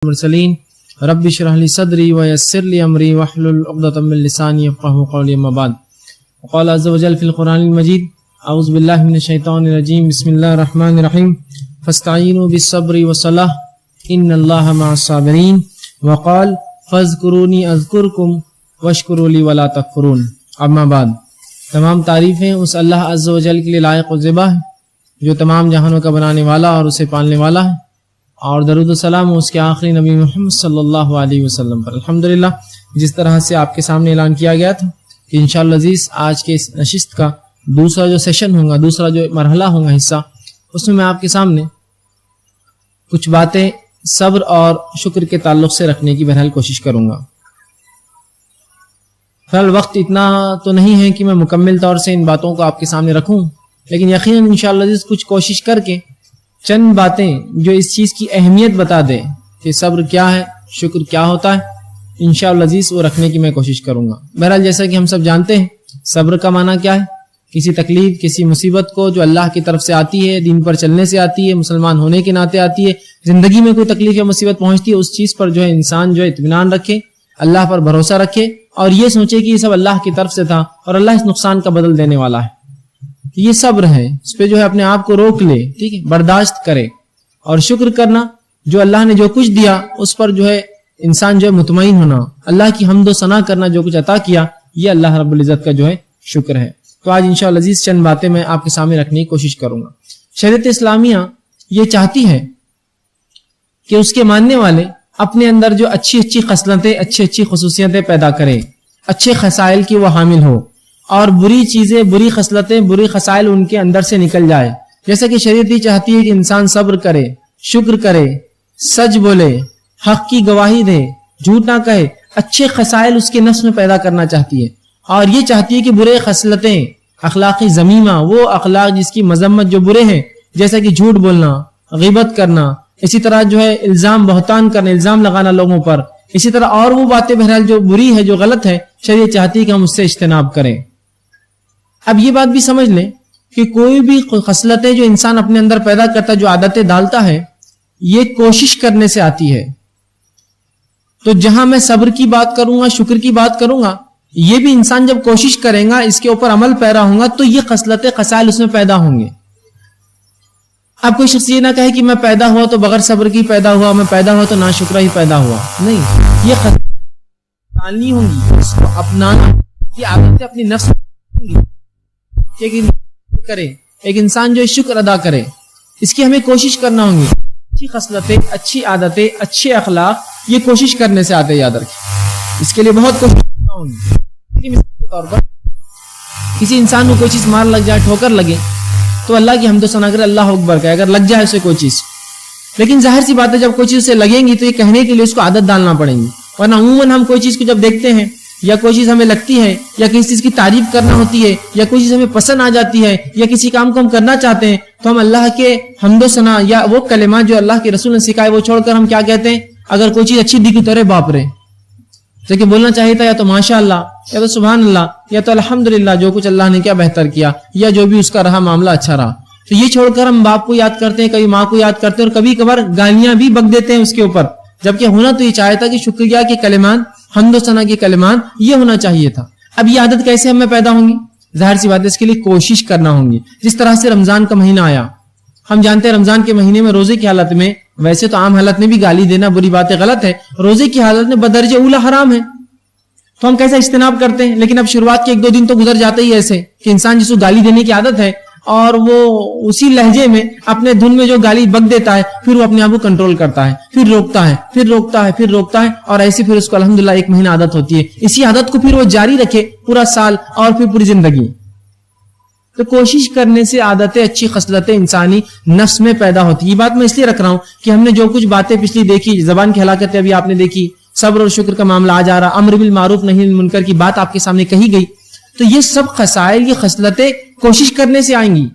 المرسلين رب اشرح لي صدري ويسر لي امري واحلل عقدة من لساني يفقهوا قولي. اما بعد، وقال عز وجل في القرآن المجيد: اعوذ بالله من الشيطان الرجيم، بسم الله الرحمن الرحيم، فاستعينوا بالصبر والصلاة ان الله مع الصابرين، وقال فاذكروني اذكركم واشکروا لی ولا تکفرون. اما بعد، تمام تعریفیں اس اللہ عز و جل کے لیے لائق و زیبا ہے جو تمام جہانوں کا بنانے والا اور اسے پالنے والا ہے، اور درود و سلام اس کے آخری نبی محمد صلی اللہ علیہ وسلم پر. الحمدللہ، جس طرح سے آپ کے سامنے اعلان کیا گیا تھا کہ انشاءاللہ عزیز آج کے اس نشست کا دوسرا جو سیشن ہوگا، دوسرا جو مرحلہ ہوگا، حصہ، اس میں آپ کے سامنے کچھ باتیں صبر اور شکر کے تعلق سے رکھنے کی بہرحال کوشش کروں گا. فی الحال وقت اتنا تو نہیں ہے کہ میں مکمل طور سے ان باتوں کو آپ کے سامنے رکھوں، لیکن یقیناً انشاءاللہ عزیز کچھ کوشش کر کے چند باتیں جو اس چیز کی اہمیت بتا دیں کہ صبر کیا ہے، شکر کیا ہوتا ہے، انشاءاللہ عزیز وہ رکھنے کی میں کوشش کروں گا. بہرحال جیسا کہ ہم سب جانتے ہیں، صبر کا معنی کیا ہے؟ کسی تکلیف، کسی مصیبت کو جو اللہ کی طرف سے آتی ہے، دین پر چلنے سے آتی ہے، مسلمان ہونے کے ناطے آتی ہے، زندگی میں کوئی تکلیف یا مصیبت پہنچتی ہے، اس چیز پر جو ہے انسان جو ہے اطمینان رکھے، اللہ پر بھروسہ رکھے اور یہ سوچے کہ یہ سب اللہ کی طرف سے تھا اور اللہ اس نقصان کا بدل دینے والا ہے. یہ صبر ہے، اس پہ جو ہے اپنے آپ کو روک لے، ٹھیک ہے، برداشت کرے. اور شکر کرنا، جو اللہ نے جو کچھ دیا اس پر جو ہے انسان جو ہے مطمئن ہونا، اللہ کی حمد و ثنا کرنا، جو کچھ عطا کیا، یہ اللہ رب العزت کا جو ہے شکر ہے. تو آج انشاءاللہ عزیز چند باتیں میں آپ کے سامنے رکھنے کی کوشش کروں گا. شریعت اسلامیہ یہ چاہتی ہے کہ اس کے ماننے والے اپنے اندر جو اچھی خصلتیں، اچھی خصوصیتیں پیدا کرے، اچھے خصائل کی وہ حامل ہو، اور بری چیزیں، بری خصلتیں، بری خصائل ان کے اندر سے نکل جائے. جیسا کہ شریعت یہ چاہتی ہے کہ انسان صبر کرے، شکر کرے، سچ بولے، حق کی گواہی دے، جھوٹ نہ کہے. اچھے خصائل اس کے نفس میں پیدا کرنا چاہتی ہے، اور یہ چاہتی ہے کہ برے خصلتیں، اخلاقی ذمیمہ، وہ اخلاق جس کی مذمت جو برے ہیں، جیسا کہ جھوٹ بولنا، غیبت کرنا، اسی طرح جو ہے الزام بہتان کرنا، الزام لگانا لوگوں پر، اسی طرح اور وہ باتیں بہرحال جو بری ہے، جو غلط ہے، شریعت چاہتی ہے کہ ہم اس سے اجتناب کریں. اب یہ بات بھی سمجھ لیں کہ کوئی بھی خصلتیں جو انسان اپنے اندر پیدا کرتا ہے، جو عادتیں ڈالتا ہے، یہ کوشش کرنے سے آتی ہے. تو جہاں میں صبر کی بات کروں گا، شکر کی بات کروں گا، یہ بھی انسان جب کوشش کرے گا، اس کے اوپر عمل پیرا ہوں گا، تو یہ خصلتیں، خصائل اس میں پیدا ہوں گے. اب کوئی شخص یہ نہ کہے کہ میں پیدا ہوا تو بغیر صبر کی پیدا ہوا، میں پیدا ہوا تو ناشکرہ ہی پیدا ہوا. نہیں، یہ خصلتیں ہوں گی، اس کو اپنانا، یہ عادتیں اپنی نفس ہوں گی. ایک انسان جو شکر ادا کرے، اس کی ہمیں کوشش کرنا ہوں گی. اچھی خصلتیں، اچھی عادتیں، اچھے اخلاق، یہ کوشش کرنے سے آتے، یاد رکھیں. اس کے لیے بہت کوشش کرنا ہوں گی. مثال کے طور پر کسی انسان کو کوئی چیز مار لگ جائے، ٹھوکر لگے، تو اللہ کی حمد و ثنا کرے، اللہ اکبر کہے اگر لگ جائے اسے کوئی چیز. لیکن ظاہر سی بات ہے، جب کوئی چیز اسے لگیں گی تو یہ کہنے کے لیے اس کو عادت ڈالنا پڑیں گی. ورنہ عموماً ہم کوئی چیز کو جب دیکھتے ہیں، یا کوئی چیز ہمیں لگتی ہے، یا کسی چیز کی تعریف کرنا ہوتی ہے، یا کوئی چیز ہمیں پسند آ جاتی ہے، یا کسی کام کو ہم کرنا چاہتے ہیں، تو ہم اللہ کے حمد و ثنا یا وہ کلمات جو اللہ کے رسول نے سکھائے وہ چھوڑ کر ہم کیا کہتے ہیں؟ اگر کوئی چیز اچھی دکھی تو رے باپ رے، تو کہ بولنا چاہیے تھا یا تو ماشاء اللہ، یا تو سبحان اللہ، یا تو الحمدللہ، جو کچھ اللہ نے کیا بہتر کیا، یا جو بھی اس کا رہا معاملہ اچھا رہا. تو یہ چھوڑ کر ہم باپ کو یاد کرتے ہیں، کبھی ماں کو یاد کرتے ہیں، اور کبھی کبھار گالیاں بھی بک دیتے ہیں اس کے اوپر. جبکہ ہونا تو یہ چاہیے تھا کہ شکریہ کے کلمات، حمد و ثنا کے کلمات، یہ ہونا چاہیے تھا. اب یہ عادت کیسے ہمیں پیدا ہوں گی؟ ظاہر سی بات ہے، اس کے لیے کوشش کرنا ہوں گی. جس طرح سے رمضان کا مہینہ آیا، ہم جانتے ہیں رمضان کے مہینے میں روزے کی حالت میں، ویسے تو عام حالت میں بھی گالی دینا، بری باتیں غلط ہے، روزے کی حالت میں بدرجہ اولا حرام ہے. تو ہم کیسا اجتناب کرتے ہیں؟ لیکن اب شروعات کے 1-2 دن تو گزر جاتے ہی ایسے کہ انسان جس کو گالی دینے کی عادت ہے، اور وہ اسی لہجے میں اپنے دھن میں جو گالی بک دیتا ہے، پھر وہ اپنے آپ کو کنٹرول کرتا ہے، پھر روکتا ہے، پھر روکتا ہے، پھر روکتا ہے، اور ایسے پھر اس کو الحمدللہ 1 مہینہ عادت ہوتی ہے. اسی عادت کو پھر وہ جاری رکھے پورا سال اور پھر پوری زندگی. تو کوشش کرنے سے عادتیں، اچھی خصلتیں انسانی نفس میں پیدا ہوتی. یہ بات میں اس لیے رکھ رہا ہوں کہ ہم نے جو کچھ باتیں پچھلی دیکھی، زبان کی ہلاکتیں ابھی آپ نے دیکھی، صبر اور شکر کا معاملہ آ جا رہا، امر بالمعروف نہی عن المنکر کی بات آپ کے سامنے کہی گئی، تو یہ سب خصائل، یہ خصلتیں کوشش کرنے سے آئیں گی.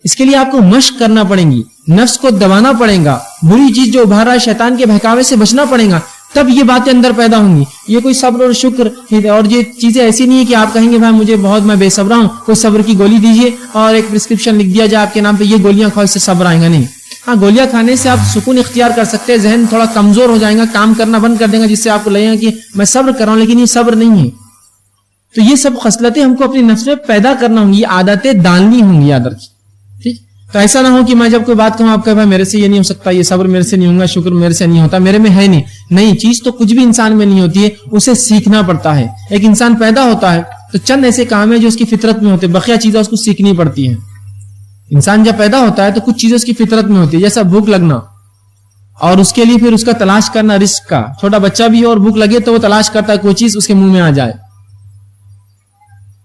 اس کے لیے آپ کو مشق کرنا پڑیں گی، نفس کو دبانا پڑے گا، بری چیز جو ابھار رہا ہے شیطان کے بہکاوے سے بچنا پڑے گا، تب یہ باتیں اندر پیدا ہوں گی. یہ کوئی صبر اور شکر اور یہ چیزیں ایسی نہیں ہے کہ آپ کہیں گے بھائی مجھے میں بے صبر ہوں، کوئی صبر کی گولی دیجئے اور ایک پرسکرپشن لکھ دیا جائے آپ کے نام پہ، یہ گولیاں کھاؤ اس سے صبر آئے گا. نہیں، ہاں گولیاں کھانے سے آپ سکون اختیار کر سکتے ہیں, ذہن تھوڑا کمزور ہو جائے گا, کام کرنا بند کر دے گا, جس سے آپ کو لگے گا کہ میں صبر کر رہا ہوں, لیکن یہ صبر نہیں ہے. تو یہ سب خصلتیں ہم کو اپنی نفس میں پیدا کرنا ہوں گی, یہ عادتیں ڈالنی ہوں گی یاد رکھیے. ٹھیک, تو ایسا نہ ہو کہ میں جب کوئی بات کہوں آپ کہیں بھائی میرے سے یہ نہیں ہو سکتا, یہ صبر میرے سے نہیں ہوگا, شکر میرے سے نہیں ہوتا, میرے میں ہے نہیں. نہیں, چیز تو کچھ بھی انسان میں نہیں ہوتی ہے, اسے سیکھنا پڑتا ہے. ایک انسان پیدا ہوتا ہے تو چند ایسے کام ہیں جو اس کی فطرت میں ہوتے ہیں, بقیہ چیزیں اس کو سیکھنی پڑتی ہیں. انسان جب پیدا ہوتا ہے تو کچھ چیزیں اس کی فطرت میں ہوتی ہے, جیسا بھوک لگنا, اور اس کے لیے پھر اس کا تلاش کرنا رزق کا. چھوٹا بچہ بھی ہو اور بھوک لگے تو وہ تلاش کرتا ہے کوئی چیز اس کے منہ میں آ جائے.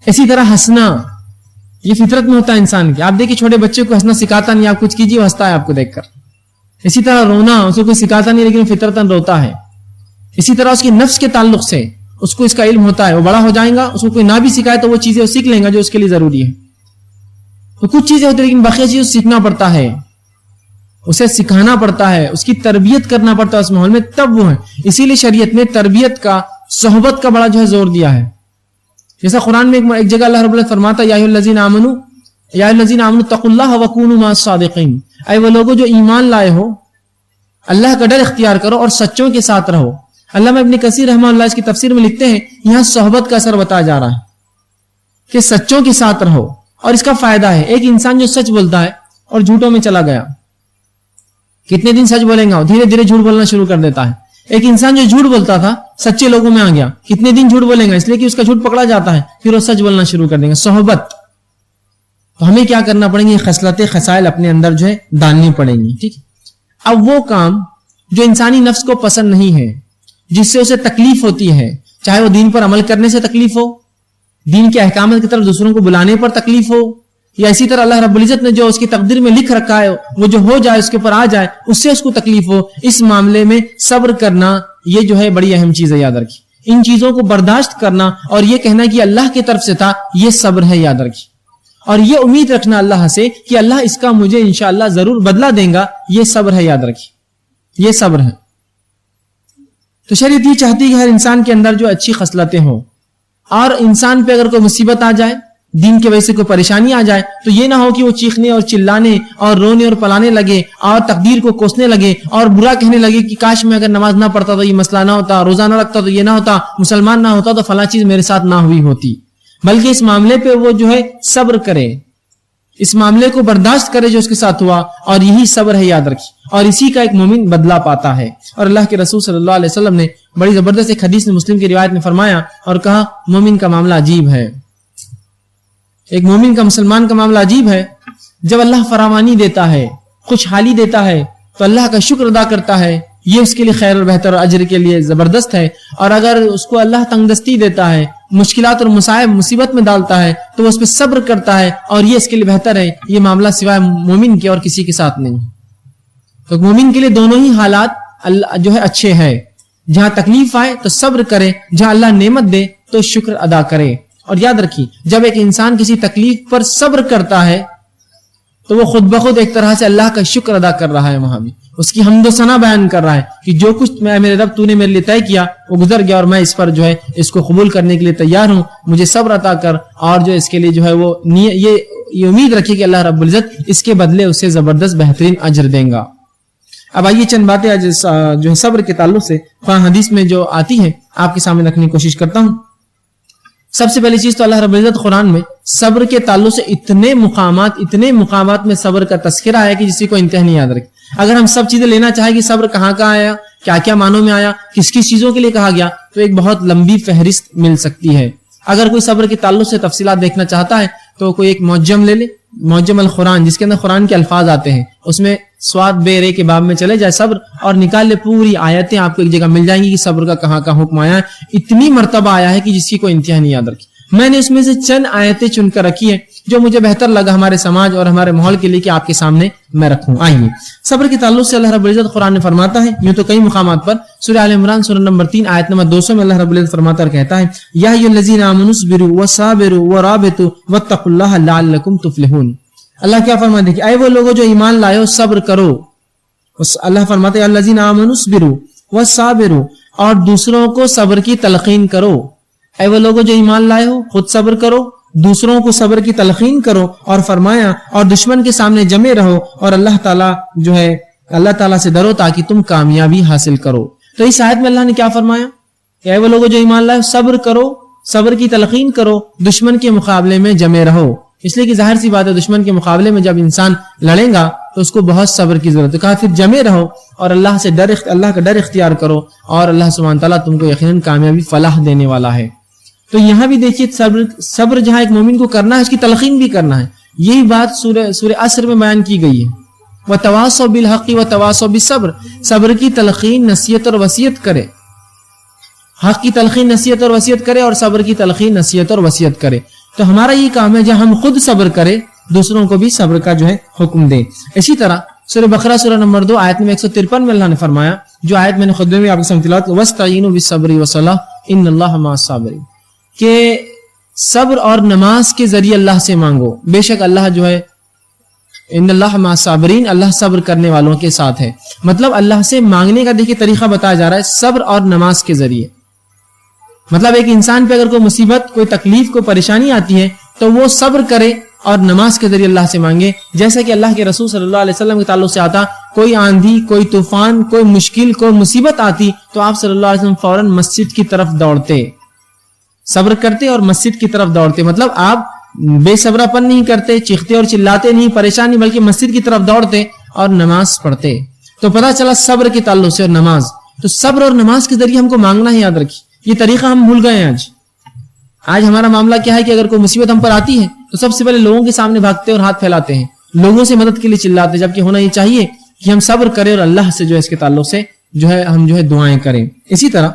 اسی طرح ہنسنا, یہ فطرت میں ہوتا ہے انسان کے. آپ دیکھیں چھوٹے بچے کو ہنسنا سکھاتا نہیں, آپ کچھ کیجیے وہ ہنستا ہے آپ کو دیکھ کر. اسی طرح رونا, اسے کوئی سکھاتا نہیں لیکن فطرتاً روتا ہے. اسی طرح اس کی نفس کے تعلق سے اس کو اس کا علم ہوتا ہے, وہ بڑا ہو جائے گا, اس کو کوئی نہ بھی سکھائے تو وہ چیزیں سیکھ لیں گا جو اس کے لیے ضروری ہے. تو کچھ چیزیں ہوتی ہیں لیکن بقیہ چیزیں سیکھنا پڑتا ہے, اسے سکھانا پڑتا ہے, اس کی تربیت کرنا پڑتا ہے اس ماحول میں, تب وہ ہے. اسی لیے شریعت نے تربیت کا, صحبت کا بڑا جو ہے زور دیا ہے. جیسا قرآن میں ایک جگہ اللہ رب العزت فرماتا ہے یا الذین آمنوا اتقوا اللہ وکونوا مع الصادقین, اے وہ لوگوں جو ایمان لائے ہو اللہ کا ڈر اختیار کرو اور سچوں کے ساتھ رہو. علامہ ابن کثیر رحمہ اللہ اس کی تفسیر میں لکھتے ہیں یہاں صحبت کا اثر بتایا جا رہا ہے کہ سچوں کے ساتھ رہو, اور اس کا فائدہ ہے. ایک انسان جو سچ بولتا ہے اور جھوٹوں میں چلا گیا, کتنے دن سچ بولیں گا, دھیرے دھیرے جھوٹ بولنا شروع کر دیتا ہے. ایک انسان جو جھوٹ بولتا تھا سچے لوگوں میں آ گیا, کتنے دن جھوٹ بولیں گا, اس لیے کہ اس کا جھوٹ پکڑا جاتا ہے, پھر وہ سچ بولنا شروع کر دیں گے. صحبت, تو ہمیں کیا کرنا پڑیں گے, خصلتیں خصائل اپنے اندر جو ہے ڈالنی پڑیں گی. ٹھیک, اب وہ کام جو انسانی نفس کو پسند نہیں ہے, جس سے اسے تکلیف ہوتی ہے, چاہے وہ دین پر عمل کرنے سے تکلیف ہو, دین کے احکامات کی طرف دوسروں کو بلانے پر تکلیف ہو, یا اسی طرح اللہ رب العزت نے جو اس کی تقدیر میں لکھ رکھا ہے وہ جو ہو جائے اس کے پر آ جائے, اس سے اس کو تکلیف ہو, اس معاملے میں صبر کرنا یہ جو ہے بڑی اہم چیز ہے. یاد رکھیے, ان چیزوں کو برداشت کرنا اور یہ کہنا کہ اللہ کی طرف سے تھا, یہ صبر ہے. یاد رکھیے, اور یہ امید رکھنا اللہ سے کہ اللہ اس کا مجھے انشاءاللہ ضرور بدلہ دیں گا, یہ صبر ہے. یاد رکھیے, یہ صبر ہے. تو شریعت یہ چاہتی ہے کہ ہر انسان کے اندر جو اچھی خصلتیں ہوں, اور انسان پہ اگر کوئی مصیبت آ جائے, دین کی وجہ سے کوئی پریشانی آ جائے, تو یہ نہ ہو کہ وہ چیخنے اور چلانے اور رونے اور پلانے لگے اور تقدیر کو کوسنے لگے اور برا کہنے لگے کہ کاش میں اگر نماز نہ پڑھتا تو یہ مسئلہ نہ ہوتا, روزہ نہ رکھتا تو یہ نہ ہوتا, مسلمان نہ ہوتا تو فلاں چیز میرے ساتھ نہ ہوئی ہوتی. بلکہ اس معاملے پہ وہ جو ہے صبر کرے, اس معاملے کو برداشت کرے جو اس کے ساتھ ہوا, اور یہی صبر ہے. یاد رکھیے, اور اسی کا ایک مومن بدلہ پاتا ہے. اور اللہ کے رسول صلی اللہ علیہ وسلم نے بڑی زبردست ایک حدیث میں مسلم کی روایت میں فرمایا اور کہا مومن کا معاملہ عجیب ہے. ایک مومن کا, مسلمان کا معاملہ عجیب ہے. جب اللہ فراوانی دیتا ہے, خوشحالی دیتا ہے, تو اللہ کا شکر ادا کرتا ہے, یہ اس کے لیے خیر اور بہتر اور اجر کے لیے زبردست ہے. اور اگر اس کو اللہ تنگ دستی دیتا ہے, مشکلات اور مصائب مصیبت میں ڈالتا ہے, تو وہ اس پہ صبر کرتا ہے, اور یہ اس کے لیے بہتر ہے. یہ معاملہ سوائے مومن کے اور کسی کے ساتھ نہیں. تو مومن کے لیے دونوں ہی حالات جو ہے اچھے ہیں. جہاں تکلیف آئے تو صبر کرے, جہاں اللہ نعمت دے تو شکر ادا کرے. اور یاد رکھیے, جب ایک انسان کسی تکلیف پر صبر کرتا ہے تو وہ خود بخود ایک طرح سے اللہ کا شکر ادا کر رہا ہے, وہاں بھی اس کی حمد و ثنا بیان کر رہا ہے کہ جو کچھ میرے رب تو نے میرے لیے طے کیا وہ گزر گیا, اور میں اس پر جو ہے اس کو قبول کرنے کے لیے تیار ہوں, مجھے صبر عطا کر. اور جو اس کے لیے جو ہے وہ یہ امید رکھے کہ اللہ رب العزت اس کے بدلے اسے زبردست بہترین اجر دیں گا. اب آئیے چند باتیں جو ہے صبر کے تعلق سے قرآن حدیث میں جو آتی ہے آپ کے سامنے رکھنے کی کوشش کرتا ہوں. سب سے پہلی چیز تو اللہ رب العزت قرآن میں صبر کے تعلق سے اتنے مقامات میں صبر کا تذکرہ ہے کہ جس کو انتہا نہیں یاد رکھے. اگر ہم سب چیزیں لینا چاہیں کہ صبر کہاں آیا, کیا کیا معنوں میں آیا, کس کس چیزوں کے لیے کہا گیا, تو ایک بہت لمبی فہرست مل سکتی ہے. اگر کوئی صبر کے تعلق سے تفصیلات دیکھنا چاہتا ہے تو کوئی ایک معجم لے لے, معجم القرآن, جس کے اندر قرآن کے الفاظ آتے ہیں, اس میں سواد بے رے کے باب میں چلے جائے صبر, اور نکال لے پوری آیتیں آپ کو ایک جگہ مل جائیں گی کہ صبر کا کہاں کہاں حکم آیا ہے. اتنی مرتبہ آیا ہے کہ جس کی کوئی انتہا نہیں یاد رکھی. میں نے اس میں سے چند آیتیں چن کر رکھی ہیں جو مجھے بہتر لگا ہمارے سماج اور ہمارے ماحول کے لیے کہ آپ کے سامنے میں رکھوں. آئیے, صبر کے تعلق سے اللہ رب العزت قرآن میں فرماتا ہے, یوں تو کئی مقامات پر, سورہ آل عمران سورہ نمبر 3 آیت نمبر 200 میں اللہ رب العزت فرماتا اور کہتا ہے یا ایھا الذین آمنوا اصبروا وصابروا ورابطوا واتقوا اللہ لعلکم تفلحون. اللہ کیا فرماتے ہیں کہ اے وہ لوگوں جو ایمان لائے ہو صبر کرو. اللہ فرماتے ہیں الذین آمنوا اصبروا وصابروا, اور دوسروں کو صبر کی تلقین کرو. اے وہ لوگوں جو ایمان لائے ہو خود صبر کرو دوسروں کو صبر کی تلقین کرو، اور فرمایا اور دشمن کے سامنے جمے رہو اور اللہ تعالیٰ سے ڈرو تاکہ تم کامیابی حاصل کرو۔ تو اس آیت میں اللہ نے کیا فرمایا کہ اے وہ لوگوں جو ایمان لائے صبر کرو، صبر کی تلقین کرو، دشمن کے مقابلے میں جمے رہو۔ اس لیے کہ ظاہر سی بات ہے دشمن کے مقابلے میں جب انسان لڑے گا تو اس کو بہت صبر کی ضرورت ہے۔ کہا پھر جمے رہو اور اللہ کا ڈر اختیار کرو، اور اللہ سبحانہ تعالیٰ تم کو یقیناً کامیابی فلاح دینے والا ہے۔ تو یہاں بھی دیکھیے صبر جہاں ایک مومن کو کرنا ہے اس کی تلقین بھی کرنا ہے۔ یہی بات سورہ عصر میں بیان کی گئی ہے، وَتَوَاصَوْا بِالْحَقِّ وَتَوَاصَوْا بِالصَّبْرِ، صبر کی تلقین نصیحت اور وصیت کرے، حق کی تلقین نصیحت اور وصیت کرے، اور صبر کی تلقین نصیحت اور وصیت کرے۔ تو ہمارا یہ کام ہے جہاں ہم خود صبر کرے، دوسروں کو بھی صبر کا حکم دیں۔ اسی طرح سورہ بقرہ سورہ نمبر 2 آیت میں 153 میں اللہ نے فرمایا، جو آیت میں نے خطبے میں آپ کے سامنے تلاوت کی، وَاسْتَعِینُوا بِالصَّبْرِ وَالصَّلَاةِ إِنَّ اللَّهَ مَعَ الصَّابِرِينَ، کہ صبر اور نماز کے ذریعے اللہ سے مانگو، بے شک اللہ ان اللہ مع الصابرین، اللہ صبر کرنے والوں کے ساتھ ہے۔ مطلب اللہ سے مانگنے کا دیکھیے طریقہ بتایا جا رہا ہے صبر اور نماز کے ذریعے۔ مطلب ایک انسان پہ اگر کوئی مصیبت، کوئی تکلیف، کوئی پریشانی آتی ہے تو وہ صبر کرے اور نماز کے ذریعے اللہ سے مانگے، جیسا کہ اللہ کے رسول صلی اللہ علیہ وسلم کے تعلق سے آتا، کوئی آندھی، کوئی طوفان، کوئی مشکل، کوئی مصیبت آتی تو آپ صلی اللہ علیہ وسلم فوراً مسجد کی طرف دوڑتے، صبر کرتے اور مسجد کی طرف دوڑتے۔ مطلب آپ بے صبرا پن نہیں کرتے، چیختے اور چلاتے نہیں، پریشان نہیں، بلکہ مسجد کی طرف دوڑتے اور نماز پڑھتے۔ تو پتہ چلا صبر کے تعلق سے اور نماز، تو صبر اور نماز کے ذریعے ہم کو مانگنا ہے، یاد رکھیے یہ طریقہ ہم بھول گئے ہیں۔ آج ہمارا معاملہ کیا ہے کہ اگر کوئی مصیبت ہم پر آتی ہے تو سب سے پہلے لوگوں کے سامنے بھاگتے اور ہاتھ پھیلاتے ہیں، لوگوں سے مدد کے لیے چلاتے، جبکہ ہونا یہ چاہیے کہ ہم صبر کریں اور اللہ سے اس کے تعلق سے ہم دعائیں کریں۔ اسی طرح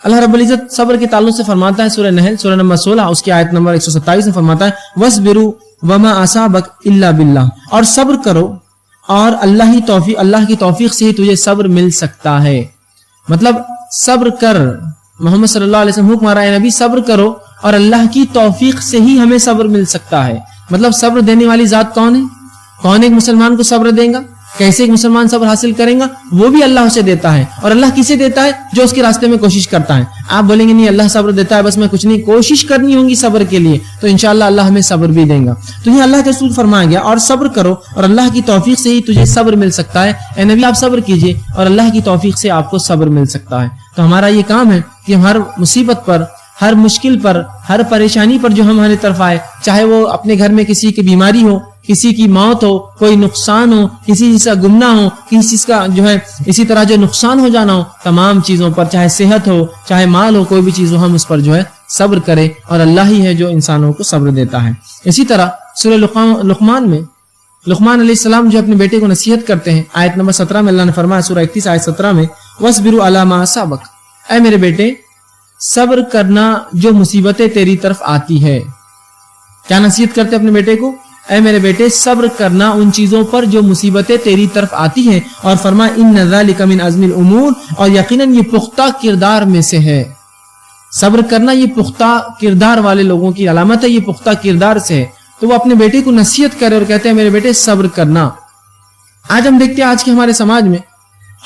اللہ رب العزت صبر کے تعلق سے فرماتا ہے سورہ نحل سورہ نمبر 16 اس کی آیت نمبر 127 میں فرماتا ہے وَاصْبِرُوا وَمَا أَصَابَكَ إِلَّا بِاللَّهِ، اور صبر کرو اور اللہ کی توفیق سے ہی تجھے صبر مل سکتا ہے۔ مطلب صبر کر، محمد صلی اللہ علیہ وسلم حکم آ رہا ہے نبی صبر کرو اور اللہ کی توفیق سے ہی ہمیں صبر مل سکتا ہے۔ مطلب صبر دینے والی ذات کون ہے؟ کون ایک مسلمان کو صبر دے گا؟ کیسے ایک مسلمان صبر حاصل کرے گا؟ وہ بھی اللہ سے دیتا ہے، اور اللہ کسے دیتا ہے؟ جو اس کے راستے میں کوشش کرتا ہے۔ آپ بولیں گے نہیں اللہ صبر دیتا ہے بس میں کچھ نہیں، کوشش کرنی ہوگی صبر کے لیے تو انشاءاللہ اللہ ہمیں صبر بھی دے گا۔ تو یہ اللہ کے رسول فرمایا گیا اور صبر کرو اور اللہ کی توفیق سے ہی تجھے صبر مل سکتا ہے۔ اے نبی آپ صبر کیجئے اور اللہ کی توفیق سے آپ کو صبر مل سکتا ہے۔ تو ہمارا یہ کام ہے کہ ہر مصیبت پر، ہر مشکل پر، ہر پریشانی پر جو ہماری طرف آئے، چاہے وہ اپنے گھر میں کسی کی بیماری ہو، کسی کی موت ہو، کوئی نقصان ہو، کسی چیز کا گمنا ہو، کسی چیز کا اسی طرح نقصان ہو جانا ہو، تمام چیزوں پر چاہے صحت ہو، چاہے مال ہو، کوئی بھی چیز ہو، ہم اس پر صبر کرے، اور اللہ ہی ہے جو انسانوں کو صبر دیتا ہے۔ اسی طرح سورہ لقمان میں لقمان علیہ السلام جو اپنے بیٹے کو نصیحت کرتے ہیں، آیت نمبر 17 میں اللہ نے فرمایا سورہ 31 آیت 17 میں وَاصْبِرُوا عَلَىٰ مَا أَصَابَكَ، اے میرے بیٹے صبر کرنا جو مصیبتیں تیری طرف آتی ہے۔ کیا نصیحت کرتے اپنے بیٹے کو؟ اے میرے بیٹے صبر کرنا ان چیزوں پر جو مصیبتیں تیری طرف آتی ہیں، اور فرمایا اِنَّ ذَلِكَ مِنْ عَزْمِ الْأُمُورِ، اور یقیناً یہ پختہ کردار میں سے ہے۔ صبر کرنا یہ پختہ کردار والے لوگوں کی علامت ہے، یہ پختہ کردار سے ہے۔ تو وہ اپنے بیٹے کو نصیحت کرے اور کہتے ہیں میرے بیٹے صبر کرنا۔ آج ہم دیکھتے ہیں آج کے ہمارے سماج میں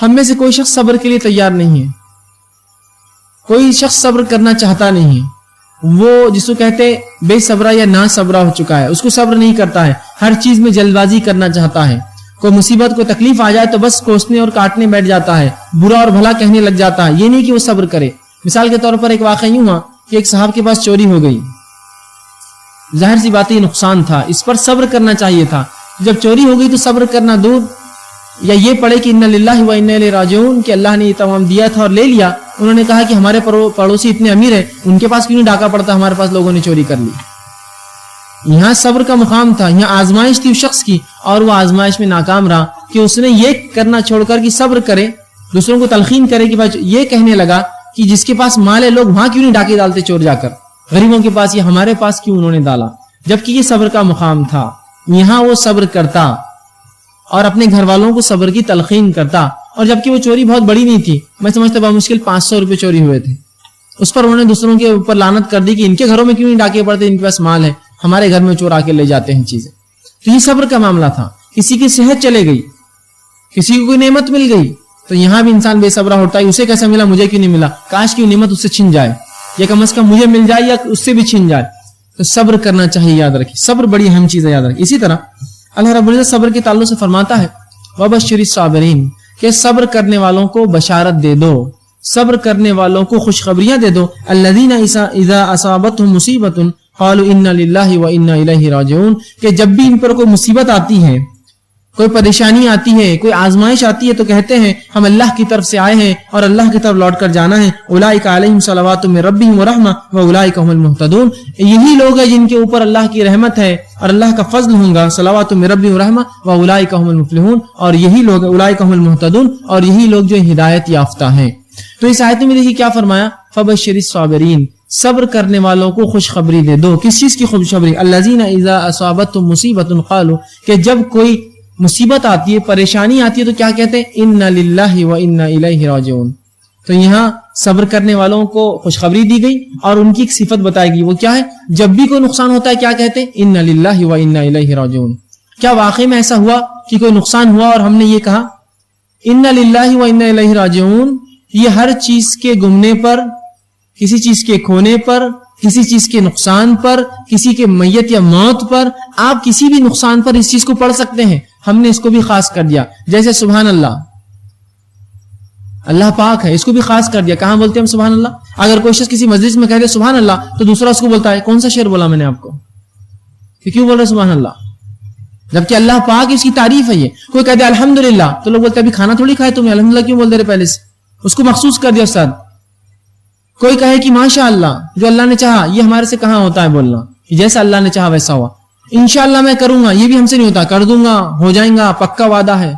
ہم میں سے کوئی شخص صبر کے لیے تیار نہیں ہے، کوئی شخص صبر کرنا چاہتا نہیں ہے۔ وہ جس کو کہتے بے صبرا یا نا صبرا ہو چکا ہے، اس کو صبر نہیں کرتا ہے، ہر چیز میں جلد بازی کرنا چاہتا ہے۔ کوئی مصیبت کوئی تکلیف آ جائے تو بس کوسنے اور کاٹنے بیٹھ جاتا ہے، برا اور بھلا کہنے لگ جاتا ہے، یہ نہیں کہ وہ صبر کرے۔ مثال کے طور پر ایک واقعہ یوں ہوا کہ ایک صاحب کے پاس چوری ہو گئی، ظاہر سی بات یہ نقصان تھا، اس پر صبر کرنا چاہیے تھا۔ جب چوری ہو گئی تو صبر کرنا دور، یا یہ پڑھے کہ اِنَّ لِلَّهِ وَإِنَّا إِلَيْهِ رَاجِعُونَ کہ اللہ نے یہ تمام دیا تھا اور لے لیا۔ انہوں نے کہا کہ ہمارے پڑوسی اتنے امیر ہیں، ان کے پاس کیوں نہیں ڈاکہ پڑتا، ہمارے پاس لوگوں نے چوری کر لی۔ یہاں صبر کا مقام تھا، یہاں آزمائش تھی اس شخص کی، اور وہ آزمائش میں ناکام رہا کہ اس نے یہ کرنا چھوڑ کر کہ صبر کرے، دوسروں کو تلقین کرے کہ بھائی یہ کہنے لگا کہ جس کے پاس مال ہے لوگ وہاں کیوں نہیں ڈاکے ڈالتے چور جا کر، غریبوں کے پاس یہ ہمارے پاس کیوں انہوں نے ڈالا، جبکہ یہ صبر کا مقام تھا۔ یہاں وہ صبر کرتا اور اپنے گھر والوں کو صبر کی تلقین کرتا، اور جبکہ وہ چوری بہت بڑی نہیں تھی، میں سمجھتا بمشکل 500 روپے چوری ہوئے تھے، اس پر انہوں نے دوسروں کے اوپر لعنت کر دی کہ ان کے گھروں میں کیوں نہیں ڈاکے پڑتے، ان کے پاس مال ہے، ہمارے گھر میں چور آ کے لے جاتے ہیں چیزیں۔ تو یہ صبر کا معاملہ تھا۔ کسی کی صحت چلے گئی، کسی کو کوئی نعمت مل گئی، تو یہاں بھی انسان بے صبرا ہوتا ہے، اسے کیسا ملا مجھے کیوں نہیں ملا، کاش کی نعمت اس سے چھن جائے، یا کم از کم مجھے مل جائے یا اس سے بھی چھن جائے۔ تو صبر کرنا چاہیے. یاد رکھیے صبر بڑی اہم چیز ہے, یاد رکھیے. اسی طرح اللہ رب العزت صبر کے تعلق سے فرماتا ہے وبشر الصابرین, کہ صبر کرنے والوں کو بشارت دے دو, صبر کرنے والوں کو خوشخبریاں دے دو. الذین اذا اصابتهم مصیبۃ قالوا انا للہ وانا الیہ راجعون, کہ جب بھی ان پر کوئی مصیبت آتی ہے, کوئی پریشانی آتی ہے, کوئی آزمائش آتی ہے, تو کہتے ہیں ہم اللہ کی طرف سے آئے ہیں اور اللہ کی طرف لوٹ کر جانا ہے. اولئک علیہم صلوات من ربہم ورحمہ واولئک هم المہتدون, یہی لوگ ہیں جن کے اوپر اللہ کی رحمت ہے اور اللہ کا فضل ہوگا. صلوات من ربہم ورحمہ واولئک هم المفلحون, اور یہی لوگ اولئک هم المہتدون, اور یہی لوگ جو ہدایت یافتہ ہیں. تو اس آیت میں دیکھیے کیا فرمایا, فبشر الصابرین, صبر کرنے والوں کو خوشخبری دے دو. کس چیز کی خوشخبری؟ الذین اذا اصابتهم مصیبۃ قالوا, کہ جب کوئی مصیبت آتی ہے, پریشانی آتی ہے, تو کیا کہتے ہیں انا للہ وانا الیہ راجعون. تو یہاں صبر کرنے والوں کو خوشخبری دی گئی اور ان کی ایک صفت بتائی گئی, وہ کیا ہے؟ جب بھی کوئی نقصان ہوتا ہے کیا کہتے ہیں انا للہ وانا الیہ راجعون. کیا واقعی میں ایسا ہوا کہ کوئی نقصان ہوا اور ہم نے یہ کہا انا للہ وانا الیہ راجعون؟ یہ ہر چیز کے گمنے پر, کسی چیز کے کھونے پر, کسی چیز کے نقصان پر, کسی کے میت یا موت پر, آپ کسی بھی نقصان پر اس چیز کو پڑھ سکتے ہیں. ہم نے اس کو بھی خاص کر دیا, جیسے سبحان اللہ, اللہ پاک ہے, اس کو بھی خاص کر دیا. کہاں بولتے ہیں ہم سبحان اللہ؟ اگر کوئی شخص کسی مجلس میں کہہ دے سبحان اللہ تو دوسرا اس کو بولتا ہے کون سا شعر بولا میں نے آپ کو, کہ کیوں بول رہے سبحان اللہ, جبکہ اللہ پاک اس کی تعریف ہے. یہ کوئی کہہ دے الحمدللہ تو لوگ بولتے ہیں ابھی کھانا تھوڑی کھائے تم, الحمدللہ کیوں بول دے رہے پہلے سے, اس کو مخصوص کر دیا استاد. کوئی کہے کہ ماشاء اللہ, جو اللہ نے چاہا, یہ ہمارے سے کہاں ہوتا ہے بولنا, جیسا اللہ نے چاہا ویسا ہوا. انشاءاللہ میں کروں گا, یہ بھی ہم سے نہیں ہوتا, کر دوں گا, ہو جائیں گا, پکا وعدہ ہے.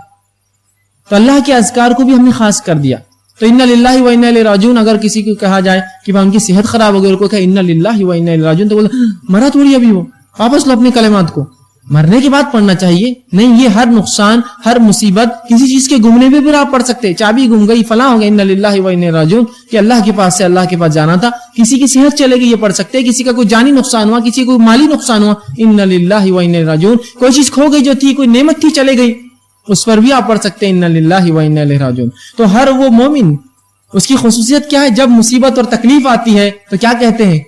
تو اللہ کے اذکار کو بھی ہم نے خاص کر دیا. تو انا للہ و انا الیہ راجعون, اگر کسی کو کہا جائے کہ ان کی صحت خراب ہو گئی اور کوئی کہے انا للہ و انا الیہ راجعون, تو بولے مرا تھوڑی ابھی, وہ واپس لو اپنے کلمات کو, مرنے کے بعد پڑھنا چاہیے. نہیں, یہ ہر نقصان, ہر مصیبت, کسی چیز کے گمنے پہ بھی آپ پڑھ سکتے. چابی گم گئی, فلاں ہو گیا, انا للہ و انا الیہ راجعون, کہ اللہ کے پاس سے اللہ کے پاس جانا تھا. کسی کی صحت چلے گئی, یہ پڑھ سکتے. کسی کا کوئی جانی نقصان ہوا, کسی کو مالی نقصان ہوا, انا للہ و انا الیہ راجعون. کوئی چیز کھو گئی جو تھی, کوئی نعمت تھی چلے گئی, اس پر بھی آپ پڑھ سکتے ہیں انا للہ و انا الیہ راجعون. تو ہر وہ مومن, اس کی خصوصیت کیا ہے؟ جب مصیبت اور تکلیف آتی ہے تو کیا کہتے ہیں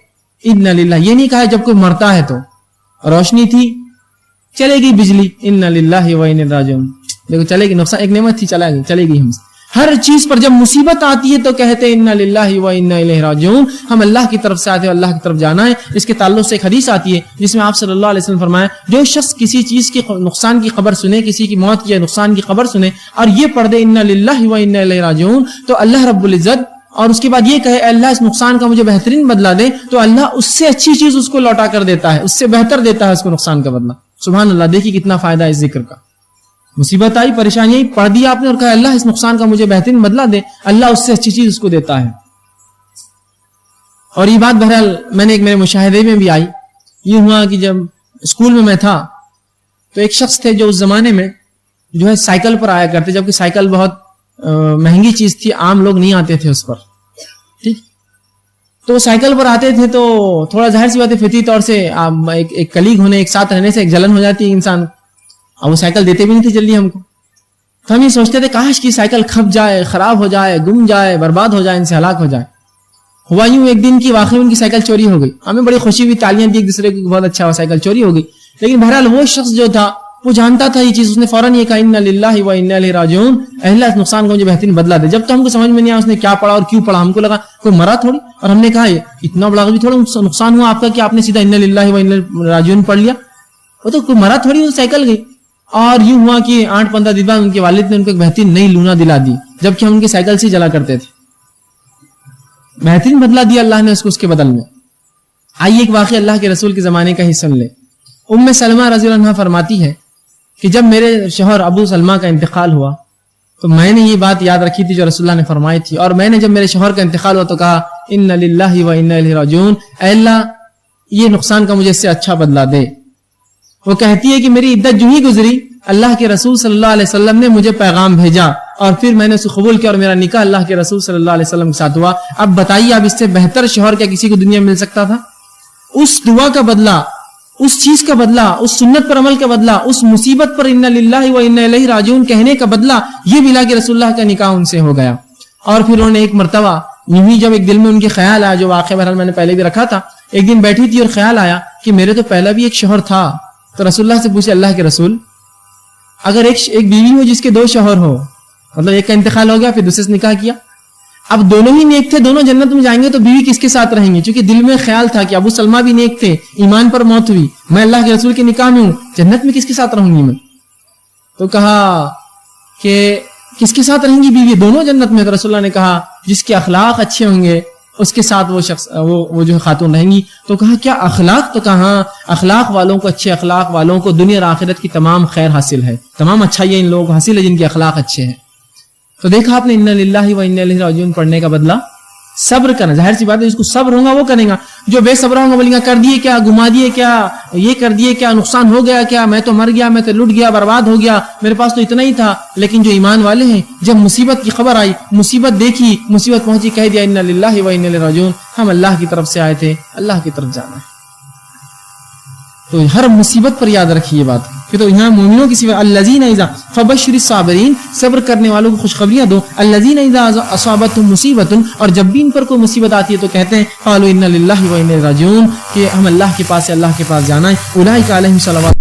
انا للہ. یہ نہیں کہا جب کوئی مرتا ہے تو روشنی تھی چلے گی بجلی, انا للہ و انا الیہ راجعون, دیکھو چلے گی, نقصان, ایک نعمت تھی چلے گی ہم سے. ہر چیز پر جب مصیبت آتی ہے تو کہتے ہیں انا للہ و انا الیہ راجعون, ہم اللہ کی طرف سے آتے ہیں, اللہ کی طرف جانا ہے. اس کے تعلق سے ایک حدیث آتی ہے جس میں آپ صلی اللہ علیہ وسلم فرمایا, جو شخص کسی چیز کی نقصان کی خبر سنے, کسی کی موت کی نقصان کی خبر سنے اور یہ پڑھ دے انا للہ و انا الیہ راجعون, تو اللہ رب العزت, اور اس کے بعد یہ کہے اللہ اس نقصان کا مجھے بہترین بدلہ دے, تو اللہ اس سے اچھی چیز اس کو لوٹا کر دیتا ہے, اس سے بہتر دیتا ہے اس کو نقصان کا بدلہ. سبحان اللہ, دیکھیے کتنا فائدہ ہے اس ذکر کا. مصیبت آئی, پریشانی آئی, پڑھ دیا آپ نے اور کہا اللہ اس نقصان کا مجھے بہترین بدلہ دے, اللہ اس سے اچھی چیز اس کو دیتا ہے. اور یہ بات بہرحال میں نے ایک میرے مشاہدے میں بھی آئی. یہ ہوا کہ جب اسکول میں تھا تو ایک شخص تھے جو اس زمانے میں جو ہے سائیکل پر آیا کرتے, جبکہ سائیکل بہت مہنگی چیز تھی, عام لوگ نہیں آتے تھے اس پر, ٹھیک. تو سائیکل پر آتے تھے تو تھوڑا ظاہر سی بات ہے فطری طور سے ایک کلیگ ہونے, ایک ساتھ رہنے سے ایک جلن ہو جاتی ہے انسان, اور وہ سائیکل دیتے بھی نہیں تھے جلدی ہم کو. تو ہم یہ سوچتے تھے کاش کی سائیکل کھپ جائے, خراب ہو جائے, گم جائے, برباد ہو جائے, ان سے ہلاک ہو جائے. ہوا یوں ایک دن کی واقعی ان کی سائیکل چوری ہو گئی. ہمیں بڑی خوشی ہوئی, تالیاں دی ایک دوسرے کو, بہت اچھا ہوا, سائیکل چوری ہو گئی. لیکن بہرحال وہ شخص جو تھا وہ جانتا تھا یہ چیز, اس نے فوراً یہ کہا انا للہ و انا الیہ راجعون, اللہ اس نقصان کو مجھے بہترین بدلہ دے. جب تو ہم کو سمجھ میں نہیں آیا اس نے کیا پڑھا اور کیوں پڑھا, ہم کو لگا کوئی مرا تھوڑی, اور ہم نے کہا اتنا بڑا بھی تھوڑا نقصان ہوا آپ کا کہ آپ نے سیدھا انا للہ و انا الیہ راجعون پڑھ لیا, وہ تو کوئی مرا تھوڑی, وہ سائیکل گئی. اور یوں ہوا کہ 8-15 دن بعد ان کے والد نے ان کو ایک بہترین نئی لونا دلا دی, جبکہ ہم ان کے سائیکل سے چلا کرتے تھے. بہترین بدلہ دیا اللہ نے اس کو اس کے بدل میں. آئیے ایک واقعہ اللہ کے رسول کے زمانے کا ہی سن لے. ام سلمہ رضی اللہ عنہا فرماتی ہے کہ جب میرے شوہر ابو سلمہ کا انتقال ہوا تو میں نے یہ بات یاد رکھی تھی جو رسول اللہ نے فرمائی تھی, اور میں نے جب میرے شوہر کا انتقال ہوا تو کہا انا للہ و انا الیہ راجعون, اے اللہ یہ نقصان کا مجھے اس سے اچھا بدلہ دے. وہ کہتی ہے کہ میری عدت جو ہی گزری, اللہ کے رسول صلی اللہ علیہ وسلم نے مجھے پیغام بھیجا اور پھر میں نے اسے قبول کیا اور میرا نکاح اللہ کے رسول صلی اللہ علیہ وسلم کے ساتھ ہوا. اب بتائیے اب اس سے بہتر شوہر کیا کسی کو دنیا میں مل سکتا تھا؟ اس دعا کا بدلہ, اس چیز کا بدلہ, اس سنت پر عمل کا بدلہ, اس مصیبت پر انا للہ و انا الیہ راجعون کہنے کا بدلہ, یہ ملا کہ رسول اللہ کا نکاح ان سے ہو گیا. اور پھر انہوں نے ایک مرتبہ یوں ہی جب ایک دل میں ان کے خیال آیا, جو واقعہ بہرحال میں نے پہلے بھی رکھا تھا, ایک دن بیٹھی تھی اور خیال آیا کہ میرے تو پہلا بھی ایک شوہر تھا. تو رسول اللہ سے پوچھے اللہ کے رسول اگر ایک بیوی ہو جس کے 2 شوہر ہو, مطلب ایک کا انتقال ہو گیا پھر دوسرے سے نکاح کیا, اب دونوں ہی نیک تھے, دونوں جنت میں جائیں گے, تو بیوی کس کے ساتھ رہیں گے؟ چونکہ دل میں خیال تھا کہ ابو سلمہ بھی نیک تھے, ایمان پر موت ہوئی, میں اللہ کے رسول کے نکاح میں ہوں, جنت میں کس کے ساتھ رہوں گی میں؟ تو کہا کہ کس کے ساتھ رہیں گی بیوی؟ دونوں جنت میں. تو رسول اللہ نے کہا جس کے اخلاق اچھے ہوں گے اس کے ساتھ وہ شخص وہ جو خاتون رہیں گی. تو کہا کیا اخلاق؟ تو کہا اخلاق والوں کو, اچھے اخلاق والوں کو دنیا اور آخرت کی تمام خیر حاصل ہے, تمام اچھائیاں ان لوگوں کو حاصل ہے جن کے اخلاق اچھے ہیں. تو دیکھا آپ نے انا للہ و انا الیہ راجعون پڑھنے کا بدلہ صبر کرنا. ظاہر سی بات ہے جس کو صبر ہوگا وہ کرے گا. جو بے صبر ہوگا بولے گا کر دیے کیا, گما دیے کیا, یہ کر دیے کیا, نقصان ہو گیا کیا, میں تو مر گیا, میں تو لٹ گیا, برباد ہو گیا, میرے پاس تو اتنا ہی تھا. لیکن جو ایمان والے ہیں جب مصیبت کی خبر آئی, مصیبت دیکھی, مصیبت پہنچی, کہہ دیا انا للہ و انا الیہ راجعون, ہم اللہ کی طرف سے آئے تھے, اللہ کی طرف جانا ہے. تو ہر مصیبت پر یاد رکھیے یہ بات کہ تو یہاں مومنوں کی صفت الذین اذا فبشر الصابرین, صبر کرنے والوں کو خوشخبریاں دو. الذین اذا اصابتهم مصیبت, اور جب بھی ان پر کوئی مصیبت آتی ہے تو کہتے ہیں قالوا انا للہ و انا الیہ راجعون, کہ ہم اللہ کے پاس سے اللہ کے پاس جانا ہے. اولئک علیہم صلوات,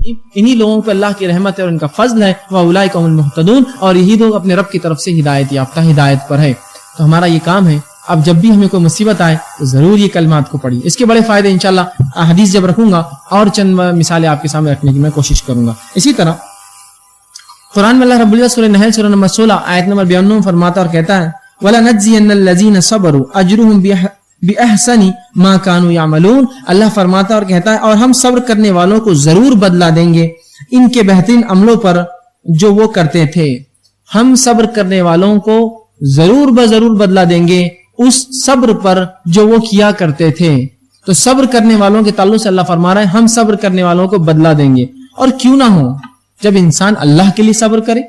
انہی لوگوں پہ اللہ کی رحمت ہے اور ان کا فضل ہے. واولئک هم المهتدون, اور یہی لوگ اپنے رب کی طرف سے ہدایت یافتہ, ہدایت پر ہے. تو ہمارا یہ کام ہے اب جب بھی ہمیں کوئی مصیبت آئے تو ضرور یہ کلمات کو پڑھیے. اس کے بڑے فائدے انشاءاللہ احادیث جب رکھوں گا اور چند مثالیں آپ کے سامنے رکھنے کی میں کوشش کروں گا. اسی طرح قرآن میں اللہ رب العزت سورہ نحل سورہ نمبر 16 آیت نمبر 92 فرماتا اور کہتا ہے وَلَنَجْزِيَنَّ الَّذِينَ صَبَرُوا أَجْرُهُمْ بِأَحْسَنِ مَا كَانُوا يَعْمَلُونَ. اللہ فرماتا اور کہتا ہے اور ہم صبر کرنے والوں کو ضرور بدلہ دیں گے ان کے بہترین عملوں پر جو وہ کرتے تھے. ہم صبر کرنے والوں کو ضرور بضرور بدلہ دیں گے اس صبر پر جو وہ کیا کرتے تھے. تو صبر کرنے والوں کے تعلق سے اللہ فرما رہا ہے ہم صبر کرنے والوں کو بدلہ دیں گے. اور کیوں نہ ہو, جب انسان اللہ کے لیے صبر کرے,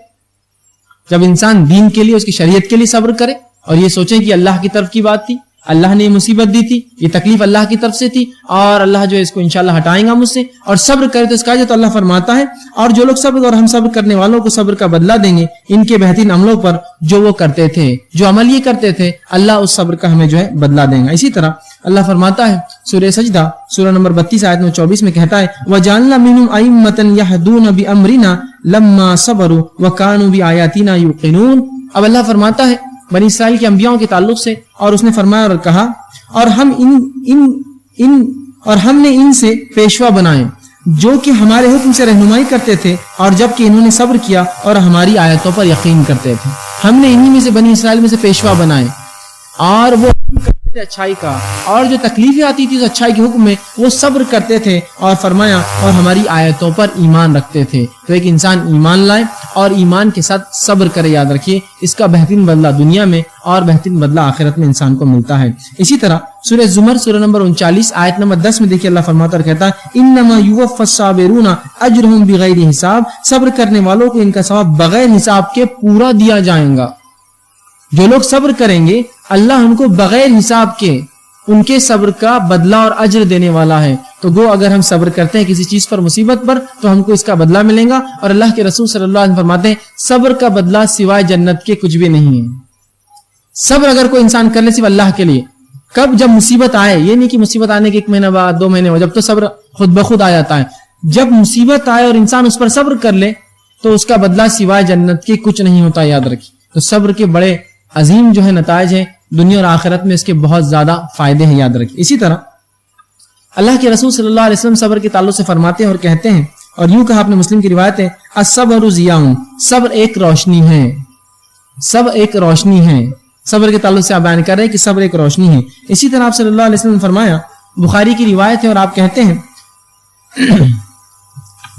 جب انسان دین کے لیے, اس کی شریعت کے لیے صبر کرے, اور یہ سوچیں کہ اللہ کی طرف کی بات تھی, اللہ نے یہ مصیبت دی تھی, یہ تکلیف اللہ کی طرف سے تھی, اور اللہ جو ہے اس کو انشاءاللہ ہٹائیں گا مجھ سے, اور صبر کرے تو اس کا جو تو اللہ فرماتا ہے اور جو لوگ صبر, اور ہم صبر کرنے والوں کو صبر کا بدلہ دیں گے ان کے بہترین عملوں پر جو وہ کرتے تھے, جو عمل یہ کرتے تھے, اللہ اس صبر کا ہمیں جو ہے بدلہ دیں گا. اسی طرح اللہ فرماتا ہے سورہ سجدہ سورہ نمبر 32 آیت نمبر 24 میں کہتا ہے وَجَعَلْنَا مِنْهُمْ أَئِمَّةً يَهْدُونَ بِأَمْرِنَا لَمَّا صَبَرُوا وَكَانُوا بِآيَاتِنَا يُوقِنُونَ. اب اللہ فرماتا ہے بنی اسرائیل کے انبیاءوں کے تعلق سے, اور اس نے فرمایا اور کہا اور ہم نے ان سے پیشوا بنائے جو کہ ہمارے حکم سے رہنمائی کرتے تھے, اور جب کہ انہوں نے صبر کیا اور ہماری آیتوں پر یقین کرتے تھے. ہم نے انہی میں سے بنی اسرائیل میں سے پیشوا بنائے, اور وہ کرتے تھے اچھائی کا, اور جو تکلیفیں آتی تھی اس اچھائی کے حکم میں وہ صبر کرتے تھے, اور فرمایا اور ہماری آیتوں پر ایمان رکھتے تھے. تو ایک انسان ایمان لائے اور ایمان کے ساتھ صبر کرے, یاد رکھیے اس کا بہترین بدلہ دنیا میں اور بہترین بدلہ آخرت میں انسان کو ملتا ہے. اسی طرح سورہ زمر سورہ نمبر 39 آیت نمبر 10 میں دیکھیے اللہ فرماتا اور کہتا ہے انما یوفی الصابرون اجرهم بغیر حساب, صبر کرنے والوں کو ان کا ثواب بغیر حساب کے پورا دیا جائے گا. جو لوگ صبر کریں گے اللہ ان کو بغیر حساب کے ان کے صبر کا بدلہ اور اجر دینے والا ہے. تو گو اگر ہم صبر کرتے ہیں کسی چیز پر, مصیبت پر, تو ہم کو اس کا بدلہ ملے گا. اور اللہ کے رسول صلی اللہ علیہ وسلم فرماتے ہیں صبر کا بدلہ سوائے جنت کے کچھ بھی نہیں ہے. صبر اگر کوئی انسان کر لے صرف اللہ کے لیے, کب؟ جب مصیبت آئے, یہ نہیں کہ مصیبت آنے کے 1 مہینہ بعد 2 مہینے بعد, جب تو صبر خود بخود آ جاتا ہے. جب مصیبت آئے اور انسان اس پر صبر کر لے تو اس کا بدلہ سوائے جنت کے کچھ نہیں ہوتا, یاد رکھیے. تو صبر کے بڑے عظیم جو ہے نتائج ہیں دنیا اور آخرت میں, اس کے بہت زیادہ فائدے ہیں, یاد رکھیے. اسی طرح اللہ کے رسول صلی اللہ علیہ وسلم صبر کے تعلق سے فرماتے ہیں اور کہتے ہیں, اور یوں کہا اپنے مسلم کی روایت ہے الصبر ضیاء, صبر ایک روشنی ہے, صبر ایک روشنی ہے. صبر کے تعلق سے آپ بیان کر رہے ہیں کہ صبر ایک روشنی ہے. اسی طرح آپ صلی اللہ علیہ وسلم نے فرمایا, بخاری کی روایت ہے, اور آپ کہتے ہیں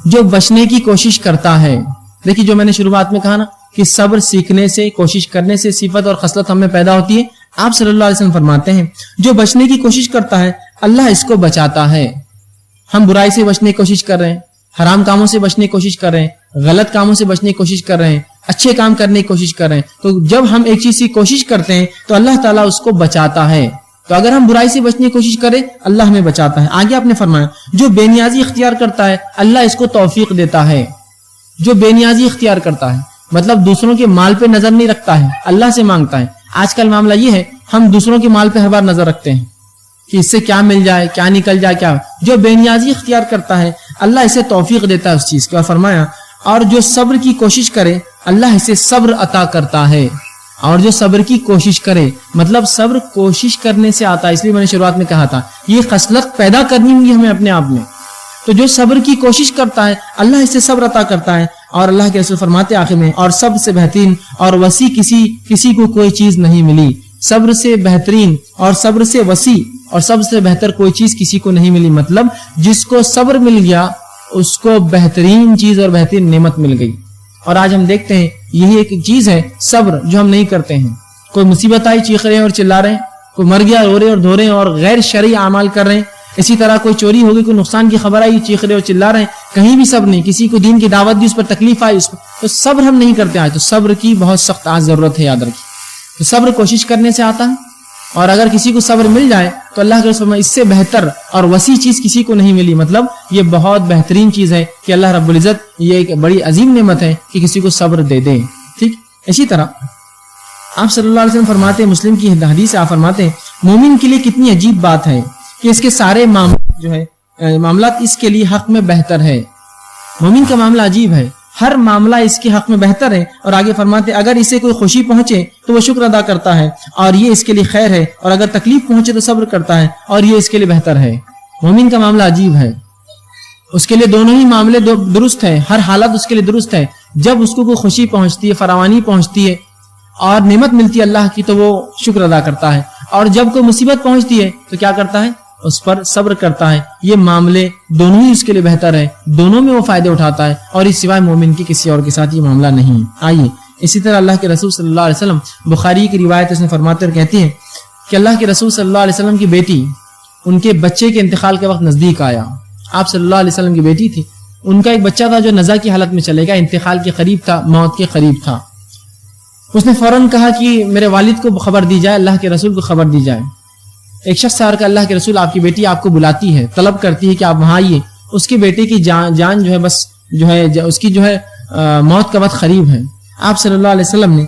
جو بچنے کی کوشش کرتا ہے, دیکھیے جو میں نے شروعات میں کہا نا کہ صبر سیکھنے سے, کوشش کرنے سے صفت اور خصلت ہم میں پیدا ہوتی ہے. آپ صلی اللہ علیہ وسلم فرماتے ہیں جو بچنے کی کوشش کرتا ہے اللہ اس کو بچاتا ہے. ہم برائی سے بچنے کی کوشش کر رہے ہیں, حرام کاموں سے بچنے کی کوشش کر رہے ہیں, غلط کاموں سے بچنے کی کوشش کر رہے ہیں, اچھے کام کرنے کی کوشش کر رہے ہیں. تو جب ہم ایک چیز کی کوشش کرتے ہیں تو اللہ تعالیٰ اس کو بچاتا ہے. تو اگر ہم برائی سے بچنے کی کوشش کریں اللہ ہمیں بچاتا ہے. آگے آپ نے فرمایا جو بے نیازی اختیار کرتا ہے اللہ اس کو توفیق دیتا ہے. جو بے نیازی اختیار کرتا ہے مطلب دوسروں کے مال پہ نظر نہیں رکھتا ہے, اللہ سے مانگتا ہے. آج کل معاملہ یہ ہے ہم دوسروں کے مال پہ ہر بار نظر رکھتے ہیں, کہ اس سے کیا مل جائے، کیا نکل جائے، کیا جو بے نیازی اختیار کرتا ہے اللہ اسے توفیق دیتا ہے اس چیز کی. اور فرمایا اور جو صبر کی کوشش کرے اللہ اسے صبر عطا کرتا ہے. اور جو صبر کی کوشش کرے مطلب صبر کوشش کرنے سے آتا ہے، اس لیے میں نے شروعات میں کہا تھا یہ خصلت پیدا کرنی ہوگی ہمیں اپنے آپ میں. تو جو صبر کی کوشش کرتا ہے اللہ اسے صبر عطا کرتا ہے. اور اللہ کے رسول فرماتے آخر میں اور سب سے بہترین اور وسیع کسی کو کوئی چیز نہیں ملی. صبر سے بہترین اور صبر سے وسیع اور سب سے بہتر کوئی چیز کسی کو نہیں ملی. مطلب جس کو صبر مل گیا اس کو بہترین چیز اور بہترین نعمت مل گئی. اور آج ہم دیکھتے ہیں یہی ایک چیز ہے صبر جو ہم نہیں کرتے ہیں. کوئی مصیبت آئی چیخ رہے ہیں اور چلا رہے ہیں، کوئی مر گیا رو رہے اور دھو رہے ہیں اور غیر شرعی اعمال کر رہے ہیں. اسی طرح کوئی چوری ہو گئی، کوئی نقصان کی خبر آئی چیخ رہے اور چلا رہے ہیں، کہیں بھی صبر نہیں. کسی کو دین کی دعوت دی اس پر تکلیف آئی تو صبر ہم نہیں کرتے. آج تو صبر کی بہت سخت آج ضرورت ہے، یاد رکھیے. تو صبر کوشش کرنے سے آتا ہے اور اگر کسی کو صبر مل جائے تو اللہ کے رسول اس سے بہتر اور وسیع چیز کسی کو نہیں ملی. مطلب یہ بہت بہترین چیز ہے کہ اللہ رب العزت یہ ایک بڑی عظیم نعمت ہے کہ کسی کو صبر دے دے. ٹھیک اسی طرح آپ صلی اللہ علیہ وسلم فرماتے ہیں، مسلم کی حدیث آپ فرماتے ہیں مومن کے لیے کتنی عجیب بات ہے کہ اس کے سارے معاملات اس کے لیے حق میں بہتر ہے. مومن کا معاملہ عجیب ہے، ہر معاملہ اس کے حق میں بہتر ہے. اور آگے فرماتے اگر اسے کوئی خوشی پہنچے تو وہ شکر ادا کرتا ہے اور یہ اس کے لیے خیر ہے، اور اگر تکلیف پہنچے تو صبر کرتا ہے اور یہ اس کے لیے بہتر ہے. مومن کا معاملہ عجیب ہے، اس کے لیے دونوں ہی معاملے درست ہے، ہر حالت اس کے لیے درست ہے. جب اس کو کوئی خوشی پہنچتی ہے، فراوانی پہنچتی ہے اور نعمت ملتی ہے اللہ کی تو وہ شکر ادا کرتا ہے. اور جب کوئی مصیبت پہنچتی ہے تو کیا کرتا ہے؟ اس پر صبر کرتا ہے. یہ معاملے دونوں ہی اس کے لیے بہتر ہے، دونوں میں وہ فائدے اٹھاتا ہے اور اس سوائے مومن کی کسی اور کے ساتھ یہ معاملہ نہیں. آئیے اسی طرح اللہ کے رسول صلی اللہ علیہ وسلم بخاری کی روایت اس میں فرماتے اور کہتی ہیں کہ اللہ کے رسول صلی اللہ علیہ وسلم کی بیٹی ان کے بچے کے انتقال کے وقت نزدیک آیا. آپ صلی اللہ علیہ وسلم کی بیٹی تھی، ان کا ایک بچہ تھا جو نزا کی حالت میں چلے گا، انتقال کے قریب تھا، موت کے قریب تھا. اس نے فوراً کہا کہ میرے والد کو خبر دی جائے، اللہ کے رسول کو خبر دی جائے. ایک شخص آ کر اللہ کے رسول آپ کی بیٹی آپ کو بلاتی ہے، طلب کرتی ہے کہ آپ وہاں آئیے، اس کے بیٹے کی جان جو ہے بس جو ہے اس کی جو ہے موت کا وقت قریب ہے. آپ صلی اللہ علیہ وسلم نے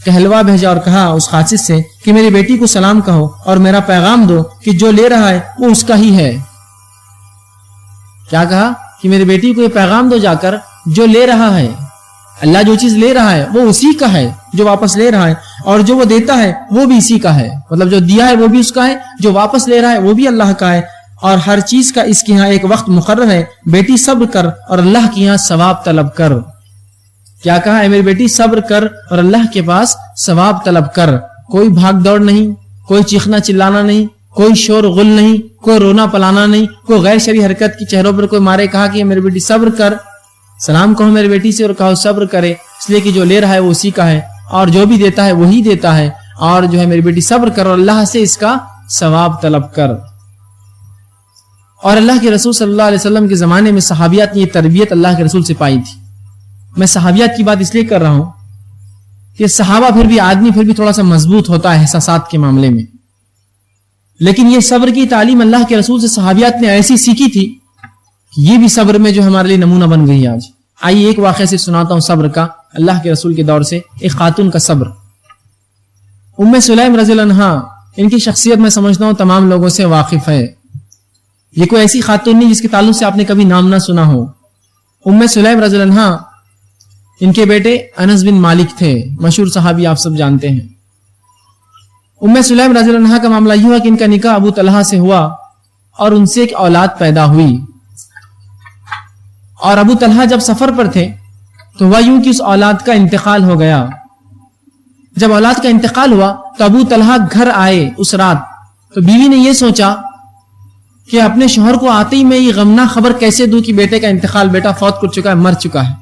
کہلوا بھیجا اور کہا اس قاصد سے کہ میری بیٹی کو سلام کہو اور میرا پیغام دو کہ جو لے رہا ہے وہ اس کا ہی ہے. کیا کہا کہ میری بیٹی کو یہ پیغام دو جا کر جو لے رہا ہے، اللہ جو چیز لے رہا ہے وہ اسی کا ہے جو واپس لے رہا ہے، اور جو وہ دیتا ہے وہ بھی اسی کا ہے. مطلب جو دیا ہے وہ بھی اس کا ہے، جو واپس لے رہا ہے وہ بھی اللہ کا ہے، اور ہر چیز کا اس کے ہاں ایک وقت مقرر ہے. بیٹی صبر کر اور اللہ کے یہاں ثواب طلب کر. کیا کہا ہے؟ میری بیٹی صبر کر اور اللہ کے پاس ثواب طلب کر. کوئی بھاگ دوڑ نہیں، کوئی چیخنا چلانا نہیں، کوئی شور غل نہیں، کوئی رونا پلانا نہیں، کوئی غیر شرعی حرکت کی چہروں پر کوئی مارے. کہا کہ میری بیٹی صبر کر، سلام کہو میری بیٹی سے اور کہو صبر کرے، اس لیے کہ جو لے رہا ہے وہ اسی کا ہے اور جو بھی دیتا ہے وہی دیتا ہے. اور جو ہے میری بیٹی صبر کر اور اللہ سے اس کا ثواب طلب کر. اور اللہ کے رسول صلی اللہ علیہ وسلم کے زمانے میں صحابیات نے یہ تربیت اللہ کے رسول سے پائی تھی. میں صحابیات کی بات اس لیے کر رہا ہوں کہ صحابہ پھر بھی آدمی پھر بھی تھوڑا سا مضبوط ہوتا ہے احساسات کے معاملے میں، لیکن یہ صبر کی تعلیم اللہ کے رسول سے صحابیات نے ایسی سیکھی تھی کہ یہ بھی صبر میں جو ہمارے لیے نمونہ بن گئی آج. آئیے ایک واقعہ سے سناتا ہوں صبر کا، اللہ کے رسول کے دور سے ایک خاتون کا صبر. ام سلیم رضی اللہ عنہا، ان کی شخصیت میں سمجھتا ہوں تمام لوگوں سے واقف ہے. یہ کوئی ایسی خاتون نہیں جس کے تعلق سے آپ نے کبھی نام نہ سنا ہو. ام سلیم رضی اللہ عنہا، ان کے بیٹے انس بن مالک تھے، مشہور صحابی آپ سب جانتے ہیں. ام سلیم رضی اللہ عنہا کا معاملہ یہ ہوا کہ ان کا نکاح ابو طلحہ سے ہوا اور ان سے ایک اولاد پیدا ہوئی. اور ابو طلحہ جب سفر پر تھے تو ہوا یوں کہ اس اولاد کا انتقال ہو گیا. جب اولاد کا انتقال ہوا تو ابو طلحہ گھر آئے اس رات، تو بیوی نے یہ سوچا کہ اپنے شوہر کو آتے ہی میں یہ غمناک خبر کیسے دوں کہ بیٹے کا انتقال، بیٹا فوت کر چکا ہے، مر چکا ہے.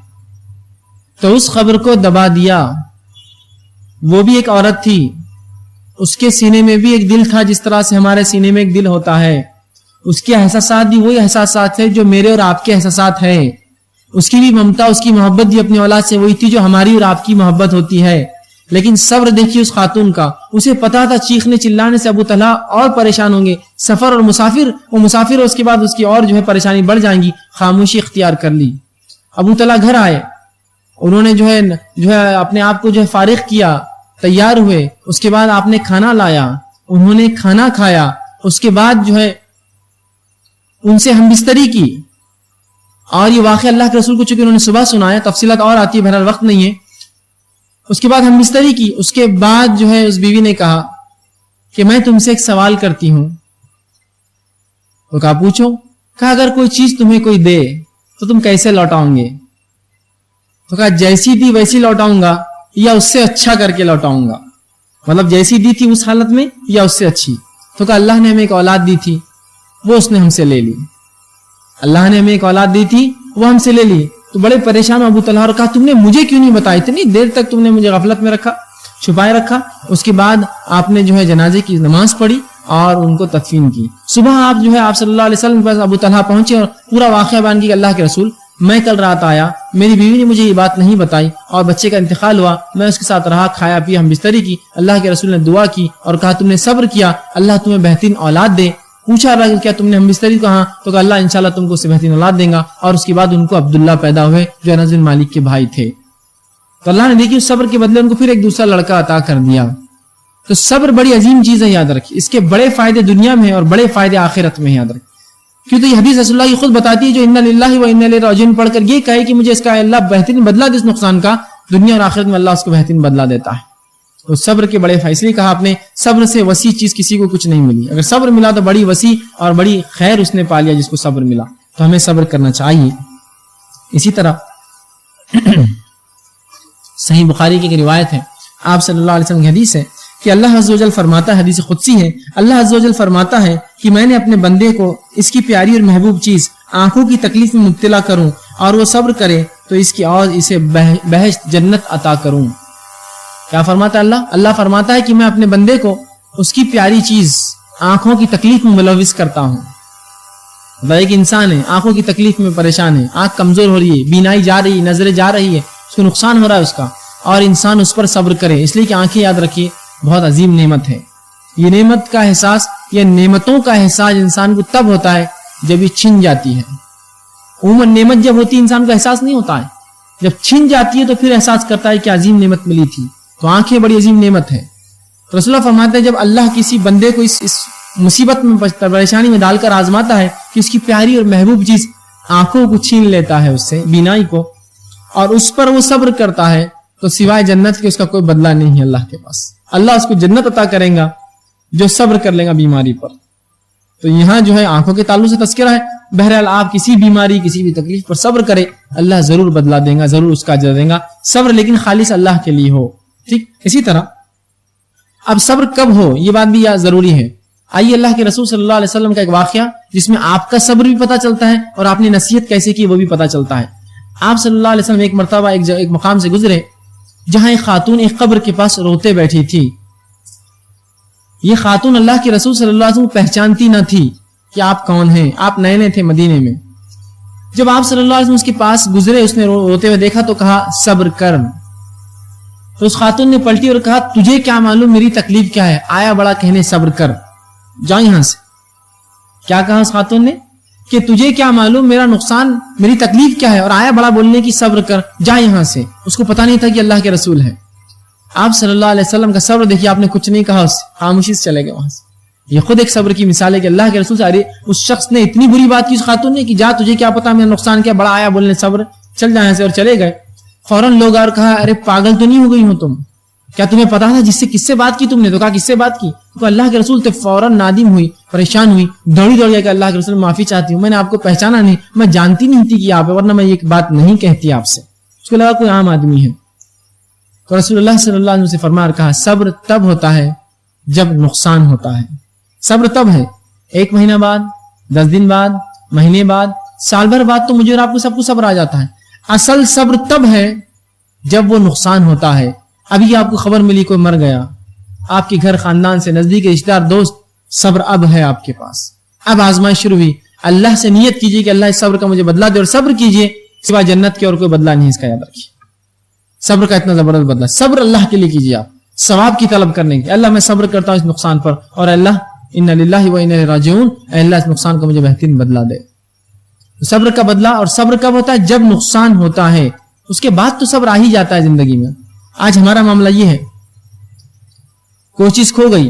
تو اس خبر کو دبا دیا. وہ بھی ایک عورت تھی، اس کے سینے میں بھی ایک دل تھا جس طرح سے ہمارے سینے میں ایک دل ہوتا ہے. اس کے احساسات بھی وہی احساسات ہیں جو میرے اور آپ کے احساسات ہیں. اس کی بھی ممتا، اس کی محبت بھی اپنی اولاد سے وہی تھی جو ہماری اور آپ کی محبت ہوتی ہے. لیکن صبر دیکھیے اس خاتون کا. اسے پتا تھا چیخنے چلانے سے ابو طلحہ اور پریشان ہوں گے، سفر اور وہ مسافر اس کے بعد اس کی اور جو ہے پریشانی بڑھ جائیں گی. خاموشی اختیار کر لی. ابو طلحہ گھر آئے، انہوں نے جو ہے اپنے آپ کو جو ہے فارغ کیا، تیار ہوئے. اس کے بعد آپ نے کھانا لایا، انہوں نے کھانا کھایا اس کے بعد جو ہے ان سے ہم بستری کی، اور یہ واقعہ اللہ کے رسول کو چونکہ انہوں نے صبح سنایا، تفصیلات اور آتی ہے، بہرحال وقت نہیں ہے. اس کے بعد ہم بستری کی. اس کے بعد جو ہے اس بیوی نے کہا کہ میں تم سے ایک سوال کرتی ہوں. تو کہا پوچھو. کہا اگر کوئی چیز تمہیں کوئی دے تو تم کیسے لوٹاؤں گے؟ تو کہا جیسی دی ویسی لوٹاؤں گا یا اس سے اچھا کر کے لوٹاؤں گا. مطلب جیسی دی تھی اس حالت میں یا اس سے اچھی. تو کہا اللہ نے ہمیں ایک اولاد دی تھی وہ اس نے ہم سے لے لی. اللہ نے ہمیں ایک اولاد دی تھی وہ ہم سے لے لی. تو بڑے پریشان ابو طلحہ اور کہا تم نے مجھے کیوں نہیں بتایا؟ اتنی دیر تک تم نے مجھے غفلت میں رکھا، چھپائے رکھا. اس کے بعد آپ نے جو ہے جنازے کی نماز پڑھی اور ان کو تدفین کی. صبح آپ جو ہے آپ صلی اللہ علیہ وسلم کے پاس ابو طلحہ پہنچے اور پورا واقعہ بیان کیا کہ اللہ کے رسول میں کل رات آیا، میری بیوی نے مجھے یہ بات نہیں بتائی اور بچے کا انتقال ہوا، میں اس کے ساتھ رہا، کھایا پیا، ہم بستری کی. اللہ کے رسول نے دعا کی اور کہا تم نے صبر کیا، اللہ تمہیں بہترین اولاد دے. پوچھا رہا کیا تم نے ہم بستری کہا؟ تو کہا اللہ انشاءاللہ تم کو اس سے بہترین اولاد دے گا. اور اس کے بعد ان کو عبداللہ پیدا ہوئے جو انس بن مالک کے بھائی تھے. تو اللہ نے دیکھی صبر کے بدلے ان کو پھر ایک دوسرا لڑکا عطا کر دیا. تو صبر بڑی عظیم چیز ہے، یاد رکھیے. اس کے بڑے فائدے دنیا میں ہیں اور بڑے فائدے آخرت میں ہیں، یاد رکھیے. کیوں تو یہ حدیث رسول اللہ کی خود بتاتی ہے جو انا للہ و انا الیہ راجعون پڑھ کر یہ کہے کہ مجھے اس کا اللہ بہترین بدلہ دے اس نقصان کا، دنیا اور آخرت میں اللہ اس کو بہترین بدلہ دیتا ہے. تو صبر کے بڑے فیصلے کہا آپ نے، صبر سے وسیع چیز کسی کو کچھ نہیں ملی. اگر صبر ملا تو بڑی وسیع اور بڑی خیر اس نے پا لیا جس کو صبر ملا. تو ہمیں صبر کرنا چاہیے. اسی طرح صحیح بخاری کی ایک روایت ہے، آپ صلی اللہ علیہ وسلم کی حدیث ہے کہ اللہ عز و جل فرماتا ہے، حدیث قدسی ہے، اللہ عز و جل فرماتا ہے کہ میں نے اپنے بندے کو اس کی پیاری اور محبوب چیز آنکھوں کی تکلیف میں مبتلا کروں اور وہ صبر کرے تو اس کی عوض اسے بہشت جنت عطا کروں. کیا فرماتا ہے اللہ؟ اللہ فرماتا ہے کہ میں اپنے بندے کو اس کی پیاری چیز آنکھوں کی تکلیف میں ملوث کرتا ہوں. ایک انسان ہے آنکھوں کی تکلیف میں پریشان ہے، آنکھ کمزور ہو رہی ہے، بینائی جا رہی ہے، نظریں جا رہی ہے، اس کو نقصان ہو رہا ہے اس کا، اور انسان اس پر صبر کرے. اس لیے کہ آنکھیں یاد رکھیے بہت عظیم نعمت ہے. یہ نعمت کا احساس، یہ نعمتوں کا احساس انسان کو تب ہوتا ہے جب یہ چھن جاتی ہے. عموماً نعمت جب ہوتی ہے انسان کو احساس نہیں ہوتا ہے، جب چھن جاتی ہے تو پھر احساس کرتا ہے کہ عظیم نعمت ملی تھی. تو آنکھیں بڑی عظیم نعمت ہے. تو رسول اللہ فرماتے ہیں جب اللہ کسی بندے کو اس مصیبت میں پریشانی میں ڈال کر آزماتا ہے کہ اس کی پیاری اور محبوب چیز آنکھوں کو چھین لیتا ہے، اس سے بینائی کو، اور اس پر وہ صبر کرتا ہے تو سوائے جنت کے اس کا کوئی بدلہ نہیں ہے اللہ کے پاس. اللہ اس کو جنت عطا کرے گا جو صبر کر لے گا بیماری پر. تو یہاں جو ہے آنکھوں کے تعلق سے تذکرہ ہے. بہرحال آپ کسی بیماری کسی بھی تکلیف پر صبر کرے، اللہ ضرور بدلہ دے گا، ضرور اس کا اجر دے گا. صبر لیکن خالص اللہ کے لیے ہو. ٹھیک. اسی طرح اب صبر کب ہو یہ بات بھی ضروری ہے. آئیے اللہ کے رسول صلی اللہ علیہ وسلم کا ایک واقعہ جس میں آپ کا صبر بھی پتہ چلتا ہے اور آپ نے نصیحت کیسے کی وہ بھی پتہ چلتا ہے. آپ صلی اللہ علیہ وسلم ایک مرتبہ ایک مقام سے گزرے جہاں ایک خاتون ایک قبر کے پاس روتے بیٹھی تھی. یہ خاتون اللہ کے رسول صلی اللہ علیہ وسلم پہچانتی نہ تھی کہ آپ کون ہیں. آپ نئے نئے تھے مدینے میں. جب آپ صلی اللہ علیہ وسلم اس کے پاس گزرے، اس نے روتے ہوئے دیکھا تو کہا صبر کر. تو اس خاتون نے پلٹی اور کہا تجھے کیا معلوم میری تکلیف کیا ہے، آیا بڑا کہنے صبر کر، جا یہاں سے. کیا کہا اس خاتون نے کہ تجھے کیا معلوم میرا نقصان، میری تکلیف کیا ہے، اور آیا بڑا بولنے کی صبر کر، جا یہاں سے. اس کو پتا نہیں تھا کہ اللہ کے رسول ہے. آپ صلی اللہ علیہ وسلم کا صبر دیکھیے، آپ نے کچھ نہیں کہا، خاموشی سے چلے گئے وہاں سے. یہ خود ایک صبر کی مثال ہے کہ اللہ کے رسول سے اس شخص نے اتنی بری بات کی اس خاتون نے کہ جا تجھے کیا پتا میرا نقصان کیا، بڑا آیا بولنے صبر، چل جا یہاں سے، اور چلے گئے. فوراً لوگ اور کہا ارے پاگل تو نہیں ہو گئی ہو تم، کیا تمہیں پتا تھا کس سے بات کی تم نے؟ تو کہا کس سے بات کی؟ تو اللہ کے رسول تو فوراً نادم ہوئی، پریشان ہوئی، دوڑی دوڑی کہ اللہ کے رسول معافی چاہتی ہوں، میں نے آپ کو پہچانا نہیں، میں جانتی نہیں تھی کہ آپ، ورنہ میں یہ بات نہیں کہتی آپ سے. اس کو لگا کوئی عام آدمی ہے. تو رسول اللہ صلی اللہ علیہ وسلم سے فرما اور کہا صبر تب ہوتا ہے جب نقصان ہوتا ہے. صبر تب ہے 1 مہینہ بعد، 10 دن بعد، مہینے بعد، سال بھر بعد تو مجھے اور آپ کو سب کو صبر آ جاتا ہے. اصل صبر تب ہے جب وہ نقصان ہوتا ہے. ابھی آپ کو خبر ملی کوئی مر گیا، آپ کے گھر خاندان سے نزدیک رشتہ دار دوست، صبر اب ہے آپ کے پاس. اب آزمائش شروع ہوئی. اللہ سے نیت کیجیے کہ اللہ اس صبر کا مجھے بدلہ دے، اور صبر کیجیے، سوائے جنت کے اور کوئی بدلہ نہیں. اس کا یاد رکھیے صبر کا اتنا زبردست بدلہ. صبر اللہ کے لیے کیجیے، آپ ثواب کی طلب کرنے کی. اللہ میں صبر کرتا ہوں اس نقصان پر، اور اللہ انا للہ و انا الیہ راجعون، اللہ اس نقصان کو مجھے بہترین بدلہ دے. صبر کا بدلہ. اور صبر کب ہوتا ہے؟ جب نقصان ہوتا ہے. اس کے بعد تو صبر آ ہی جاتا ہے زندگی میں. آج ہمارا معاملہ یہ ہے، کوئی چیز کھو گئی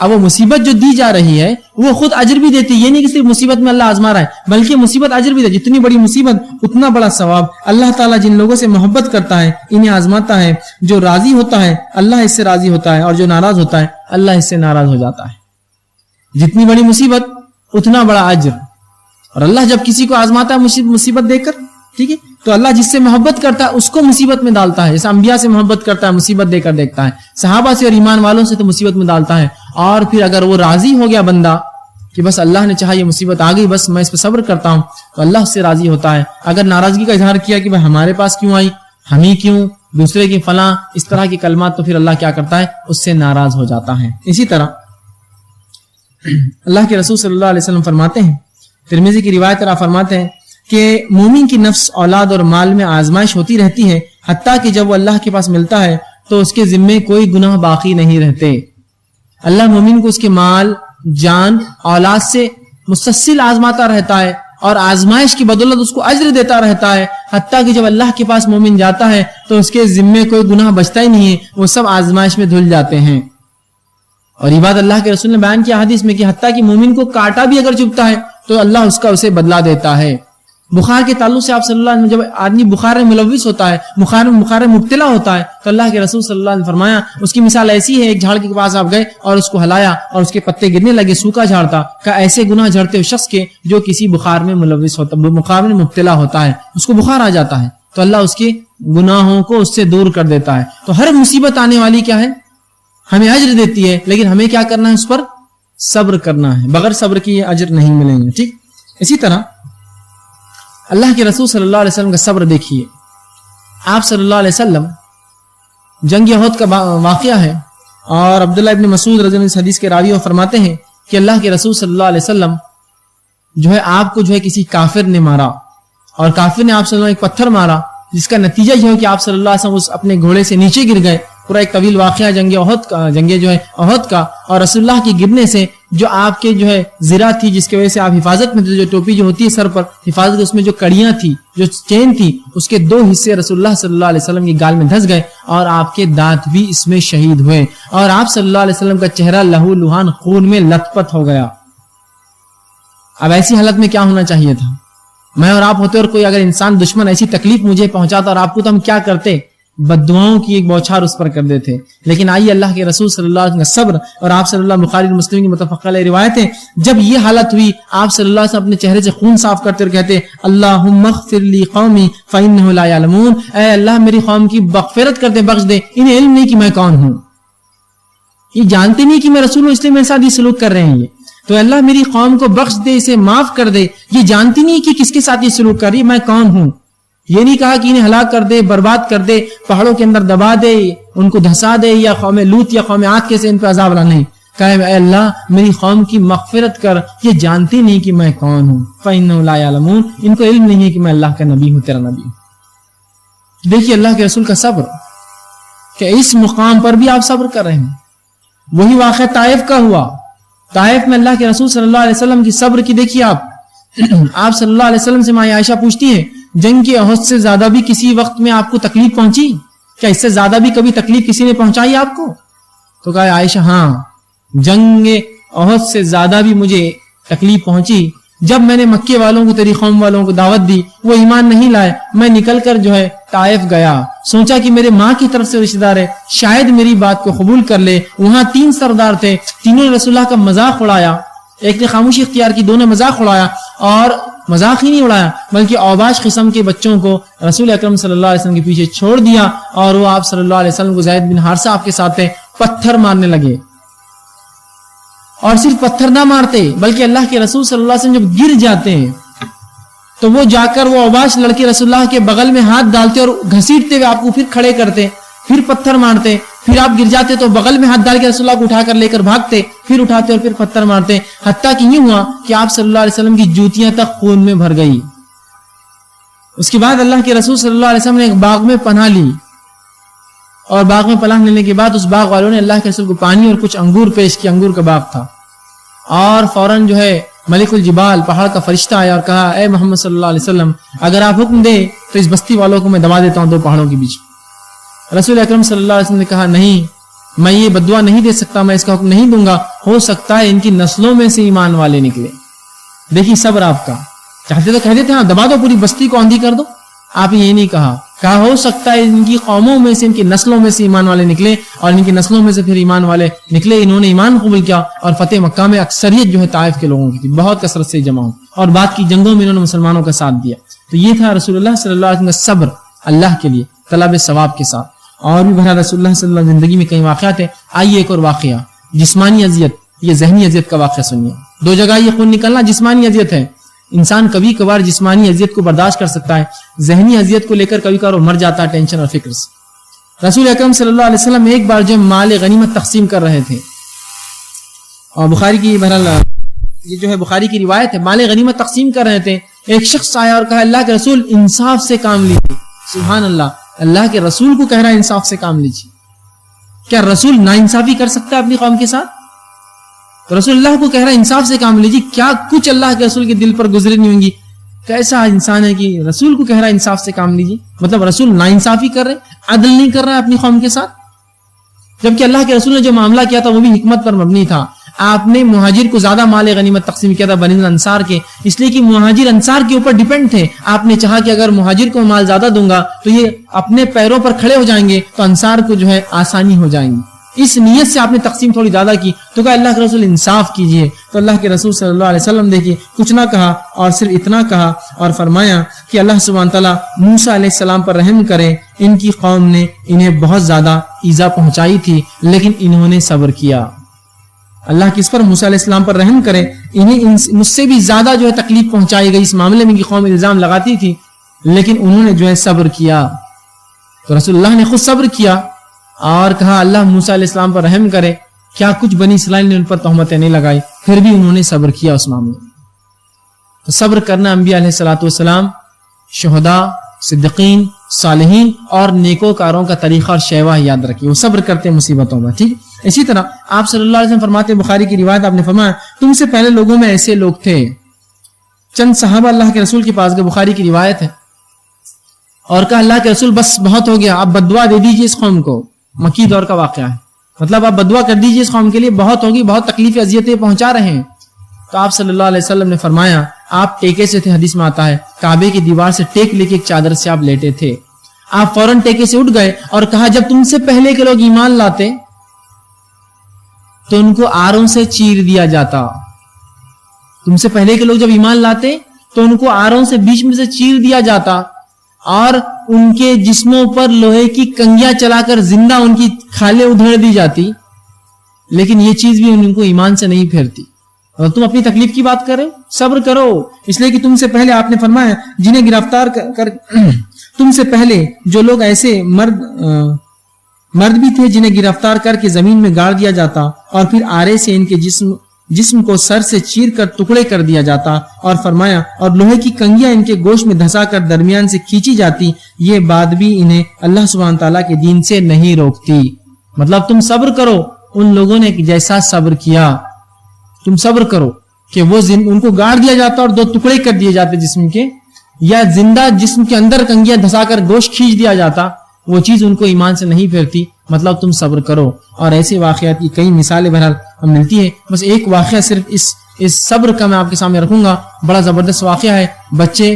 اب وہ مصیبت جو دی جا رہی ہے وہ خود اجر بھی دیتی ہے. یہ نہیں کہ صرف مصیبت میں اللہ آزما رہا ہے بلکہ مصیبت اجر بھی دیتی ہے. جتنی بڑی مصیبت اتنا بڑا ثواب. اللہ تعالیٰ جن لوگوں سے محبت کرتا ہے انہیں آزماتا ہے. جو راضی ہوتا ہے اللہ اس سے راضی ہوتا ہے اور جو ناراض ہوتا ہے اللہ اس سے ناراض ہو جاتا ہے. جتنی بڑی مصیبت اتنا بڑا اجر. اور اللہ جب کسی کو آزماتا ہے مصیبت دے کر, ٹھیک ہے, تو اللہ جس سے محبت کرتا ہے اس کو مصیبت میں ڈالتا ہے. جیسے انبیاء سے محبت کرتا ہے مصیبت دے کر دیکھتا ہے, صحابہ سے اور ایمان والوں سے تو مصیبت میں ڈالتا ہے. اور پھر اگر وہ راضی ہو گیا بندہ کہ بس اللہ نے چاہا یہ مصیبت آ گئی, بس میں اس پہ صبر کرتا ہوں, تو اللہ اس سے راضی ہوتا ہے. اگر ناراضگی کا اظہار کیا کہ بھائی ہمارے پاس کیوں آئی, ہم ہی کیوں, دوسرے کی فلاں, اس طرح کی کلمات, تو پھر اللہ کیا کرتا ہے, اس سے ناراض ہو جاتا ہے. اسی طرح اللہ کے رسول صلی اللہ علیہ وسلم فرماتے ہیں, ترمذی کی روایت آپ فرماتے ہیں کہ مومن کی نفس, اولاد اور مال میں آزمائش ہوتی رہتی ہے حتیٰ کہ جب وہ اللہ کے پاس ملتا ہے تو اس کے ذمے کوئی گناہ باقی نہیں رہتے. اللہ مومن کو اس کے مال, جان, اولاد سے مسلسل آزماتا رہتا ہے اور آزمائش کی بدولت اس کو اجر دیتا رہتا ہے حتیٰ کہ جب اللہ کے پاس مومن جاتا ہے تو اس کے ذمے کوئی گناہ بچتا ہی نہیں ہے, وہ سب آزمائش میں دھل جاتے ہیں. اور یہ بات اللہ کے رسول نے بیان کیا حدیث میں کہ حتیٰ کہ مومن کو کانٹا بھی اگر چبھتا ہے تو اللہ اس کا اسے بدلہ دیتا ہے. بخار کے تعلق سے آپ صلی اللہ علیہ وسلم, جب آدمی بخار میں ملوث ہوتا ہے, بخار میں مبتلا ہوتا ہے, تو اللہ کے رسول صلی اللہ علیہ وسلم نے فرمایا اس کی مثال ایسی ہے, ایک جھاڑ کے پاس آپ گئے اور اس کو ہلایا اور اس کے پتے گرنے لگے, سوکھا جھاڑ تھا, کہ ایسے گناہ جھڑتے ہو شخص کے جو کسی بخار میں ملوث ہوتا, بخار میں مبتلا ہوتا ہے, اس کو بخار آ جاتا ہے, تو اللہ اس کے گناہوں کو اس سے دور کر دیتا ہے. تو ہر مصیبت آنے والی کیا ہے, ہمیں اجر دیتی ہے, لیکن ہمیں کیا کرنا ہے, اس پر صبر کرنا ہے. بغیر صبر کی یہ اجر نہیں ملیں گے. ٹھیک, اسی طرح اللہ کے رسول صلی اللہ علیہ وسلم کا صبر دیکھیے. آپ صلی اللہ علیہ وسلم, جنگ احد کا واقعہ ہے اور عبداللہ ابن مسعود رضی اللہ عنہ اس حدیث کے راوی فرماتے ہیں کہ اللہ کے رسول صلی اللہ علیہ وسلم جو ہے آپ کو جو ہے کسی کافر نے مارا, اور کافر نے آپ صلی اللہ علیہ وسلم ایک پتھر مارا, جس کا نتیجہ یہ ہو کہ آپ صلی اللہ علیہ وسلم اس اپنے گھوڑے سے نیچے گر گئے. پورا ایک طویل واقعہ جنگ احد کا, اور رسول اللہ کے گرنے سے جو آپ کے جو ہے زرہ تھی, جس کی وجہ سے آپ حفاظت میں تھے, جو ٹوپی جو ہوتی ہے سر پر حفاظت, اس میں جو کڑیاں تھی, جو چین تھی, اس کے 2 حصے رسول اللہ صلی اللہ علیہ وسلم کی گال میں دھس گئے اور آپ کے دانت بھی اس میں شہید ہوئے, اور آپ صلی اللہ علیہ وسلم کا چہرہ لہو لہان خون میں لت پت ہو گیا. اب ایسی حالت میں کیا ہونا چاہیے تھا, میں اور آپ ہوتے اور کوئی اگر انسان دشمن ایسی تکلیف مجھے پہنچاتا اور آپ کو, تو ہم کیا کرتے, بددعاؤں کی ایک بوچھار اس پر کر دیتے. لیکن آئیے اللہ کے رسول صلی اللہ علیہ وسلم کا صبر, اور آپ صلی اللہ علیہ بخاری مسلم کی متفق علیہ روایتیں, جب یہ حالت ہوئی آپ صلی اللہ علیہ وسلم اپنے چہرے سے خون صاف کرتے اور کہتے اللہم اغفر لی قومی فإنہ لا یعلمون, اے اللہ میری قوم کی مغفرت کر دے, بخش دے, انہیں علم نہیں کہ میں کون ہوں, یہ جانتے نہیں کہ میں رسول ہوں, اس لیے میرے ساتھ یہ سلوک کر رہے ہیں. تو اللہ میری قوم کو بخش دے, اسے معاف کر دے, یہ جانتی نہیں کہ کس کے ساتھ یہ سلوک کر رہی ہے, میں کون ہوں. یہ نہیں کہا کہ انہیں ہلاک کر دے, برباد کر دے, پہاڑوں کے اندر دبا دے, ان کو دھسا دے, یا قوم لوط یا قوم عاد کے سے ان پہ عذاب لا, نہیں کہا اے اللہ میری قوم کی مغفرت کر, یہ جانتی نہیں کہ میں کون ہوں. فإنہ لا یعلمون, ان کو علم نہیں ہے کہ میں اللہ کا نبی ہوں, تیرا نبی ہوں. دیکھیے اللہ کے رسول کا صبر, کہ اس مقام پر بھی آپ صبر کر رہے ہیں. وہی واقعہ طائف کا ہوا, طائف میں اللہ کے رسول صلی اللہ علیہ وسلم کی صبر کی دیکھیے آپ. آپ صلی اللہ علیہ وسلم سے ماں عائشہ پوچھتی ہیں جنگ کے احد سے زیادہ بھی کسی وقت میں آپ کو تکلیف پہنچی, کیا اس سے زیادہ بھی کبھی تکلیف کسی نے پہنچائی آپ کو؟ تو کہا عائشہ ہاں, جنگ احد سے زیادہ بھی مجھے تکلیف پہنچی جب میں نے مکے والوں کو, تیری قوم والوں کو دعوت دی, وہ ایمان نہیں لائے, میں نکل کر جو ہے طائف گیا, سوچا کہ میرے ماں کی طرف سے رشتہ دار ہے, شاید میری بات کو قبول کر لے. وہاں 3 سردار تھے, تینوں نے رسول اللہ کا مذاق اڑایا, ایک نے خاموشی اختیار کی, 2 نے مذاق اڑایا, اور مذاق ہی نہیں اڑایا بلکہ اوباش قسم کے بچوں کو رسول اکرم صلی اللہ علیہ وسلم کے پیچھے چھوڑ دیا, اور وہ آپ صلی اللہ علیہ وسلم کو, زید بن حارثہ آپ کے ساتھ تھے, پتھر مارنے لگے. اور صرف پتھر نہ مارتے بلکہ اللہ کے رسول صلی اللہ علیہ وسلم جب گر جاتے ہیں تو وہ جا کر وہ اوباش لڑکے رسول اللہ کے بغل میں ہاتھ ڈالتے اور گھسیٹتے ہوئے آپ کو پھر کھڑے کرتے, پھر پتھر مارتے, پھر آپ گر جاتے تو بغل میں ہاتھ ڈال کے رسول اللہ کو اٹھا کر لے کر بھاگتے, پھر اٹھاتے اور پھر پتھر مارتے, حتیٰ کہ یہ ہوا کہ آپ صلی اللہ علیہ وسلم کی جوتیاں تک خون میں بھر گئی. اس کے بعد اللہ کے رسول صلی اللہ علیہ وسلم نے ایک باغ میں پناہ لی, اور باغ میں پناہ لینے کے بعد اس باغ والوں نے اللہ کے رسول کو پانی اور کچھ انگور پیش کیا, انگور کا باغ تھا, اور فوراً جو ہے ملک الجبال پہاڑ کا فرشتہ آیا اور کہا اے محمد صلی اللہ علیہ وسلم اگر آپ حکم دیں تو اس بستی والوں کو میں دبا دیتا ہوں 2 پہاڑوں کے بیچ. رسول اکرم صلی اللہ علیہ وسلم نے کہا نہیں, میں یہ بددعا نہیں دے سکتا, میں اس کا حکم نہیں دوں گا, ہو سکتا ہے ان کی نسلوں میں سے ایمان والے نکلے. دیکھیے صبر آپ کا, چاہتے تو کہہ دیتے ہاں دبا دو پوری بستی کو آندھی کر دو, آپ یہ نہیں کہا ہو سکتا ہے ان کی قوموں میں سے ان کی نسلوں میں سے ایمان والے نکلے, اور ان کی نسلوں میں سے پھر ایمان والے نکلے, انہوں نے ایمان قبول کیا, اور فتح مکہ میں اکثریت جو ہے طائف کے لوگوں کی تھی, بہت کثرت سے جمع ہو, اور بعد کی جنگوں میں انہوں نے مسلمانوں کا ساتھ دیا. تو یہ تھا رسول اللہ صلی اللہ علیہ وسلم کا صبر اللہ کے لیے طلب ثواب کے ساتھ. اور بھی بہرحال رسول اللہ صلی اللہ علیہ وسلم زندگی میں کئی واقعات ہیں. آئیے ایک اور واقعہ, جسمانی اذیت, یہ ذہنی اذیت کا واقعہ سنیے. دو جگہ یہ خون نکلنا جسمانی اذیت ہے, انسان کبھی کبھار جسمانی اذیت کو برداشت کر سکتا ہے, ذہنی اذیت کو لے کر کبھی کبھار مر جاتا ہے ٹینشن اور فکر سے. رسول اکرم صلی اللہ علیہ وسلم ایک بار جو مال غنیمت تقسیم کر رہے تھے, اور بخاری کی بہرحال یہ جو ہے بخاری کی روایت ہے, مال غنیمت تقسیم کر رہے تھے, ایک شخص آیا اور کہا اللہ کے رسول انصاف سے کام لیجیے. سبحان اللہ, اللہ کے رسول کو کہہ رہا ہے انصاف سے کام لیجیے. کیا رسول ناانصافی کر سکتا ہے اپنی قوم کے ساتھ؟ تو رسول اللہ کو کہہ رہا ہے انصاف سے کام لیجیے. کیا کچھ اللہ کے رسول کے دل پر گزری نہیں ہوں گی, کیسا انسان ہے کہ رسول کو کہہ رہا ہے انصاف سے کام لیجیے. مطلب رسول ناانصافی کر رہے, عدل نہیں کر رہا ہے اپنی قوم کے ساتھ, جبکہ اللہ کے رسول نے جو معاملہ کیا تھا وہ بھی حکمت پر مبنی تھا. آپ نے مہاجر کو زیادہ مال غنیمت تقسیم کیا تھا بنی انصار کے, اس لیے کہ مہاجر انصار کے اوپر ڈیپینڈ تھے. آپ نے چاہا کہ اگر مہاجر کو مال زیادہ دوں گا تو یہ اپنے پیروں پر کھڑے ہو جائیں گے, تو انصار کو جو ہے آسانی ہو جائیں گی. اس نیت سے آپ نے تقسیم تھوڑی زیادہ کی. تو کہا اللہ کے رسول انصاف کیجئے. تو اللہ کے رسول صلی اللہ علیہ وسلم دیکھیے کچھ نہ کہا, اور صرف اتنا کہا اور فرمایا کہ اللہ سبحانہ تعالیٰ موسیٰ علیہ السلام پر رحم کرے, ان کی قوم نے انہیں بہت زیادہ ایذا پہنچائی تھی لیکن انہوں نے صبر کیا. اللہ کس پر؟ موسیٰ علیہ السلام پر رحم کرے, انہیں مجھ سے بھی زیادہ جو ہے تکلیف پہنچائی گئی, اس معاملے میں ان کی قوم الزام لگاتی تھی لیکن انہوں نے جو ہے صبر کیا. تو رسول اللہ نے خود صبر کیا اور کہا اللہ موسیٰ علیہ السلام پر رحم کرے. کیا کچھ بنی اسرائیل نے ان پر تہمتیں نہیں لگائی, پھر بھی انہوں نے صبر کیا اس معاملے میں. تو صبر کرنا انبیاء علیہ الصلوۃ والسلام, شہداء, صدیقین, صالحین اور نیکوکاروں کا طریقہ اور شیوہ یاد رکھیے, وہ صبر کرتے ہیں مصیبتوں میں. ٹھیک, اسی طرح آپ صلی اللہ علیہ وسلم فرماتے, بخاری کی روایت, آپ نے فرمایا تم سے پہلے لوگوں میں ایسے لوگ تھے. چند صحابہ اللہ کے رسول کے پاس گئے, بخاری کی روایت ہے, اور کہا اللہ کے رسول بس بہت ہو گیا, آپ بددعا دے دیجیے اس قوم کو. مکی دور کا واقعہ ہے, مطلب آپ بددعا کر دیجیے اس قوم کے لیے, بہت ہوگی, بہت تکلیفیں اذیتیں پہنچا رہے ہیں. تو آپ صلی اللہ علیہ وسلم نے فرمایا آپ ٹیکے سے تھے, حدیث میں آتا ہے کعبے کی دیوار سے ٹیک لے کے ایک چادر سے آپ لیٹے تھے. آپ فوراً ٹیکے سے اٹھ گئے اور کہا جب تم سے پہلے کے لوگ ایمان لاتے تو ان کو آروں سے چیر دیا جاتا. تم سے پہلے کے لوگ جب ایمان لاتے تو ان کو آروں سے بیچ میں سے چیر دیا جاتا, اور ان کے جسموں پر لوہے کی کنگیاں چلا کر زندہ ان کی کھالیں ادھیڑ دی جاتی, لیکن یہ چیز بھی ان کو ایمان سے نہیں پھیرتی. اور تم اپنی تکلیف کی بات کرو, صبر کرو, اس لیے کہ تم سے پہلے آپ نے فرمایا جنہیں گرفتار کر تم سے پہلے جو لوگ ایسے مرد بھی تھے جنہیں گرفتار کر کے زمین میں گاڑ دیا جاتا, اور پھر آرے سے ان کے جسم کو سر سے چیر کر ٹکڑے کر دیا جاتا, اور فرمایا اور لوہے کی کنگیاں ان کے گوشت میں دھسا کر درمیان سے کھینچی جاتی. یہ بات بھی انہیں اللہ سبحانہ تعالیٰ کے دین سے نہیں روکتی. مطلب تم صبر کرو, ان لوگوں نے جیسا صبر کیا تم صبر کرو کہ وہ ان کو گاڑ دیا جاتا اور دو ٹکڑے کر دیے جاتے جسم کے, یا زندہ جسم کے اندر کنگیاں دھسا کر گوشت کھینچ دیا جاتا, وہ چیز ان کو ایمان سے نہیں پھیرتی. مطلب تم صبر کرو. اور ایسے واقعات کی کئی مثالیں بہرحال ہم ملتی ہیں. بس ایک واقعہ صرف اس صبر کا میں آپ کے سامنے رکھوں گا, بڑا زبردست واقعہ ہے, بچے,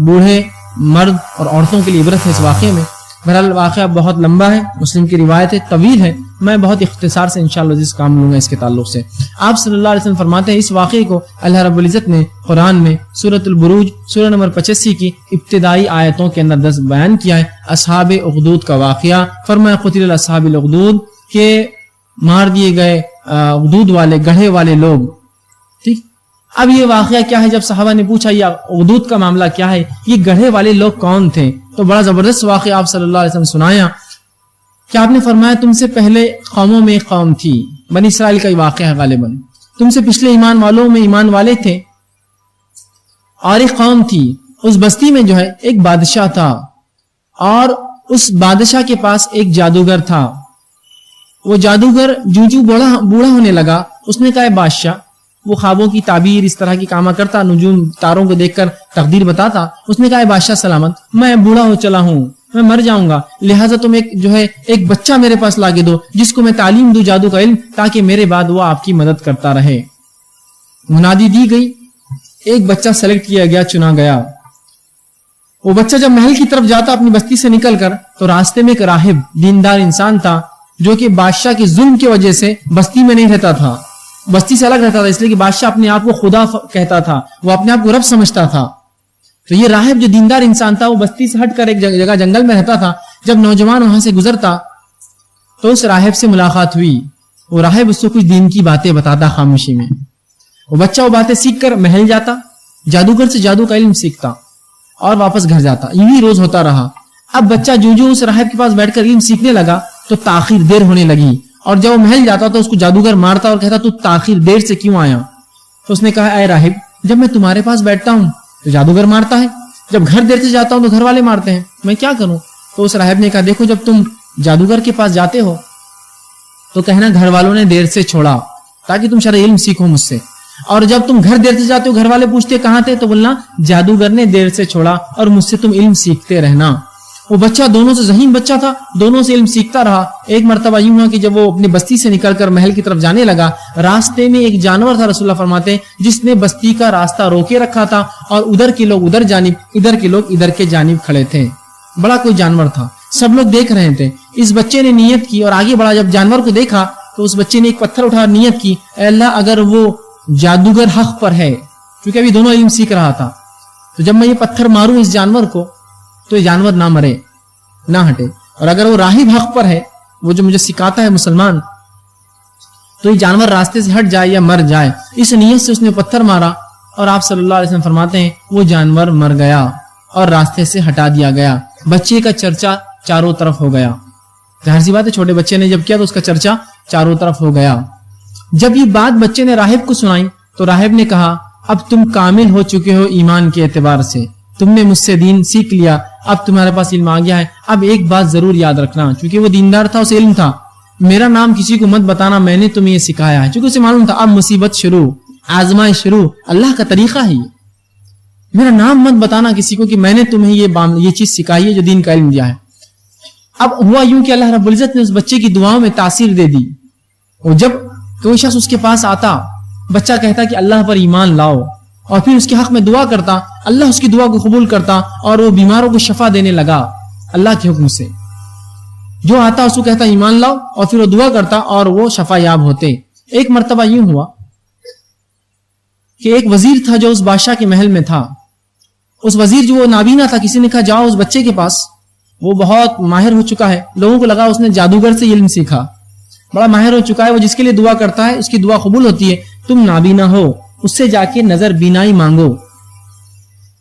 بوڑھے, مرد اور عورتوں کے لیے عبرت ہے اس واقعے میں. بہرحال واقعہ بہت لمبا ہے, مسلم کی روایت ہے, طویل ہے, میں بہت اختصار سے انشاءاللہ جس کام لوں گا اس کے تعلق سے. آپ صلی اللہ علیہ وسلم فرماتے ہیں اس واقعے کو اللہ رب العزت نے قرآن میں سورۃ البروج سورہ نمبر 85 کی ابتدائی آیتوں کے اندر 10 بیان کیا ہے. اصحاب اخدود کا واقعہ, فرمایا قتل اصحاب الاخدود, کہ مار دیے گئے اخدود والے, گڑھے والے لوگ. ٹھیک, اب یہ واقعہ کیا ہے؟ جب صحابہ نے پوچھا یہ اخدود کا معاملہ کیا ہے, یہ گڑھے والے لوگ کون تھے, تو بڑا زبردست واقعہ آپ صلی اللہ علیہ وسلم سنایا کہ آپ نے فرمایا تم سے پہلے قوموں میں ایک قوم تھی, بنی اسرائیل کا یہ واقعہ ہے غالباً, تم سے پچھلے ایمان والوں میں ایمان والے تھے, اور ایک قوم تھی, اس بستی میں جو ہے ایک بادشاہ تھا, اور اس بادشاہ کے پاس ایک جادوگر تھا. وہ جادوگر جو بوڑھا ہونے لگا, اس نے کہا بادشاہ, وہ خوابوں کی تعبیر اس طرح کی کاما کرتا, نجوم تاروں کو دیکھ کر تقدیر بتاتا. اس نے کہا بادشاہ سلامت, میں بوڑھا ہو چلا ہوں, میں مر جاؤں گا, لہٰذا تم ایک بچہ میرے پاس لا کے دو جس کو میں تعلیم دوں جادو کا علم, تاکہ میرے بعد وہ آپ کی مدد کرتا رہے. منادی دی گئی, ایک بچہ سلیکٹ کیا گیا, چنا گیا. وہ بچہ جب محل کی طرف جاتا اپنی بستی سے نکل کر, تو راستے میں ایک راہب دیندار انسان تھا جو کہ بادشاہ کے ظلم کی وجہ سے بستی میں نہیں رہتا تھا, بستی سے الگ رہتا تھا, اس لیے کہ بادشاہ اپنے آپ کو خدا کہتا تھا, وہ اپنے آپ کو رب سمجھتا تھا. تو یہ راہب جو دیندار انسان تھا وہ بستی سے ہٹ کر ایک جگہ جنگل میں رہتا تھا. جب نوجوان وہاں سے گزرتا تو اس راہب سے ملاقات ہوئی. وہ راہب اس کو کچھ دین کی باتیں بتاتا خاموشی میں. وہ بچہ وہ باتیں سیکھ کر محل جاتا, جادوگر سے جادو کا علم سیکھتا اور واپس گھر جاتا. یوں ہی روز ہوتا رہا. اب بچہ جو اس راہب کے پاس بیٹھ کر علم سیکھنے لگا تو تاخیر دیر ہونے لگی, اور جب وہ محل جاتا تو اس کو جادوگر مارتا اور کہتا تو تاخیر دیر سے کیوں آیا؟ تو اس نے کہا اے راہب, جب میں تمہارے پاس بیٹھتا ہوں تو جادوگر مارتا ہے, جب گھر دیر سے جاتا ہوں تو گھر والے مارتے ہیں, میں کیا کروں؟ تو اس راہب نے کہا دیکھو, جب تم جادوگر کے پاس جاتے ہو تو کہنا گھر والوں نے دیر سے چھوڑا تاکہ تم شرعی علم سیکھو مجھ سے, اور جب تم گھر دیر سے جاتے ہو گھر والے پوچھتے کہاں تھے تو بولنا جادوگر نے دیر سے چھوڑا اور مجھ سے تم علم سیکھتے رہنا. وہ بچہ دونوں سے ذہین بچہ تھا, دونوں سے علم سیکھتا رہا. ایک مرتبہ یوں ہوا کہ جب وہ اپنی بستی سے نکل کر محل کی طرف جانے لگا, راستے میں ایک جانور تھا, رسول اللہ فرماتے ہیں, جس نے بستی کا راستہ روکے رکھا تھا, اور ادھر کے لوگ ادھر جانب, ادھر کے لوگ ادھر کے جانب کھڑے تھے. بڑا کوئی جانور تھا, سب لوگ دیکھ رہے تھے. اس بچے نے نیت کی اور آگے بڑھا. جب جانور کو دیکھا تو اس بچے نے ایک پتھر اٹھا نیت کی, اے اللہ اگر وہ جادوگر حق پر ہے, کیونکہ ابھی دونوں علم سیکھ رہا تھا, تو جب میں یہ پتھر ماروں اس جانور کو تو یہ جانور نہ مرے نہ ہٹے, اور اگر وہ راہب حق پر ہے, وہ جو مجھے سکھاتا ہے مسلمان, تو یہ جانور راستے سے ہٹ جائے یا مر جائے. اس نیت سے اس نے پتھر مارا, اور آپ صلی اللہ علیہ وسلم فرماتے ہیں وہ جانور مر گیا اور راستے سے ہٹا دیا گیا. بچے کا چرچا چاروں طرف ہو گیا. ظاہر سی بات ہے, چھوٹے بچے نے جب کیا تو اس کا چرچا چاروں طرف ہو گیا. جب یہ بات بچے نے راہب کو سنائی تو راہب نے کہا اب تم کامل ہو چکے ہو ایمان کے اعتبار سے, تم نے مجھ سے دین سیکھ لیا, اب تمہارے پاس علم آ گیا ہے. اب ایک بات ضرور یاد رکھنا, چونکہ وہ دیندار تھا, اسے علم تھا, میرا نام کسی کو مت بتانا, میں نے تمہیں یہ سکھایا ہے. چونکہ اسے معلوم تھا اب مصیبت شروع, آزمائش شروع, اللہ کا طریقہ ہے یہ, میرا نام مت بتانا کسی کو کہ میں نے تمہیں یہ چیز سکھائی ہے جو دین کا علم دیا ہے. اب ہوا یوں کہ اللہ رب العزت نے اس بچے کی دعاؤں میں تاثیر دے دی. اور جب کوئی شخص اس کے پاس آتا, بچہ کہتا کہ اللہ پر ایمان لاؤ, اور پھر اس کے حق میں دعا کرتا, اللہ اس کی دعا کو قبول کرتا, اور وہ بیماروں کو شفا دینے لگا اللہ کے حکم سے. جو آتا اس کو کہتا ایمان لاؤ, اور پھر وہ دعا کرتا اور وہ شفا یاب ہوتے. ایک مرتبہ یوں ہوا کہ ایک وزیر تھا جو اس بادشاہ کے محل میں تھا. اس وزیر جو وہ نابینا تھا, کسی نے کہا جاؤ اس بچے کے پاس, وہ بہت ماہر ہو چکا ہے. لوگوں کو لگا اس نے جادوگر سے علم سیکھا, بڑا ماہر ہو چکا ہے, وہ جس کے لیے دعا کرتا ہے اس کی دعا قبول ہوتی ہے. تم نابینا ہو, اس سے جا کے نظر بینائی مانگو.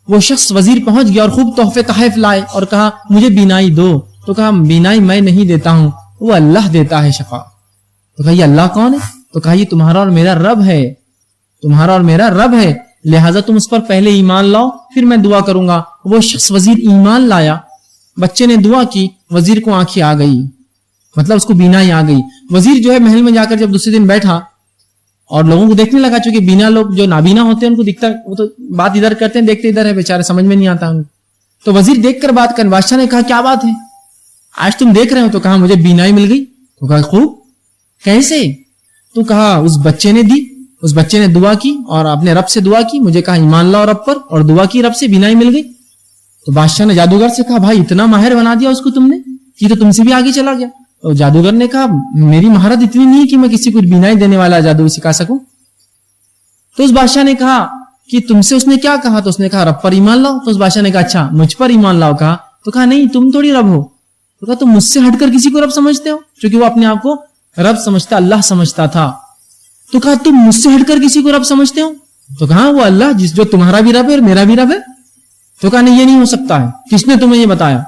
وہ شخص وزیر پہنچ گیا اور خوب تحفے تحائف لائے اور کہا مجھے بینائی دو. تو کہا بینائی میں نہیں دیتا ہوں, وہ اللہ دیتا ہے شفا. تو کہا یہ اللہ کون ہے؟ تو کہا یہ تمہارا اور میرا رب ہے, تمہارا اور میرا رب ہے, لہٰذا تم اس پر پہلے ایمان لاؤ پھر میں دعا کروں گا. وہ شخص وزیر ایمان لایا, بچے نے دعا کی, وزیر کو آنکھیں آ گئی, مطلب اس کو بینائی آ گئی. وزیر جو ہے محل میں جا کر جب دوسرے دن بیٹھا اور لوگوں کو دیکھنے لگا, چونکہ بینا لوگ جو نابینا ہوتے ہیں ان کو دکھتا, وہ تو بات ادھر کرتے ہیں دیکھتے ادھر ہے, بیچارے سمجھ میں نہیں آتا ان کو. تو وزیر دیکھ کر بات کر, بادشاہ نے کہا کیا بات ہے آج تم دیکھ رہے ہو؟ تو کہا مجھے بینائی مل گئی. تو کہا خوب, کیسے؟ تو کہا اس بچے نے دی, اس بچے نے دعا کی اور اپنے رب سے دعا کی, مجھے کہا ایمان لاؤ رب پر, اور دعا کی رب سے, بینائی مل گئی. تو بادشاہ نے جادوگر سے کہا بھائی اتنا ماہر بنا دیا اس کو تم نے, یہ تو تم سے بھی آگے چلا گیا. تو جادوگر نے کہا میری مہارت اتنی نہیں کہ میں کسی کو بینائی دینے والا جادو سکھا سکوں. تو اس بادشاہ نے کہا کہ تم سے اس نے کیا کہا؟ تو اس نے کہا رب پر ایمان لاؤ. تو اس بادشاہ نے کہا اچھا مجھ پر ایمان لاؤ کہا. تو کہا نہیں تم تھوڑی رب ہو. تو کہا تم مجھ سے ہٹ کر کسی کو رب سمجھتے ہو؟ کیونکہ وہ اپنے آپ کو رب سمجھتا, اللہ سمجھتا تھا. تو کہا تم مجھ سے ہٹ کر کسی کو رب سمجھتے ہو؟ تو کہا وہ اللہ جس جو تمہارا بھی رب ہے اور میرا بھی رب ہے. تو کہا نہیں یہ نہیں ہو سکتا ہے, کس نے تمہیں یہ بتایا؟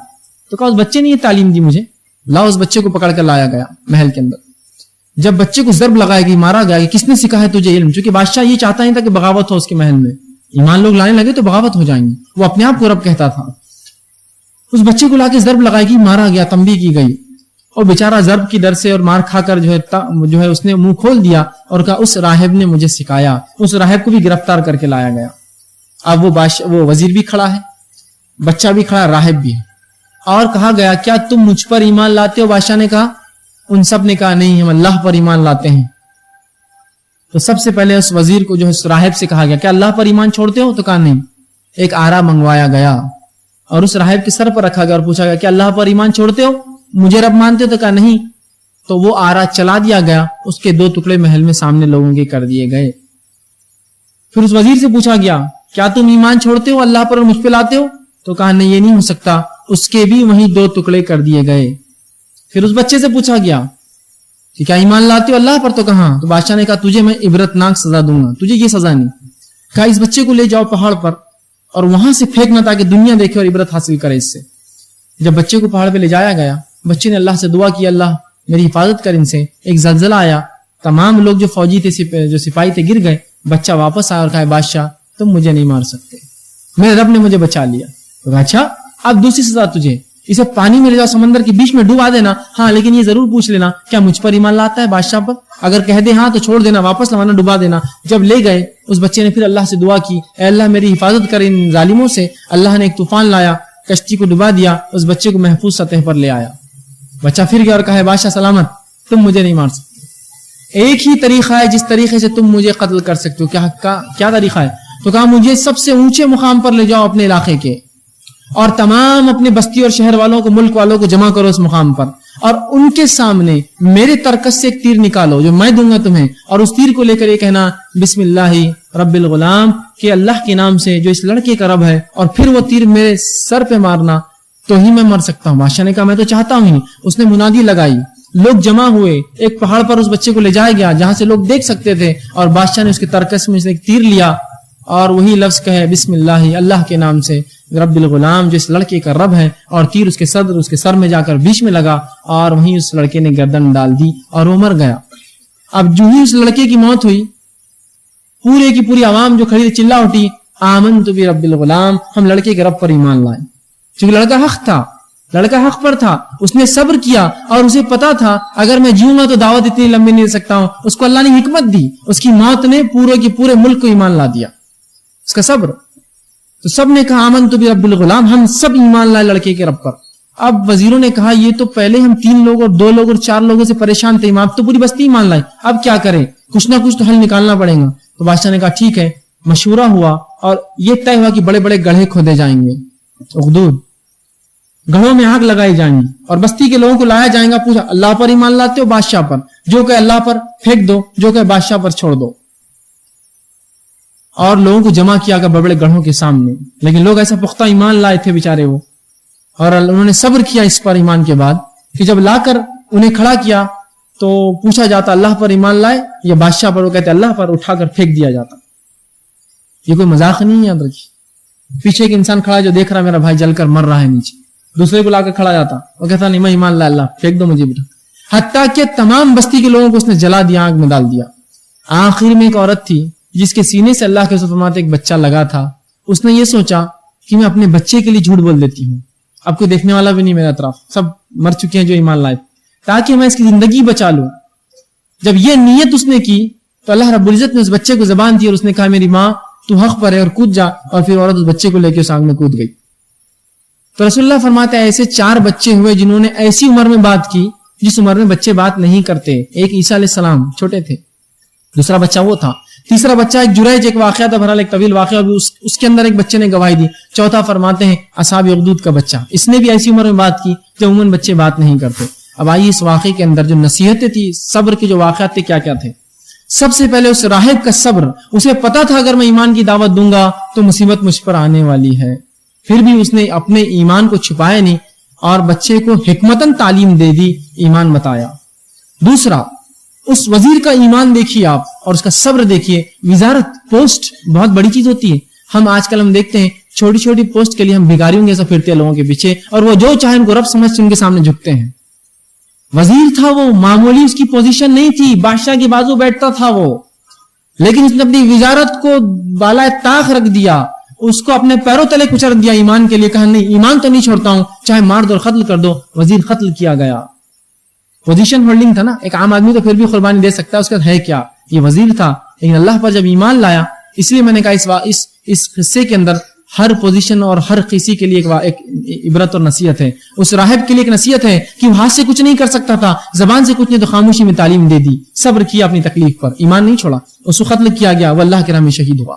تو کہا اس بچے نے یہ تعلیم دی مجھے. لاؤ اس بچے کو پکڑ کر لایا گیا محل کے اندر. جب بچے کو ضرب لگایا گئی, مارا گیا کہ کس نے سکھایا تجھے علم, چونکہ بادشاہ یہ چاہتا نہیں تھا کہ بغاوت ہو اس کے محل میں, ایمان لوگ لانے لگے تو بغاوت ہو جائیں گے, وہ اپنے آپ کو رب کہتا تھا. اس بچے کو لا کے ضرب لگائی گئی, مارا گیا, تنبیہ کی گئی, اور بیچارہ ضرب کی ڈر سے اور مار کھا کر جو ہے اس نے منہ کھول دیا اور کہا اس راہب نے مجھے سکھایا. اس راہب کو بھی گرفتار کر کے لایا گیا. اب وہ وزیر بھی کھڑا ہے, بچہ بھی کھڑا, راہب بھی ہے. اور کہا گیا کیا تم مجھ پر ایمان لاتے ہو؟ بادشاہ نے کہا، ان سب نے کہا نہیں، ہم اللہ پر ایمان لاتے ہیں۔ تو سب سے پہلے اس وزیر کو جو ہے اس راہب سے کہا گیا کیا اللہ پر ایمان چھوڑتے ہو؟ تو کہا نہیں۔ ایک آرا منگوایا گیا اور اس راہب کے سر پر رکھا گیا اور پوچھا گیا کیا اللہ پر ایمان چھوڑتے ہو؟ مجھے رب مانتے ہو؟ تو کہا نہیں۔ تو وہ آرا چلا دیا گیا، اس کے 2 ٹکڑے محل میں سامنے لوگوں کے کر دیے گئے۔ پھر اس وزیر سے پوچھا گیا کیا تم ایمان چھوڑتے ہو اللہ پر اور مجھ پہ لاتے ہو؟ تو کہا نہیں، یہ نہیں ہو سکتا، اس کے بھی وہیں 2 ٹکڑے کر دیے گئے۔ پھر اس بچے سے پوچھا گیا کہ کیا ایمان لاتے ہو اللہ پر؟ تو کہاں؟ تو بادشاہ نے کہا تجھے میں عبرتناک سزا دوں گا، تجھے یہ سزا نہیں۔ کہا اس بچے کو لے جاؤ پہاڑ پر اور وہاں سے پھینکنا تاکہ دنیا دیکھے اور عبرت حاصل کرے اس سے۔ جب بچے کو پہاڑ پہ لے جایا گیا، بچے نے اللہ سے دعا کی اللہ میری حفاظت کر ان سے۔ ایک زلزلہ آیا، تمام لوگ جو فوجی تھے جو سپاہی تھے گر گئے۔ بچہ واپس آیا اور کہا بادشاہ تم مجھے نہیں مار سکتے، میرے رب نے مجھے بچا لیا۔ تو کہا اچھا اب دوسری سزا تجھے، اسے پانی میں لے جاؤ، سمندر کے بیچ میں ڈوبا دینا، ہاں لیکن یہ ضرور پوچھ لینا کیا مجھ پر ایمان لاتا ہے بادشاہ پر؟ اگر کہہ دے ہاں تو چھوڑ دینا، واپس نہ ڈوبا دینا۔ جب لے گئے اس بچے نے پھر اللہ سے دعا کی اے اللہ میری حفاظت کر ان ظالموں سے۔ اللہ نے ایک طوفان لایا، کشتی کو ڈبا دیا، اس بچے کو محفوظ سطح پر لے آیا۔ بچہ پھر گیا اور کہا بادشاہ سلامت، تم مجھے نہیں مار سکتے، ایک ہی طریقہ ہے جس طریقے سے تم مجھے قتل کر سکتے ہو۔ کیا طریقہ ہے؟ تو کہا مجھے سب سے اونچے مقام پر لے جاؤ اپنے علاقے کے، اور تمام اپنے بستی اور شہر والوں کو، ملک والوں کو جمع کرو اس مقام پر، اور ان کے سامنے میرے ترکس سے ایک تیر نکالو جو میں دوں گا تمہیں، اور اس تیر کو لے کر یہ کہنا بسم اللہ رب الغلام، کہ اللہ کے نام سے جو اس لڑکے کا رب ہے، اور پھر وہ تیر میرے سر پہ مارنا تو ہی میں مر سکتا ہوں۔ بادشاہ نے کہا میں تو چاہتا ہوں ہی۔ اس نے منادی لگائی، لوگ جمع ہوئے، ایک پہاڑ پر اس بچے کو لے جایا گیا جہاں سے لوگ دیکھ سکتے تھے، اور بادشاہ نے اس کے ترکس میں سے ایک تیر لیا اور وہی لفظ کہے بسم اللہ، اللہ کے نام سے رب الغلام جو اس لڑکے کا رب ہے، اور تیر اس کے سر میں جا کر بیچ میں لگا، اور وہیں اس لڑکے نے گردن ڈال دی اور وہ مر گیا۔ اب جو ہی اس لڑکے کی موت ہوئی، پورے کی پوری عوام جو کھڑی چلا اٹھی آمنت برب الغلام، ہم لڑکے کے رب پر ایمان لائے، کیونکہ لڑکا حق تھا، لڑکا حق پر تھا، اس نے صبر کیا، اور اسے پتا تھا اگر میں جیوں گا تو دعوت اتنی لمبی نہیں دے سکتا ہوں۔ اس کو اللہ نے حکمت دی، اس کی موت نے پورے کے پورے ملک کو ایمان لا دیا، اس کا صبر۔ تو سب نے کہا آمنت برب الغلام، ہم سب ایمان لائے لڑکے کے رب پر۔ اب وزیروں نے کہا یہ تو پہلے ہم 3 لوگ اور 2 لوگ اور 4 لوگوں سے پریشان تھے، اب تو پوری بستی ایمان لائے، اب کیا کریں؟ کچھ نہ کچھ تو حل نکالنا پڑے گا۔ تو بادشاہ نے کہا ٹھیک ہے، مشورہ ہوا اور یہ طے ہوا کہ بڑے بڑے گڑھے کھودے جائیں گے، اخدود گڑھوں میں آگ لگائی جائیں گی، اور بستی کے لوگوں کو لایا جائے گا، پوچھا اللہ پر ایمان لاتے ہو بادشاہ پر؟ جو کہ اللہ پر پھینک دو، جو کہ بادشاہ پر چھوڑ دو۔ اور لوگوں کو جمع کیا گیا بڑے بڑے گڑھوں کے سامنے، لیکن لوگ ایسا پختہ ایمان لائے تھے بیچارے وہ، اور انہوں نے صبر کیا اس پر ایمان کے بعد کہ جب لا کر انہیں کھڑا کیا تو پوچھا جاتا اللہ پر ایمان لائے یا بادشاہ پر؟ وہ کہتے اللہ پر، اٹھا کر پھینک دیا جاتا۔ یہ کوئی مذاق نہیں ہے، یاد رکھیے۔ پیچھے ایک انسان کھڑا جو دیکھ رہا میرا بھائی جل کر مر رہا ہے نیچے، دوسرے کو لا کر کھڑا جاتا، وہ کہتا نہیں میں ایمان لا اللہ پھینک دو مجھے بیٹا، حتیٰ کہ تمام بستی کے لوگوں کو اس نے جلا دیا، آگ میں ڈال دیا۔ آخر میں ایک عورت تھی جس کے سینے سے اللہ کے فرماتے ایک بچہ لگا تھا، اس نے یہ سوچا کہ میں اپنے بچے کے لیے جھوٹ بول دیتی ہوں، اب کوئی دیکھنے والا بھی نہیں میرے اطراف، سب مر چکے ہیں جو ایمان لائے، تاکہ میں اس کی زندگی بچا لوں۔ جب یہ نیت اس نے کی تو اللہ رب العزت نے اس بچے کو زبان دی اور اس نے کہا میری ماں تو حق پر ہے اور کود جا، اور پھر عورت اس بچے کو لے کے اس آگ میں کود گئی۔ تو رسول اللہ فرماتے ہیں ایسے 4 بچے ہوئے جنہوں نے ایسی عمر میں بات کی جس عمر میں بچے بات نہیں کرتے۔ ایک عیسیٰ علیہ السلام چھوٹے تھے، دوسرا بچہ وہ تھا، تیسرا بچہ ایک جریج، ایک واقعہ تھا، بہرحال ایک طویل واقعہ، اس کے اندر ایک بچے نے گواہی دی۔ چوتھا فرماتے ہیں اصحاب اخدود کا بچہ، اس نے بھی ایسی عمر میں بات کی جب عموماً بچے بات نہیں کرتے۔ اب آئیے اس واقعے کے اندر جو نصیحتیں تھی، صبر کے جو واقعات تھے کیا کیا تھے۔ سب سے پہلے اس راہب کا صبر، اسے پتا تھا اگر میں ایمان کی دعوت دوں گا تو مصیبت مجھ پر آنے والی ہے، پھر بھی اس نے اپنے ایمان کو چھپایا نہیں اور بچے کو حکمتاً تعلیم دے دی، ایمان بتایا۔ دوسرا، اس وزیر کا ایمان دیکھیے آپ اور اس کا صبر دیکھیے۔ وزارت، پوسٹ بہت بڑی چیز ہوتی ہے۔ ہم آج کل ہم دیکھتے ہیں چھوٹی چھوٹی پوسٹ کے لیے ہم بھکاریوں جیسا پھرتے ہیں لوگوں کے پیچھے، اور وہ جو چاہے ان کو رب سمجھ ان کے سامنے جھکتے ہیں۔ وزیر تھا وہ، معمولی اس کی پوزیشن نہیں تھی، بادشاہ کے بازو بیٹھتا تھا وہ، لیکن اس نے اپنی وزارت کو بالائے طاق رکھ دیا، اس کو اپنے پیروں تلے کچل دیا ایمان کے لیے، کہا نہیں ایمان تو نہیں چھوڑتا ہوں، چاہے مار دو اور قتل کر دو۔ وزیر قتل کیا گیا، پوزیشن ہولڈنگ تھا نا، ایک عام آدمی تو پھر بھی قربانی دے سکتا ہے، اس کا ہے کیا، یہ وزیر تھا، لیکن اللہ پر جب ایمان لایا، اس لیے میں نے کہا اس قصے کے اندر ہر پوزیشن اور ہر کسی کے لیے ایک عبرت اور نصیحت ہے. اس راہب کے لیے ایک نصیحت ہے کہ وہ ہاتھ سے کچھ نہیں کر سکتا تھا, زبان سے کچھ نہیں, تو خاموشی میں تعلیم دے دی, صبر کیا اپنی تکلیف پر, ایمان نہیں چھوڑا, اس کو قتل کیا گیا, وہ اللہ کے راہ میں شہید ہوا.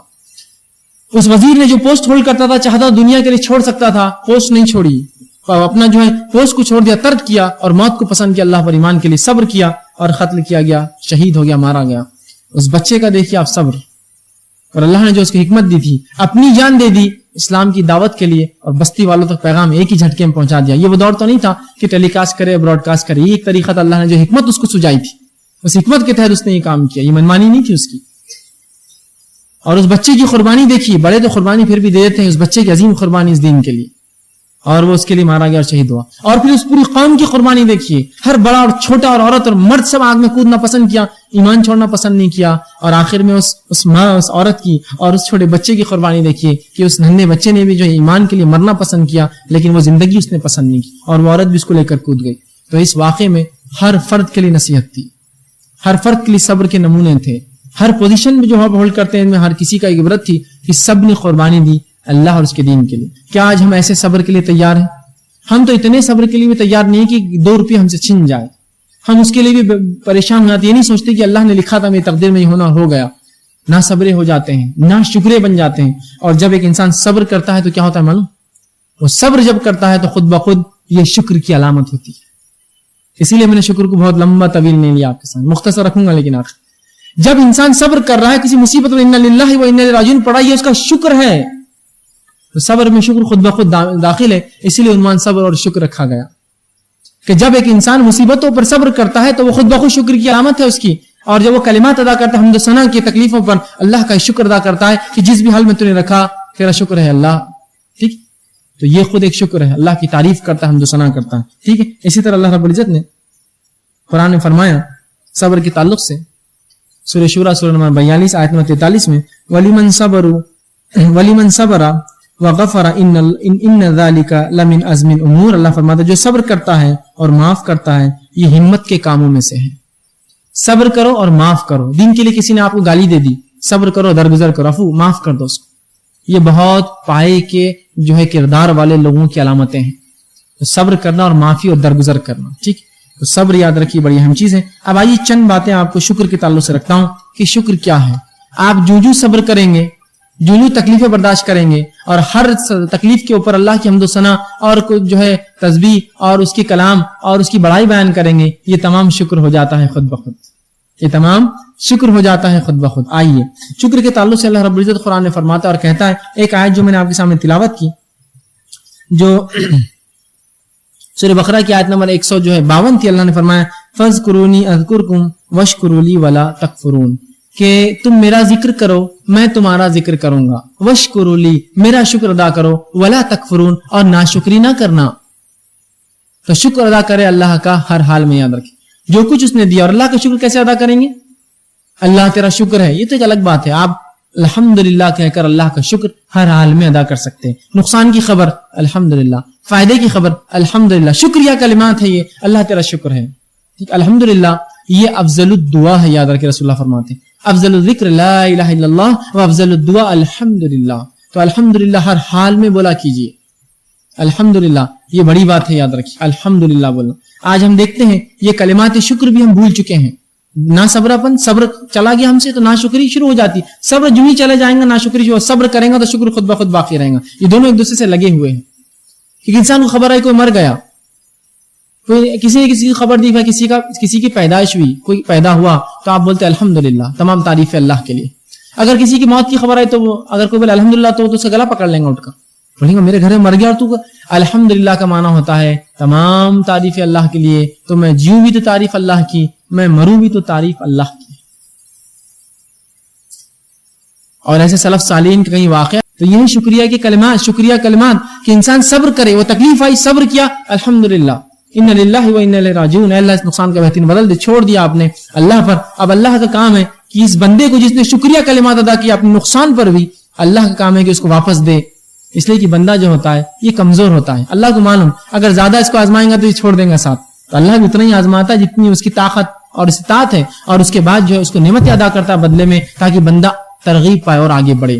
اس وزیر نے جو پوسٹ ہولڈ کرتا تھا, چاہتا دنیا کے لیے چھوڑ سکتا تھا, پوسٹ نہیں چھوڑی, اپنا جو ہے پوسٹ کو چھوڑ دیا, ترک کیا اور موت کو پسند کیا, اللہ پر ایمان کے لیے صبر کیا اور قتل کیا گیا, شہید ہو گیا, مارا گیا. اس بچے کا دیکھیے آپ صبر, اور اللہ نے جو اس کو حکمت دی تھی, اپنی جان دے دی اسلام کی دعوت کے لیے, اور بستی والوں تک پیغام ایک ہی جھٹکے میں پہنچا دیا. یہ وہ دور تو نہیں تھا کہ ٹیلی کاسٹ کرے, براڈ کاسٹ کرے, یہ ایک طریقہ تھا. اللہ نے جو حکمت اس کو سجائی تھی, اس حکمت کے تحت اس نے یہ کام کیا, یہ منمانی نہیں تھی اس کی. اور اس بچے کی قربانی دیکھیے, بڑے تو قربانی پھر بھی دے دیتے ہیں, اس بچے کی عظیم قربانی اس دین کے لیے, اور وہ اس کے لیے مارا گیا اور شہید ہوا. اور پھر اس پوری قوم کی قربانی دیکھیے, ہر بڑا اور چھوٹا اور عورت اور مرد سب آگ میں کودنا پسند کیا, ایمان چھوڑنا پسند نہیں کیا. اور آخر میں اس ماں, اس عورت کی اور اس چھوٹے بچے کی قربانی دیکھیے کہ اس ننھے بچے نے بھی جو ایمان کے لیے مرنا پسند کیا, لیکن وہ زندگی اس نے پسند نہیں کی, اور وہ عورت بھی اس کو لے کر کود گئی. تو اس واقعے میں ہر فرد کے لیے نصیحت تھی, ہر فرد کے لیے صبر کے نمونے تھے, ہر پوزیشن میں جو آپ ہولڈ کرتے ہیں ان میں ہر کسی کا ایک عبرت تھی کہ سب نے قربانی دی اللہ اور اس کے دین کے لیے. کیا آج ہم ایسے صبر کے لیے تیار ہیں؟ ہم تو اتنے صبر کے لیے بھی تیار نہیں کہ 2 روپے ہم سے چھن جائے, ہم اس کے لیے بھی پریشان ہو جاتے, یہ نہیں سوچتے کہ اللہ نے لکھا تھا میری تقدیر میں یہ ہونا, ہو گیا. نہ صبرے ہو جاتے ہیں, نہ شکرے بن جاتے ہیں. اور جب ایک انسان صبر کرتا ہے تو کیا ہوتا ہے معلوم؟ وہ صبر جب کرتا ہے تو خود بخود یہ شکر کی علامت ہوتی ہے. اسی لیے میں نے شکر کو بہت لمبا طویل نہیں لیا, آپ کے سامنے مختصر رکھوں گا. لیکن آخر جب انسان صبر کر رہا ہے کسی مصیبت میں, انا للہ و انا الیہ راجعون پڑھا, یہ اس کا شکر ہے. تو صبر میں شکر خود بخود داخل ہے, اسی لیے عنوان صبر اور شکر رکھا گیا کہ جب ایک انسان مصیبتوں پر صبر کرتا ہے تو وہ خود بخود شکر کی علامت ہے اس کی. اور جب وہ کلمات ادا کرتا ہے حمد و ثنا کی تکلیفوں پر, اللہ کا شکر ادا کرتا ہے کہ جس بھی حال میں تو نے رکھا تیرا شکر ہے اللہ, ٹھیک. تو یہ خود ایک شکر ہے, اللہ کی تعریف کرتا ہے, حمد و ثنا کرتا ہے, ٹھیک ہے. اسی طرح اللہ رب العزت نے قرآن میں فرمایا صبر کے تعلق سے, سورہ شورى سورہ نمبر 42 آیت نمبر 43 میں, وَلِمَنْ صَبَرَ وَغَفَرَ إِنَّ ذَلِكَ لَمِنْ عَزْمِ الْأُمُورِ. اللہ فرماتا ہے جو صبر کرتا ہے اور معاف کرتا ہے یہ ہمت کے کاموں میں سے ہے. صبر کرو اور معاف کرو. دین کے لیے کسی نے آپ کو گالی دے دی, صبر کرو, درگزر کرو, عفو معاف کر دو اس کو. یہ بہت پائے کے جو ہے کردار والے لوگوں کی علامتیں ہیں, تو صبر کرنا اور معافی اور درگزر کرنا, ٹھیک. تو صبر یاد رکھیے بڑی اہم چیز ہے. اب آئیے چند باتیں آپ کو شکر کے تعلق سے رکھتا ہوں کہ شکر کیا ہے. آپ جو صبر کریں گے, جو تکلیفیں برداشت کریں گے, اور ہر تکلیف کے اوپر اللہ کی حمد و ثنا اور جو ہے تسبیح اور اس کی کلام اور اس کی بڑائی بیان کریں گے, یہ تمام شکر ہو جاتا ہے خود بخود, یہ تمام شکر ہو جاتا ہے خود بخود. آئیے شکر کے تعلق سے اللہ رب العزت قرآن میں فرماتا ہے اور کہتا ہے, ایک آیت جو میں نے آپ کے سامنے تلاوت کی, جو سورہ بقرہ کی آیت نمبر 152 تھی. اللہ نے فرمایا فَاذْكُرُونِي أَذْكُرْكُمْ وَاشْكُرُوا لِي وَلَا تَكْفُرُونَ, کہ تم میرا ذکر کرو میں تمہارا ذکر کروں گا, وَاشْكُرُوا لِي میرا شکر ادا کرو, وَلَا تَكْفُرُونَ اور ناشکری نہ کرنا. تو شکر ادا کرے اللہ کا ہر حال میں, یاد رکھیں جو کچھ اس نے دیا. اور اللہ کا شکر کیسے ادا کریں گے؟ اللہ تیرا شکر ہے, یہ تو ایک الگ بات ہے. آپ الحمدللہ کہہ کر اللہ کا شکر ہر حال میں ادا کر سکتے ہیں. نقصان کی خبر الحمدللہ, فائدے کی خبر الحمدللہ, شکریہ کلمات ہے یہ, اللہ تیرا شکر ہے, ٹھیک. الحمدللہ یہ افضل الدعا ہے, یاد رکھیں رسول اللہ فرماتے ہیں افضل الذکر لا الہ الا اللہ و افضل الدعا الحمدللہ. تو الحمدللہ ہر حال میں بولا کیجیے, الحمدللہ یہ بڑی بات ہے, یاد رکھیے الحمدللہ بولنا. آج ہم دیکھتے ہیں یہ کلمات شکر بھی ہم بھول چکے ہیں. نہ صبراپن, صبر چلا گیا ہم سے تو ناشکری شروع ہو جاتی. صبر جو ہی چلے جائیں گا ناشکری شروع, صبر کریں گا تو شکر خود بخود باقی رہیں گا. یہ دونوں ایک دوسرے سے لگے ہوئے ہیں. ایک انسان کو خبر ہے کوئی مر گیا, کوئی کسی کی خبر دی, کسی کی پیدائش ہوئی, کوئی پیدا ہوا, تو آپ بولتے الحمدللہ, تمام تعریف ہے اللہ کے لیے. اگر کسی کی موت کی خبر ہے تو اگر کوئی بولے الحمدللہ تو اس کا گلا پکڑ لیں گا اٹھ کر, بولیں گے میرے گھر میں مر گیا. اور تو الحمدللہ کا معنی ہوتا ہے تمام تعریف ہے اللہ کے لیے, تو میں جیوں بھی تو تعریف اللہ کی, میں مروں بھی تو تعریف اللہ کی. اور ایسے سلف صالحین کے کئی واقعہ. تو یہی شکریہ کے کلمات, شکریہ کلمات کہ انسان صبر کرے. وہ تکلیف آئی, صبر کیا, الحمدللہ, ان للہ و انا الیہ راجعون. اللہ اس نقصان کا بہترین بدل دے, چھوڑ دیا آپ نے اللہ پر. اب اللہ کا کام ہے کہ اس بندے کو جس نے شکریہ کلمات ادا کیا اپنے نقصان پر بھی, اللہ کا کام ہے کہ اس کو واپس دے. اس لیے کہ بندہ جو ہوتا ہے یہ کمزور ہوتا ہے, اللہ کو معلوم اگر زیادہ اس کو آزمائیں گا تو یہ چھوڑ دیں گا ساتھ. تو اللہ بھی اتنا ہی آزماتا ہے جتنی اس کی طاقت اور استطاعت ہے, اور اس کے بعد جو ہے اس کو نعمتیں ادا کرتا ہے بدلے میں, تاکہ بندہ ترغیب پائے اور آگے بڑھے.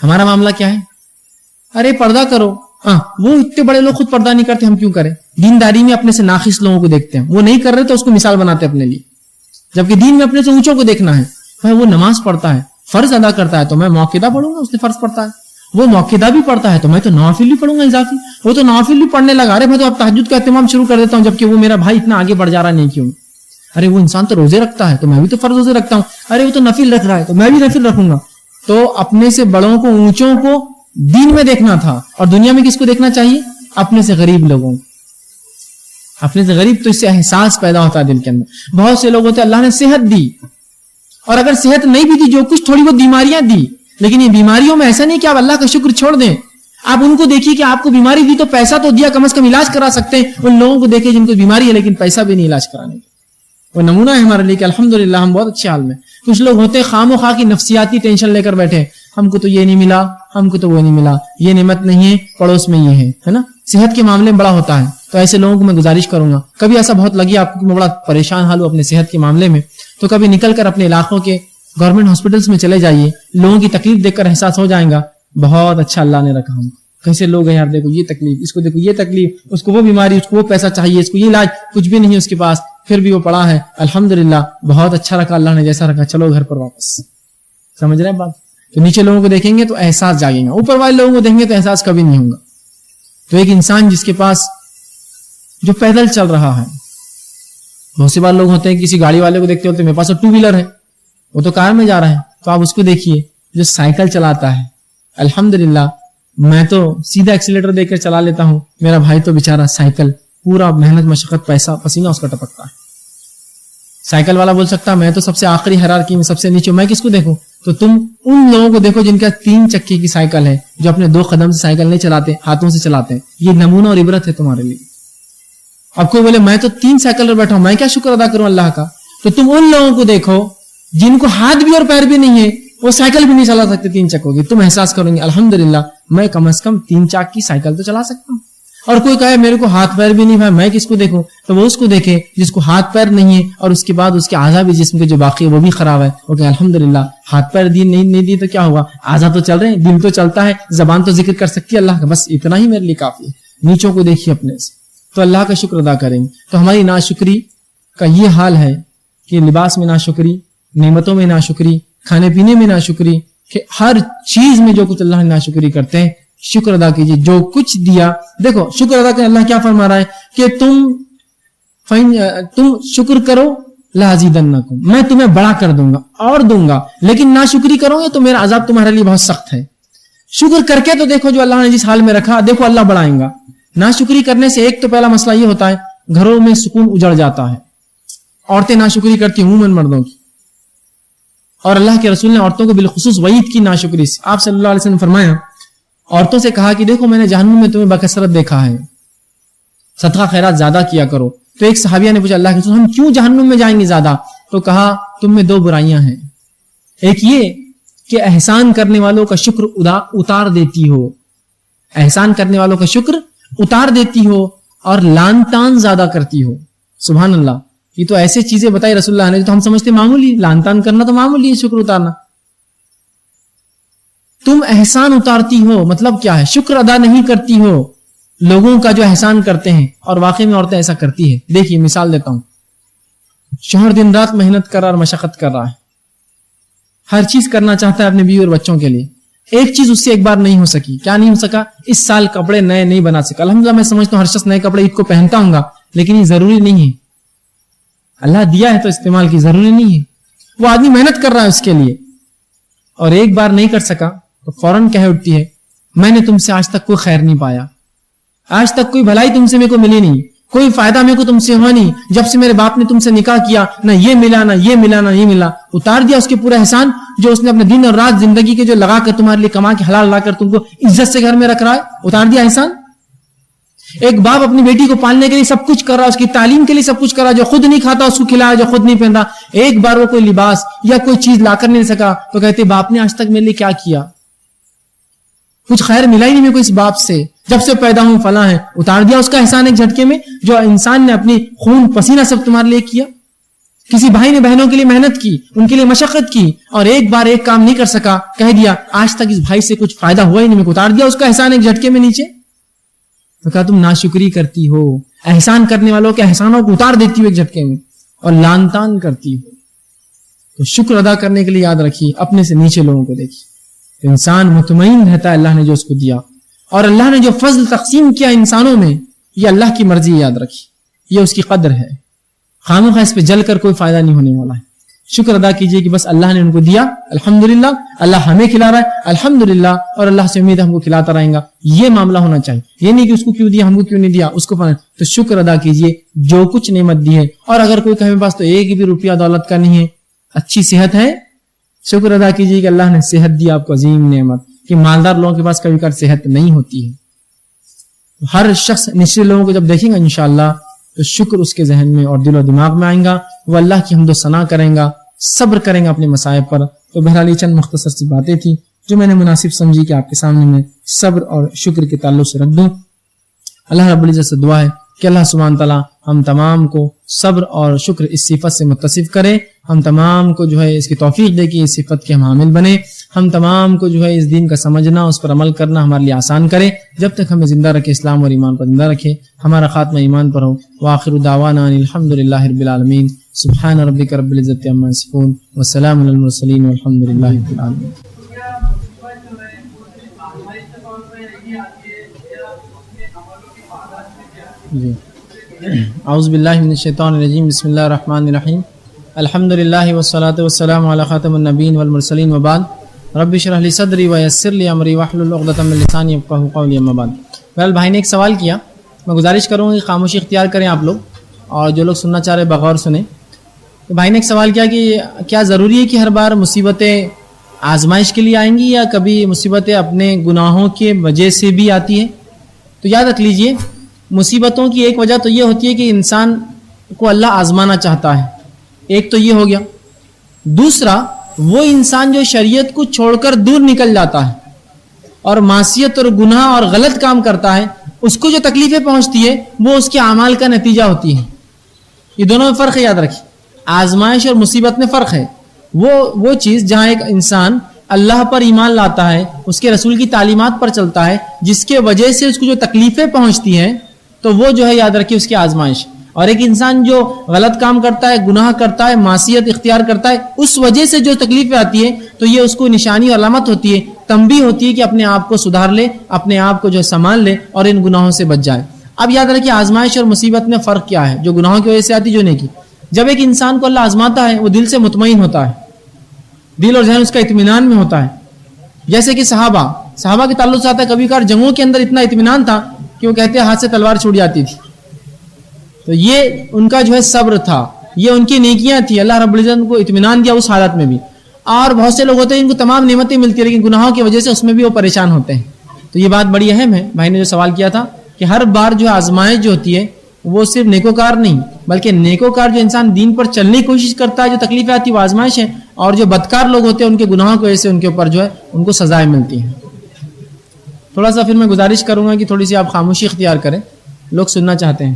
ہمارا معاملہ کیا ہے؟ ارے پردہ کرو. وہ اتنے بڑے لوگ خود پردہ نہیں کرتے, ہم کیوں کریں؟ دینداری میں اپنے سے ناقص لوگوں کو دیکھتے ہیں, وہ نہیں کر رہے تو اس کو مثال بناتے اپنے لیے, جبکہ دین میں اپنے سے اونچوں کو دیکھنا ہے. بھائی وہ نماز پڑھتا ہے, فرض ادا کرتا ہے تو میں موقعہ پڑھوں گا, اس نے فرض پڑھتا ہے. وہ موقعہ بھی پڑھتا ہے تو میں تو نوافل بھی پڑھوں گا اضافی. وہ تو نوافل بھی پڑھنے لگا, ارے میں تو اب تہجد کا اہتمام شروع کر دیتا ہوں, جبکہ وہ میرا بھائی اتنا آگے بڑھ جا رہا نہیں کیوں؟ ارے وہ انسان تو روزے رکھتا ہے تو میں بھی تو فرض روزے رکھتا ہوں. ارے وہ تو نفل رکھ رہا ہے تو میں بھی نفل رکھوں گا. تو اپنے سے بڑوں کو, اونچوں کو دین میں دیکھنا تھا, اور دنیا میں کس کو دیکھنا چاہیے؟ اپنے سے غریب لوگوں, اپنے سے غریب. تو اس سے احساس پیدا ہوتا ہے دل کے اندر. بہت سے لوگ ہوتے ہیں اللہ نے صحت دی, اور اگر صحت نہیں بھی دی, جو کچھ تھوڑی بہت بیماریاں دی, لیکن یہ بیماریوں میں ایسا نہیں کہ آپ اللہ کا شکر چھوڑ دیں. آپ ان کو دیکھیے کہ آپ کو بیماری دی تو پیسہ تو دیا, کم از کم علاج کرا سکتے ہیں. ان لوگوں کو دیکھیں جن کو بیماری ہے لیکن پیسہ بھی نہیں علاج کرانے کا. وہ نمونہ ہے ہمارے لیے کہ الحمدللہ ہم بہت اچھے حال میں. کچھ لوگ ہوتے ہیں خام و خواہ کی نفسیاتی ٹینشن لے کر بیٹھے, ہم کو تو یہ نہیں ملا, ہم کو تو وہ نہیں ملا, یہ نعمت نہیں ہے, پڑوس میں یہ ہے نا. صحت کے معاملے میں بڑا ہوتا ہے. تو ایسے لوگوں کو میں گزارش کروں گا, کبھی ایسا بہت لگی آپ کو میں بڑا پریشان حال ہوں اپنے صحت کے معاملے میں, تو کبھی نکل کر اپنے علاقوں کے گورنمنٹ ہاسپٹلس میں چلے جائیے. لوگوں کی تکلیف دیکھ کر احساس ہو جائے گا بہت اچھا اللہ نے رکھا ہم. کیسے لوگ ہیں یار, دیکھو یہ تکلیف, اس کو دیکھو یہ تکلیف, اس کو وہ بیماری, اس کو وہ پیسہ چاہیے, اس کو یہ علاج, کچھ بھی نہیں ہے اس کے پاس, پھر بھی وہ پڑا ہے. الحمدللہ بہت اچھا رکھا اللہ نے, جیسا رکھا چلو گھر پر واپس. سمجھ رہے ہیں بات؟ تو نیچے لوگوں کو دیکھیں گے تو احساس جاگے گا, اوپر والے لوگوں کو دیکھیں گے تو احساس کبھی نہیں ہوگا. تو ایک انسان جس کے پاس جو پیدل چل رہا ہے, بہت سی بار لوگ ہوتے ہیں کسی گاڑی والے کو دیکھتے ہوتے ہیں میرے پاس تو 2 ویلر ہے, وہ تو کار میں جا رہا ہے, تو آپ اس کو دیکھیے جو سائیکل چلاتا ہے. الحمدللہ میں تو سیدھا ایکسیلیٹر دے کر چلا لیتا ہوں, میرا بھائی تو بےچارا سائیکل پورا محنت مشقت پیسہ پسینہ اس کا ٹپکتا ہے. سائیکل والا بول سکتا میں تو سب سے آخری ہیرارکی میں سب سے نیچے, میں کس کو دیکھوں؟ تو تم ان لوگوں کو دیکھو جن کا 3 چکی کی سائیکل ہے, جو اپنے 2 قدم سے سائیکل نہیں چلاتے, ہاتھوں سے چلاتے ہیں. یہ نمونہ اور عبرت ہے تمہارے لیے. اب کوئی بولے میں تو 3 سائیکل پر بیٹھا ہوں, میں کیا شکر ادا کروں اللہ کا؟ تو تم ان لوگوں کو دیکھو جن کو ہاتھ بھی اور پیر بھی نہیں ہے, وہ سائیکل بھی نہیں چلا سکتے 3 چکوں کی. تم احساس کرو گے الحمدللہ میں کم از کم 3 چاک کی سائیکل تو چلا سکتا ہوں. اور کوئی کہے میرے کو ہاتھ پیر بھی نہیں, بھائی میں کس کو دیکھوں؟ تو وہ اس کو دیکھے جس کو ہاتھ پیر نہیں ہے اور اس کے بعد اس کے اعضاء بھی جسم کے جو باقی ہے وہ بھی خراب ہے. وہ کہ الحمدللہ ہاتھ پیر نہیں دی تو کیا ہوا, اعضاء تو چل رہے ہیں, دل تو چلتا ہے, زبان تو ذکر کر سکتی ہے اللہ کا, بس اتنا ہی میرے لیے کافی ہے. نیچوں کو دیکھیے اپنے سے, تو اللہ کا شکر ادا کریں گے. تو ہماری ناشکری کا یہ حال ہے کہ لباس میں ناشکری, نعمتوں میں ناشکری, کھانے پینے میں ناشکری, کہ ہر چیز میں جو کچھ اللہ نے ناشکری کرتے ہیں. شکر ادا کیجیے جو کچھ دیا. دیکھو شکر ادا کریں, اللہ کیا فرما رہا ہے کہ تم شکر کرو لازیدنکم, میں تمہیں بڑا کر دوں گا اور دوں گا, لیکن ناشکری کرو گے تو میرا عذاب تمہارے لیے بہت سخت ہے. شکر کر کے تو دیکھو جو اللہ نے جس حال میں رکھا, دیکھو اللہ بڑھائیں گا. ناشکری کرنے سے ایک تو پہلا مسئلہ یہ ہوتا ہے گھروں میں سکون اجڑ جاتا ہے. عورتیں ناشکری کرتی عموماً مردوں کی, اور اللہ کے رسول نے عورتوں کو بالخصوص وعید کی ناشکری سے. آپ صلی اللہ علیہ وسلم نے فرمایا, عورتوں سے کہا کہ دیکھو میں نے جہنم میں تمہیں بکثرت دیکھا ہے, صدقہ خیرات زیادہ کیا کرو. تو ایک صحابیہ نے پوچھا اللہ کے رسول ہم کیوں جہنم میں جائیں گے زیادہ؟ تو کہا تم میں 2 برائیاں ہیں, ایک یہ کہ احسان کرنے والوں کا شکر اتار دیتی ہو, احسان کرنے والوں کا شکر اتار دیتی ہو, اور لان تان زیادہ کرتی ہو. سبحان اللہ, یہ تو ایسے چیزیں بتائی رسول اللہ نے تو ہم سمجھتے معمولی, لان تان کرنا تو معمولی ہے, شکر اتارنا. تم احسان اتارتی ہو مطلب کیا ہے؟ شکر ادا نہیں کرتی ہو لوگوں کا جو احسان کرتے ہیں, اور واقعی میں عورتیں ایسا کرتی ہے. دیکھیے مثال دیتا ہوں, شوہر دن رات محنت کر رہا اور مشقت کر رہا ہے, ہر چیز کرنا چاہتا ہے اپنے بیوی اور بچوں کے لیے, ایک چیز اس سے ایک بار نہیں ہو سکی. کیا نہیں ہو سکا؟ اس سال کپڑے نئے نہیں بنا سکا. الحمدللہ میں سمجھتا ہوں ہر شخص نئے کپڑے عید کو پہنتا ہوں گا, لیکن یہ ضروری نہیں ہے. اللہ دیا ہے تو استعمال کی, ضروری نہیں ہے. وہ آدمی محنت کر رہا ہے اس کے لیے, اور ایک بار نہیں کر سکا تو فوراً کہہ اٹھتی ہے میں نے تم سے آج تک کوئی خیر نہیں پایا, آج تک کوئی بھلائی تم سے میرے کو ملی نہیں, کوئی فائدہ میرے کو تم سے ہوا نہیں, جب سے میرے باپ نے تم سے نکاح کیا نہ یہ ملا نہ یہ ملا نہ یہ ملا. اتار دیا اس کے پورا احسان جو اس نے اپنے دن اور رات زندگی کے جو لگا کر تمہارے لیے کما کے حلال لا کر تم کو عزت سے گھر میں رکھ رہا ہے, اتار دیا احسان. ایک باپ اپنی بیٹی کو پالنے کے لیے سب کچھ کر رہا, اس کی تعلیم کے لیے سب کچھ کر رہا, جو خود نہیں کھاتا اس کو کھلایا, جو خود نہیں پہنتا, ایک بار وہ کوئی لباس یا کوئی چیز لا کر نہیں سکا تو کہتے باپ نے آج تک میرے لیے کیا کیا, کچھ خیر ملا ہی نہیں میرے کو اس باپ سے, جب سے پیدا ہوں فلاں ہے. اتار دیا اس کا احسان ایک جھٹکے میں, جو انسان نے اپنی خون پسینہ سب تمہارے لیے کیا. کسی بھائی نے بہنوں کے لیے محنت کی, ان کے لیے مشقت کی, اور ایک بار ایک کام نہیں کر سکا, کہہ دیا آج تک اس بھائی سے کچھ فائدہ ہوا ہی نہیں, میں اتار دیا اس کا احسان ایک جھٹکے میں نیچے. تو کہا تم ناشکری کرتی ہو, احسان کرنے والوں کے احسانوں کو اتار دیتی ہو ایک جھٹکے میں, اور لان تان کرتی ہو. تو شکر ادا کرنے کے لیے یاد رکھیے اپنے سے نیچے لوگوں کو دیکھیے. تو انسان مطمئن رہتا ہے اللہ نے جو اس کو دیا, اور اللہ نے جو فضل تقسیم کیا انسانوں میں, یہ اللہ کی مرضی, یاد رکھیے یہ اس کی قدر ہے. خامخواہ اس پہ جل کر کوئی فائدہ نہیں ہونے والا ہے. شکر ادا کیجئے کہ بس اللہ نے ان کو دیا, الحمدللہ, اللہ ہمیں کھلا رہا ہے الحمدللہ, اور اللہ سے امید ہے ہم کو کھلاتا رہیں گا. یہ معاملہ ہونا چاہیے, یہ نہیں کہ اس کو کیوں دیا, ہم کو کیوں نہیں دیا, اس کو تو شکر ادا کیجئے جو کچھ نعمت دی ہے. اور اگر کوئی کہے میرے پاس تو ایک بھی روپیہ دولت کا نہیں ہے, اچھی صحت ہے, شکر ادا کیجئے کہ اللہ نے صحت دی آپ کو, عظیم نعمت, کہ مالدار لوگوں کے پاس کبھی کبھار صحت نہیں ہوتی ہے. ہر شخص نچلے لوگوں کو جب دیکھیں گا انشاءاللہ تو شکر اس کے ذہن میں اور دل و دماغ میں آئیں گا, وہ اللہ کی حمد و ثنا کریں گا, صبر کریں گا اپنے مصائب پر. تو بہرحال یہ چند مختصر سی باتیں تھیں جو میں نے مناسب سمجھی کہ آپ کے سامنے میں صبر اور شکر کے تعلق سے رکھ دوں. اللہ رب العزت سے دعا ہے کہ اللہ سبحانہ تعالیٰ ہم تمام کو صبر اور شکر اس صفت سے متصف کرے, ہم تمام کو جو ہے اس کی توفیق دے کہ اس صفت کے ہم حامل بنے, ہم تمام کو جو ہے اس دین کا سمجھنا, اس پر عمل کرنا ہمارے لیے آسان کرے, جب تک ہمیں زندہ رکھے, اسلام اور ایمان پر زندہ رکھے, ہمارا خاتمہ ایمان پر ہو. وآخر دعوانا الحمدللہ رب العالمین, سبحان ربک رب العزت عما یصفون, وسلام علی المرسلین, والحمدللہ رب العالمین. جی اعوذ باللہ من الشیطان الرجیم, بسم اللہ الرحمن الرحیم, الحمدللہ والصلاة والسلام علی خاتم النبیین والمرسلین, وبعد رب اشرح لی صدری ویسر لی امری واحلل عقدۃ من لسانی یفقہوا قولی, اما بعد. بہرحال بھائی نے ایک سوال کیا, میں گزارش کروں گا کہ خاموشی اختیار کریں آپ لوگ, اور جو لوگ سننا چاہ رہے بغور سنیں. تو بھائی نے ایک سوال کیا کہ کیا ضروری ہے کہ ہر بار مصیبتیں آزمائش کے لیے آئیں گی, یا کبھی مصیبتیں اپنے گناہوں کے وجہ سے بھی آتی ہیں؟ تو یاد رکھ لیجئے, مصیبتوں کی ایک وجہ تو یہ ہوتی ہے کہ انسان کو اللہ آزمانا چاہتا ہے, ایک تو یہ ہو گیا. دوسرا, وہ انسان جو شریعت کو چھوڑ کر دور نکل جاتا ہے اور معصیت اور گناہ اور غلط کام کرتا ہے, اس کو جو تکلیفیں پہنچتی ہے وہ اس کے اعمال کا نتیجہ ہوتی ہے. یہ دونوں میں فرق ہے, یاد رکھیے, آزمائش اور مصیبت میں فرق ہے. وہ چیز جہاں ایک انسان اللہ پر ایمان لاتا ہے, اس کے رسول کی تعلیمات پر چلتا ہے, جس کے وجہ سے اس کو جو تکلیفیں پہنچتی ہیں, تو وہ جو ہے یاد رکھیے اس کی آزمائش. اور ایک انسان جو غلط کام کرتا ہے, گناہ کرتا ہے, معصیت اختیار کرتا ہے, اس وجہ سے جو تکلیفیں آتی ہیں, تو یہ اس کو نشانی اور علامت ہوتی ہے, تنبیہ ہوتی ہے کہ اپنے آپ کو سدھار لے, اپنے آپ کو جو ہے سنبھال لے اور ان گناہوں سے بچ جائے. اب یاد رکھیے آزمائش اور مصیبت میں فرق کیا ہے, جو گناہوں کی وجہ سے آتی, جو نہیں کی. جب ایک انسان کو اللہ آزماتا ہے, وہ دل سے مطمئن ہوتا ہے, دل اور ذہن اس کا اطمینان میں ہوتا ہے. جیسے کہ صحابہ کے تعلق سے آتا ہے, کبھی کبھار جنگوں کے اندر اتنا اطمینان تھا کہ وہ کہتے ہیں ہاتھ سے تلوار چھوٹ جاتی تھی. تو یہ ان کا جو ہے صبر تھا, یہ ان کی نیکیاں تھی, اللہ رب العزت ان کو اطمینان دیا اس حالت میں بھی. اور بہت سے لوگ ہوتے ہیں ان کو تمام نعمتیں ملتی ہیں, لیکن گناہوں کی وجہ سے اس میں بھی وہ پریشان ہوتے ہیں. تو یہ بات بڑی اہم ہے. بھائی نے جو سوال کیا تھا کہ ہر بار جو آزمائش جو ہوتی ہے وہ صرف نیکوکار نہیں, بلکہ نیکوکار جو انسان دین پر چلنے کی کوشش کرتا ہے, جو تکلیفیں آتی ہے وہ آزمائش ہے, اور جو بدکار لوگ ہوتے ہیں ان کے گناہوں کی وجہ سے ان کے اوپر جو ہے ان کو سزائیں ملتی ہیں. تھوڑا سا پھر میں گزارش کروں گا کہ تھوڑی سی آپ خاموشی اختیار کریں, لوگ سننا چاہتے ہیں.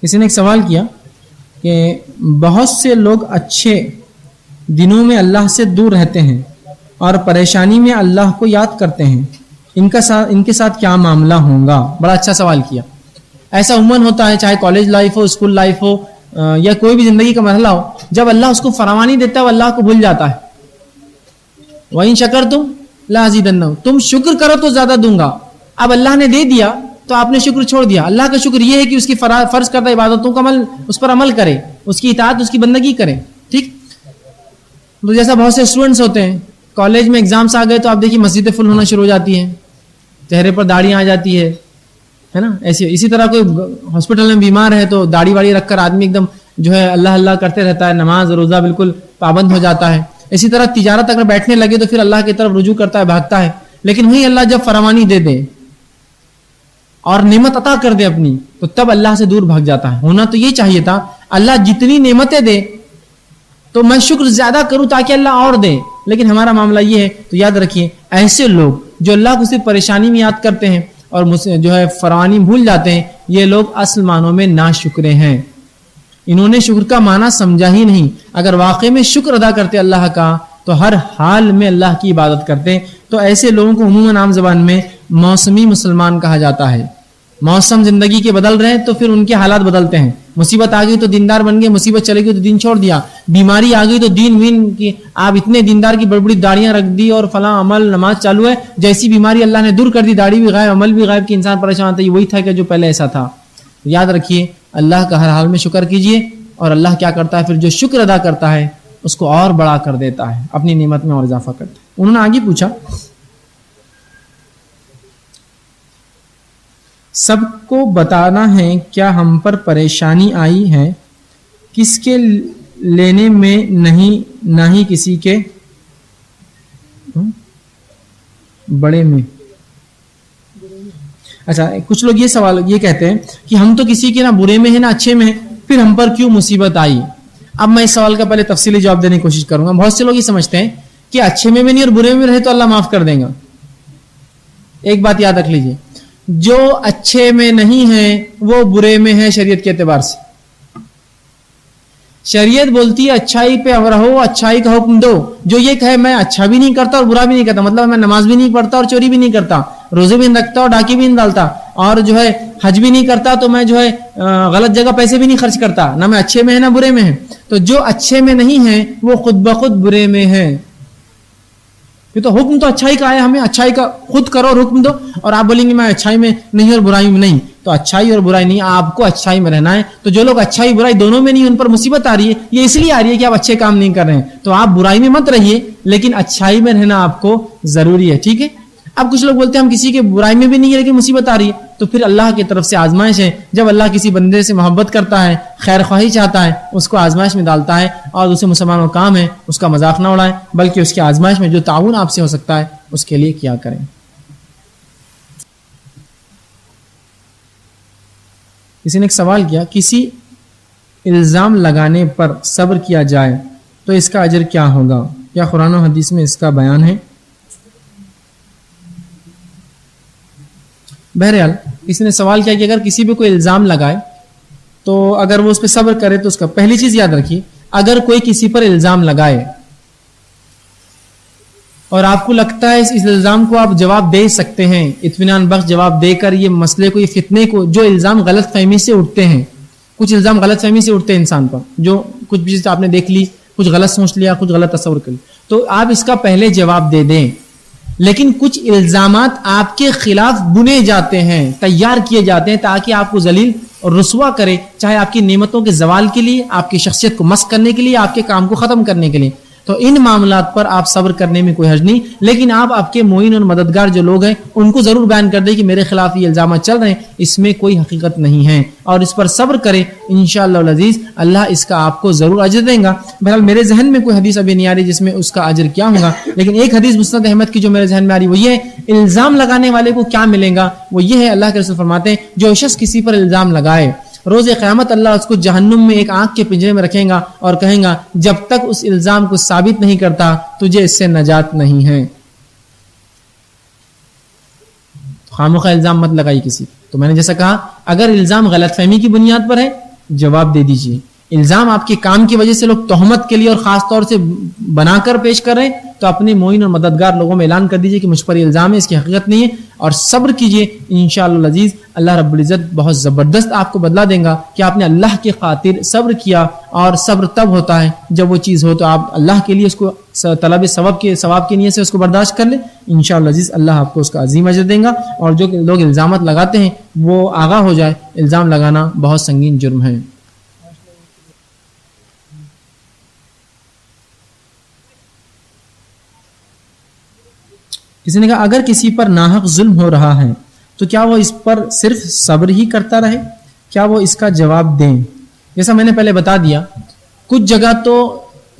کسی نے ایک سوال کیا کہ بہت سے لوگ اچھے دنوں میں اللہ سے دور رہتے ہیں اور پریشانی میں اللہ کو یاد کرتے ہیں, ان کے ساتھ کیا معاملہ ہوگا؟ بڑا اچھا سوال کیا. ایسا عموماً ہوتا ہے, چاہے کالج لائف ہو, اسکول لائف ہو, یا کوئی بھی زندگی کا مرحلہ ہو, جب اللہ اس کو فراوانی دیتا ہے وہ اللہ کو بھول جاتا ہے. وَإِن شَكَرْتُمْ لَأَزِيدَنَّكُمْ, تم شکر کرو تو زیادہ دوں گا. اب اللہ نے دے دیا تو آپ نے شکر چھوڑ دیا. اللہ کا شکر یہ ہے کہ اس کی فرض کردہ عبادتوں کا اس پر عمل کرے, اس کی اطاعت, اس کی بندگی کرے. ٹھیک. تو جیسا بہت سے اسٹوڈنٹس ہوتے ہیں, کالج میں ایگزامس آ گئے تو آپ دیکھیے مسجدیں فل ہونا شروع ہو جاتی ہیں, چہرے پر داڑیاں آ جاتی ہے نا. اسی طرح کوئی ہاسپٹل میں بیمار ہے تو داڑھی واڑی رکھ کر آدمی ایک دم جو ہے اللہ اللہ کرتے رہتا ہے, نماز روزہ بالکل پابند ہو جاتا ہے. اسی طرح تجارت اگر بیٹھنے لگے تو پھر اللہ کی طرف رجوع کرتا ہے, بھاگتا ہے. لیکن وہی اللہ جب فراوانی دے دے اور نعمت عطا کر دے اپنی, تو تب اللہ سے دور بھاگ جاتا ہے. ہونا تو یہ چاہیے تھا, اللہ جتنی نعمتیں دے تو میں شکر زیادہ کروں تاکہ اللہ اور دے, لیکن ہمارا معاملہ یہ ہے. تو یاد رکھیے ایسے لوگ جو اللہ کو صرف پریشانی میں یاد کرتے ہیں اور جو ہے فراوانی بھول جاتے ہیں، یہ لوگ اصل معنوں میں ناشکرے ہیں. انہوں نے شکر کا معنی سمجھا ہی نہیں. اگر واقعی میں شکر ادا کرتے اللہ کا تو ہر حال میں اللہ کی عبادت کرتے. تو ایسے لوگوں کو عموماً عام زبان میں موسمی مسلمان کہا جاتا ہے. موسم زندگی کے بدل رہے ہیں تو پھر ان کے حالات بدلتے ہیں. مصیبت آ گئی تو دیندار بن گئے، مصیبت چلے گئی تو دین چھوڑ دیا. بیماری آ گئی تو دین وین کی آپ اتنے دیندار کی بڑی بڑی داڑیاں رکھ دی اور فلاں عمل نماز چالو ہے. جیسی بیماری اللہ نے دور کر دی، داڑھی بھی غائب، عمل بھی غائب، کہ انسان پریشان تھا. یہ وہی تھا کہ جو پہلے ایسا تھا. یاد رکھیے اللہ کا ہر حال میں شکر کیجیے، اور اللہ کیا کرتا ہے پھر جو شکر ادا کرتا ہے اس کو اور بڑا کر دیتا ہے، اپنی نعمت میں اور اضافہ کرتا ہے. انہوں نے آگے پوچھا سب کو بتانا ہے کیا ہم پر پریشانی آئی ہے، کس کے لینے میں نہیں، نہ ہی کسی کے بڑے میں. اچھا، کچھ لوگ یہ سوال یہ کہتے ہیں کہ ہم تو کسی کے نہ برے میں ہیں نہ اچھے میں ہیں، پھر ہم پر کیوں مصیبت آئی. اب میں اس سوال کا پہلے تفصیلی جواب دینے کی کوشش کروں گا. بہت سے لوگ یہ سمجھتے ہیں کہ اچھے میں بھی نہیں اور برے میں رہے تو اللہ معاف کر دیں گا. ایک بات یاد رکھ لیجئے، جو اچھے میں نہیں ہے وہ برے میں ہے شریعت کے اعتبار سے. شریعت بولتی ہے اچھائی پہ رہو، اچھائی کا حکم دو. جو یہ کہے میں اچھا بھی نہیں کرتا اور برا بھی نہیں کرتا، مطلب میں نماز بھی نہیں پڑھتا اور چوری بھی نہیں کرتا، روزے بھی نہیں رکھتا اور ڈاکی بھی نہیں ڈالتا، اور جو ہے حج بھی نہیں کرتا، تو میں جو ہے غلط جگہ پیسے بھی نہیں خرچ کرتا، نہ میں اچھے میں ہے نہ برے میں ہے. تو جو اچھے میں نہیں ہے وہ خود بخود برے میں ہے. یہ تو حکم تو اچھائی کا ہے، ہمیں اچھائی کا خود کرو اور حکم دو. اور آپ بولیں گے میں اچھائی میں نہیں اور برائی میں نہیں، تو اچھائی اور برائی نہیں، آپ کو اچھائی میں رہنا ہے. تو جو لوگ اچھائی برائی دونوں میں نہیں، ان پر مصیبت آ رہی ہے، یہ اس لیے آ رہی ہے کہ آپ اچھے کام نہیں کر رہے ہیں. تو آپ برائی میں مت رہیے، لیکن اچھائی میں رہنا آپ کو ضروری ہے. ٹھیک ہے. اب کچھ لوگ بولتے ہیں ہم کسی کے برائی میں بھی نہیں ہے لیکن مصیبت آ رہی ہے. تو پھر اللہ کی طرف سے آزمائش ہے. جب اللہ کسی بندے سے محبت کرتا ہے، خیر خواہی چاہتا ہے، اس کو آزمائش میں ڈالتا ہے، اور اسے مسلمانوں کا کام ہے اس کا مذاق نہ اڑائیں، بلکہ اس کی آزمائش میں جو تعاون آپ سے ہو سکتا ہے اس کے لیے کیا کریں. کسی نے ایک سوال کیا، کسی الزام لگانے پر صبر کیا جائے تو اس کا اجر کیا ہوگا؟ کیا قرآن و حدیث میں اس کا بیان ہے؟ بہرحال کسی نے سوال کیا کہ اگر کسی پہ کوئی الزام لگائے تو اگر وہ اس پہ صبر کرے تو اس کا پہلی چیز یاد رکھیے، اگر کوئی کسی پر الزام لگائے اور آپ کو لگتا ہے اس الزام کو آپ جواب دے سکتے ہیں، اطمینان بخش جواب دے کر یہ مسئلے کو، یہ فتنے کو، جو الزام غلط فہمی سے اٹھتے ہیں، کچھ الزام غلط فہمی سے اٹھتے ہیں انسان پر، جو کچھ بھی آپ نے دیکھ لی، کچھ غلط سوچ لیا، کچھ غلط تصور کر لیا، تو آپ اس کا پہلے جواب دے دیں. لیکن کچھ الزامات آپ کے خلاف بنے جاتے ہیں، تیار کیے جاتے ہیں تاکہ آپ کو ذلیل اور رسوا کرے، چاہے آپ کی نعمتوں کے زوال کے لیے، آپ کی شخصیت کو مسخ کرنے کے لیے، آپ کے کام کو ختم کرنے کے لیے. تو ان معاملات پر آپ صبر کرنے میں کوئی حرج نہیں، لیکن آپ کے معین اور مددگار جو لوگ ہیں ان کو ضرور بیان کر دیں کہ میرے خلاف یہ الزامات چل رہے ہیں، اس میں کوئی حقیقت نہیں ہے، اور اس پر صبر کریں. انشاءاللہ العزیز اللہ اس کا آپ کو ضرور اجر دیں گا. بہرحال میرے ذہن میں کوئی حدیث ابھی نہیں آ رہی جس میں اس کا اجر کیا ہوگا، لیکن ایک حدیث مسند احمد کی جو میرے ذہن میں آ رہی وہ یہ ہے، الزام لگانے والے کو کیا ملے گا، وہ یہ ہے، اللہ کے رسول فرماتے ہیں جو شخص کسی پر الزام لگائے، روز قیامت اللہ اس کو جہنم میں ایک آنکھ کے پنجرے میں رکھیں گا اور کہیں گا جب تک اس الزام کو ثابت نہیں کرتا تجھے اس سے نجات نہیں ہے. خامخواہ الزام مت لگائی کسی. تو میں نے جیسا کہا اگر الزام غلط فہمی کی بنیاد پر ہے جواب دے دیجیے. الزام آپ کے کام کی وجہ سے لوگ تہمت کے لیے اور خاص طور سے بنا کر پیش کر رہے ہیں تو اپنے معین اور مددگار لوگوں میں اعلان کر دیجیے کہ مجھ پر یہ الزام ہے، اس کی حقیقت نہیں ہے، اور صبر کیجیے. انشاءاللہ العزیز اللہ رب العزت بہت زبردست آپ کو بدلہ دیں گا کہ آپ نے اللہ کی خاطر صبر کیا. اور صبر تب ہوتا ہے جب وہ چیز ہو تو آپ اللہ کے لیے اس کو طلب ثواب کی نیت سے اس کو برداشت کر لیں. انشاءاللہ العزیز اللہ آپ کو اس کا عظیم اجر دیں گا. اور جو لوگ الزامات لگاتے ہیں وہ آگاہ ہو جائے، الزام لگانا بہت سنگین جرم ہے. کسی نے کہا اگر کسی پر ناحق ظلم ہو رہا ہے تو کیا وہ اس پر صرف صبر ہی کرتا رہے، کیا وہ اس کا جواب دیں؟ جیسا میں نے پہلے بتا دیا کچھ جگہ تو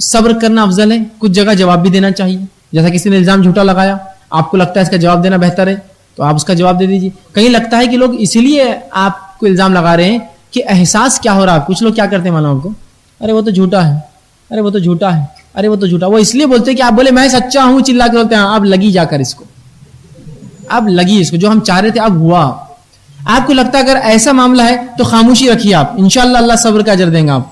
صبر کرنا افضل ہے، کچھ جگہ جواب بھی دینا چاہیے. جیسا کسی نے الزام جھوٹا لگایا، آپ کو لگتا ہے اس کا جواب دینا بہتر ہے تو آپ اس کا جواب دے دیجیے. کہیں لگتا ہے کہ لوگ اسی لیے آپ کو الزام لگا رہے ہیں کہ احساس کیا ہو رہا ہے. کچھ لوگ کیا کرتے ہیں معلوم آپ کو، ارے وہ تو جھوٹا ہے، ارے وہ تو جھوٹا ہے، ارے وہ تو جھوٹا. وہ اس لیے بولتے ہیں کہ آپ بولے میں سچا ہوں، چلا کے بولتے ہیں آپ لگی جا کر اس کو. اب لگی اس کو جو ہم چاہ رہے تھے اب ہوا. آپ کو لگتا ہے اگر ایسا معاملہ ہے تو خاموشی رکھیے آپ, انشاءاللہ اللہ صبر کا اجر دیں گا آپ.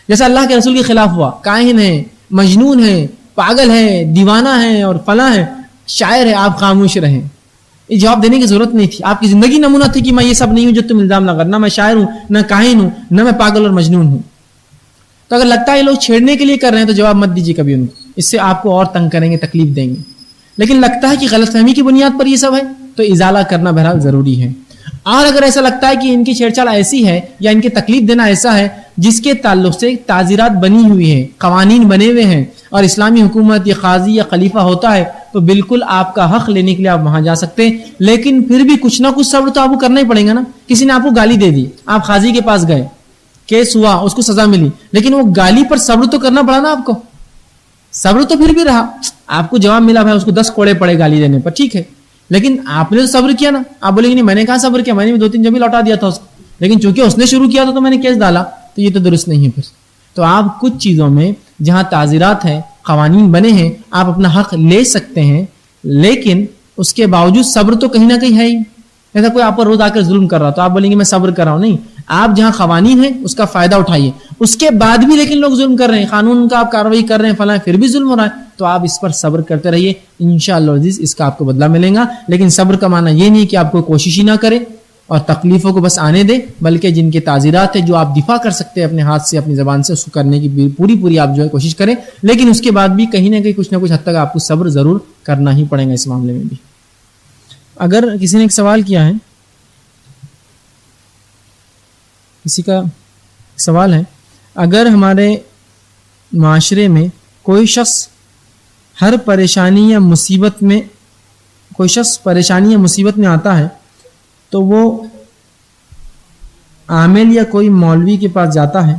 جیسا اللہ کے رسول کے خلاف ہوا, کاہن ہے, مجنون ہے, پاگل ہے, دیوانہ ہے اور فلاں ہے, شاعر ہے, آپ خاموش رہیں. یہ جواب دینے کی ضرورت نہیں تھی. آپ کی زندگی نمونہ تھی کہ میں یہ سب نہیں ہوں جو تم الزام لگا, نہ میں شاعر ہوں, نہ کاہن ہوں, نہ میں پاگل اور مجنون ہوں. تو اگر لگتا ہے یہ لوگ چھیڑنے کے لیے کر رہے ہیں تو جواب مت دیجیے کبھی ان کو, اس سے آپ کو اور تنگ کریں گے, تکلیف دیں گے. لیکن لگتا ہے کہ غلط فہمی کی بنیاد پر یہ سب ہے تو ازالہ کرنا بہرحال ضروری ہے. اور اگر ایسا لگتا ہے کہ ان کی چھیڑ چھاڑ ایسی ہے یا ان کے تکلیف دینا ایسا ہے جس کے تعلق سے تعزیرات بنی ہوئی ہیں, قوانین بنے ہوئے ہیں اور اسلامی حکومت یا قاضی یا خلیفہ ہوتا ہے, تو بالکل آپ کا حق لینے کے لیے آپ وہاں جا سکتے ہیں. لیکن پھر بھی کچھ نہ کچھ صبر تو آپ کو کرنا ہی پڑے گا نا. کسی نے آپ کو گالی دے دی, آپ قاضی کے پاس گئے, کیس ہوا, اس کو سزا ملی, لیکن وہ گالی پر صبر تو کرنا پڑا نا آپ کو. صبر تو پھر بھی رہا, آپ کو جواب ملا بھائی اس کو 10 کوڑے پڑے گالی دینے پر, ٹھیک ہے, لیکن آپ نے تو صبر کیا نا. آپ بولیں گے نہیں میں نے کہاں صبر کیا, میں نے بھی 2-3 جب لوٹا دیا تھا اس کو, لیکن چونکہ اس نے شروع کیا تھا تو میں نے کیس ڈالا, تو یہ تو درست نہیں ہے پھر. تو آپ کچھ چیزوں میں جہاں تعزیرات ہیں, قوانین بنے ہیں, آپ اپنا حق لے سکتے ہیں, لیکن اس کے باوجود صبر تو کہیں نہ کہیں ہے ہی. ایسا کوئی آپ پر روز آ کر ظلم کر رہا تو آپ بولیں گے میں صبر کر رہا ہوں, نہیں. آپ جہاں قوانین ہیں اس کا فائدہ اٹھائیے. اس کے بعد بھی لیکن لوگ ظلم کر رہے ہیں, قانون کا آپ کارروائی کر رہے ہیں فلاں, پھر بھی ظلم ہو رہا ہے, تو آپ اس پر صبر کرتے رہیے, انشاءاللہ عزیز اس کا آپ کو بدلہ ملے گا. لیکن صبر کا معنی یہ نہیں کہ آپ کو کوشش ہی نہ کرے اور تکلیفوں کو بس آنے دے, بلکہ جن کے تعزیرات ہیں جو آپ دفاع کر سکتے ہیں اپنے ہاتھ سے, اپنی زبان سے, اس کو کرنے کی پوری آپ جو ہے کوشش کریں. لیکن اس کے بعد بھی کہیں نہ کہیں کچھ نہ کچھ حد تک آپ کو صبر ضرور کرنا ہی پڑے گا اس معاملے میں بھی. اگر کسی نے ایک سوال کیا ہے, کسی کا سوال ہے, اگر ہمارے معاشرے میں کوئی شخص پریشانی یا مصیبت میں آتا ہے تو وہ عامل یا کوئی مولوی کے پاس جاتا ہے,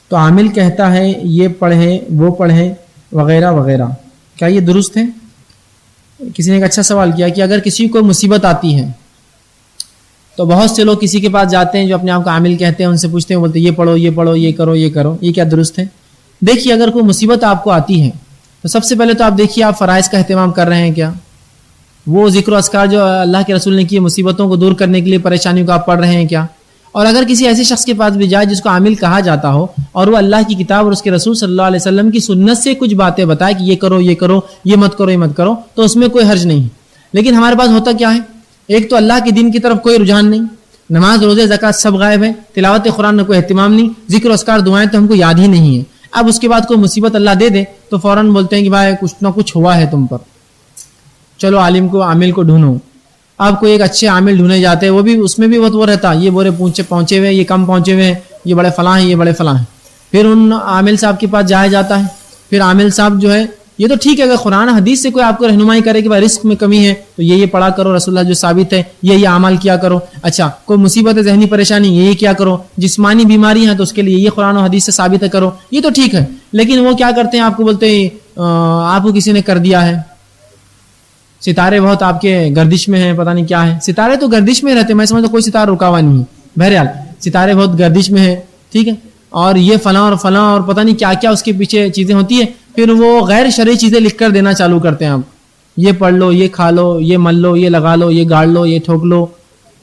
تو عامل کہتا ہے یہ پڑھے وہ پڑھے وغیرہ وغیرہ, کیا یہ درست ہے؟ کسی نے ایک اچھا سوال کیا کہ اگر کسی کو مصیبت آتی ہے تو بہت سے لوگ کسی کے پاس جاتے ہیں جو اپنے آپ کو عامل کہتے ہیں, ان سے پوچھتے ہیں, بولتے ہیں یہ پڑھو یہ پڑھو یہ کرو یہ کرو, یہ کیا درست ہے؟ دیکھیے اگر کوئی مصیبت آپ کو آتی ہے تو سب سے پہلے تو آپ دیکھیے آپ فرائض کا اہتمام کر رہے ہیں کیا, وہ ذکر و اذکار جو اللہ کے رسول نے کیے مصیبتوں کو دور کرنے کے لیے پریشانیوں کو آپ پڑھ رہے ہیں کیا. اور اگر کسی ایسے شخص کے پاس بھی جائے جس کو عامل کہا جاتا ہو اور وہ اللہ کی کتاب اور اس کے رسول صلی اللہ علیہ وسلم کی سنت سے کچھ باتیں بتائے کہ یہ کرو یہ کرو یہ مت کرو یہ مت کرو, تو اس میں کوئی حرج نہیں. لیکن ہمارے پاس ہوتا کیا ہے, ایک تو اللہ کے دین کی طرف کوئی رجحان نہیں, نماز روزے زکوٰۃ سب غائب ہے, تلاوت قرآن میں کوئی اہتمام نہیں, ذکر و اذکار دعائیں تو ہم کو یاد ہی نہیں ہے. اب اس کے بعد کوئی مصیبت اللہ دے دے تو فوراً بولتے ہیں کہ بھائی کچھ نہ کچھ ہوا ہے تم پر, چلو عالم کو عامل کو ڈھونڈو. اب کوئی ایک اچھے عامل ڈھونڈے جاتے ہیں, وہ بھی اس میں بھی وہ رہتا, یہ بورے پہنچے ہوئے, یہ کم پہنچے ہوئے ہیں, یہ بڑے فلاں ہیں, یہ بڑے فلاں ہیں. پھر ان عامل صاحب کے پاس جایا جاتا ہے. پھر عامل صاحب جو ہے یہ تو ٹھیک ہے اگر قرآن حدیث سے کوئی آپ کو رہنمائی کرے کہ بھائی رزق میں کمی ہے تو یہ پڑھا کرو, رسول اللہ جو ثابت ہے یہ اعمال کیا کرو. اچھا کوئی مصیبت ہے, ذہنی پریشانی, یہ کیا کرو. جسمانی بیماری ہے تو اس کے لیے یہ قرآن و حدیث سے ثابت ہے کرو, یہ تو ٹھیک ہے. لیکن وہ کیا کرتے ہیں, آپ کو بولتے ہیں آپ کو کسی نے کر دیا ہے, ستارے بہت آپ کے گردش میں ہیں, پتہ نہیں کیا ہے. ستارے تو گردش میں رہتے, میں سمجھتا کوئی ستارہ رکا ہوا نہیں ہے. بہرحال ستارے بہت گردش میں ہیں, ٹھیک ہے, اور یہ فلاں اور فلاں اور پتہ نہیں کیا کیا اس کے پیچھے چیزیں ہوتی ہیں. پھر وہ غیر شرعی چیزیں لکھ کر دینا چالو کرتے ہیں, آپ یہ پڑھ لو, یہ کھا لو, یہ مل لو, یہ لگا لو, یہ گاڑ لو, یہ ٹھوک لو,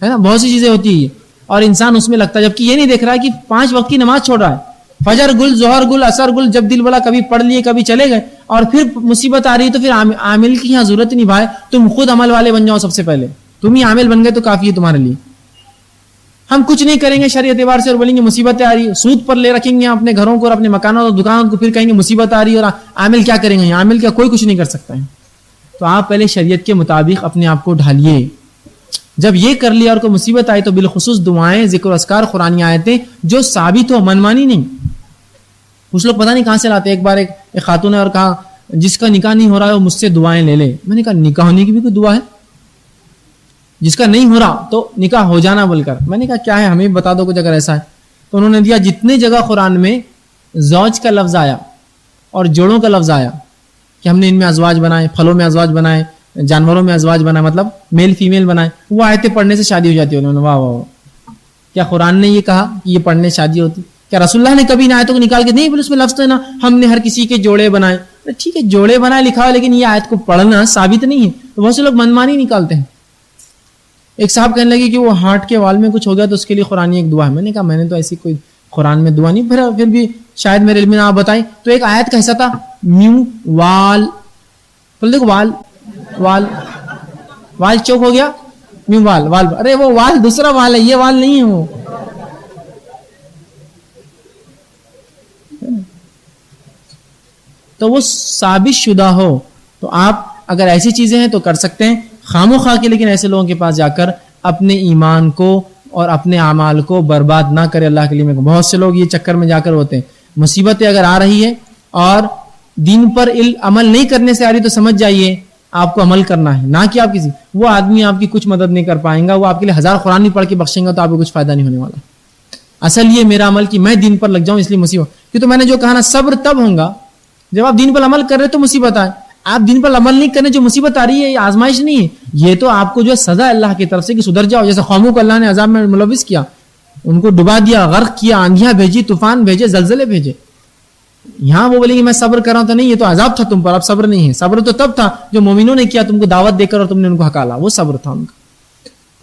ہے نا, بہت سی چیزیں ہوتی ہیں. اور انسان اس میں لگتا ہے, جبکہ یہ نہیں دیکھ رہا ہے کہ 5 وقت کی نماز چھوڑ رہا ہے. فجر گل, ظہر گل, عصر گل, جب دل بڑا کبھی پڑھ لیے کبھی چلے گئے, اور پھر مصیبت آ رہی ہے تو پھر عامل کی یہاں ضرورت نہیں بھائی, تم خود عمل والے بن جاؤ. سب سے پہلے تم ہی عامل بن گئے تو کافی ہے تمہارے لیے. ہم کچھ نہیں کریں گے شریعت اعتبار سے اور بولیں گے مصیبتیں آ رہی ہے, سود پر لے رکھیں گے اپنے گھروں کو اور اپنے مکانوں اور دکانوں کو, پھر کہیں گے مصیبت آ رہی ہے, اور عامل کیا کریں گے, عامل کیا کوئی کچھ نہیں کر سکتا ہے. تو آپ پہلے شریعت کے مطابق اپنے آپ کو ڈھالیے. جب یہ کر لیا اور کوئی مصیبت آئی تو بالخصوص دعائیں, ذکر و اذکار, قرآنی آیتیں جو ثابت ہو, منمانی نہیں. کچھ لوگ پتہ نہیں کہاں سے لاتے. ایک بار ایک خاتون نے اور کہا جس کا نکاح نہیں ہو رہا ہے وہ مجھ سے دعائیں لے لے. میں نے کہا نکاح ہونے کی بھی کوئی دعا ہے؟ جس کا نہیں ہو رہا تو نکاح ہو جانا بول کر. میں نے کہا کیا ہے, ہمیں بھی بتا دو کچھ اگر ایسا ہے. تو انہوں نے دیا جتنے جگہ قرآن میں زوج کا لفظ آیا اور جوڑوں کا لفظ آیا کہ ہم نے ان میں ازواج بنائے, پھلوں میں ازواج بنائے, جانوروں میں ازواج بنائے, مطلب میل فیمیل بنائے, وہ آیتیں پڑھنے سے شادی ہو جاتی ہے. انہوں نے واہ واہ, کیا قرآن نے یہ کہا کہ یہ پڑھنے سے شادی ہوتی؟ کیا رسول اللہ نے کبھی ان آیتوں کو نکال کے نہیں بولے اس میں لفظ ہے نا ہم نے ہر کسی کے جوڑے بنائے؟ ٹھیک ہے جوڑے بنائے لکھا ہو, لیکن یہ آیت کو پڑھنا ثابت نہیں ہے. تو بہت سے لوگ منمانی نکالتے ہیں. ایک صاحب کہنے لگے کہ وہ ہارٹ کے وال میں کچھ ہو گیا تو اس کے لیے قرآن ایک دعا ہے. میں نے کہا میں نے تو ایسی کوئی قرآن میں دعا نہیں پھر بھی شاید میرے علم میں آپ بتائیں. تو ایک آیت کا حصہ تھا میو وال, بول دیکھو وال وال وال چوک ہو گیا میو وال وال, ارے وہ وال دوسرا وال ہے, یہ وال نہیں ہے وہ. تو وہ ثابت شدہ ہو تو آپ اگر ایسی چیزیں ہیں تو کر سکتے ہیں خام و خواہ کے, لیکن ایسے لوگوں کے پاس جا کر اپنے ایمان کو اور اپنے اعمال کو برباد نہ کرے اللہ کے لیے. بہت سے لوگ یہ چکر میں جا کر ہوتے ہیں. مصیبتیں اگر آ رہی ہے اور دین پر عمل نہیں کرنے سے آ رہی تو سمجھ جائیے آپ کو عمل کرنا ہے, نہ کہ آپ کسی وہ آدمی آپ کی کچھ مدد نہیں کر پائیں گا, وہ آپ کے لیے 1000 قرآن نہیں پڑھ کے بخشیں گا تو آپ کو کچھ فائدہ نہیں ہونے والا. اصل یہ میرا عمل کہ میں دین پر لگ جاؤں, اس لیے مصیبت. کہ تو میں نے جو کہا نا صبر تب ہوگا جب آپ دین پر عمل کر رہے تو مصیبت آئے. آپ دین پر عمل نہیں کرنے جو مصیبت آ رہی ہے یہ آزمائش نہیں ہے, یہ تو آپ کو جو ہے سزا اللہ کی طرف سے کہ سدھر جاؤ. جیسے قوموں کو اللہ نے عذاب میں ملوث کیا, ان کو ڈبا دیا, غرق کیا, آندھیاں بھیجی, طوفان بھیجے, زلزلے بھیجے. یہاں وہ بولے کہ میں صبر کر رہا ہوں تو نہیں, یہ تو عذاب تھا تم پر, اب صبر نہیں ہے. صبر تو تب تھا جو مومنوں نے کیا, تم کو دعوت دے کر اور تم نے ان کو ہکالا, وہ صبر تھا ان کا.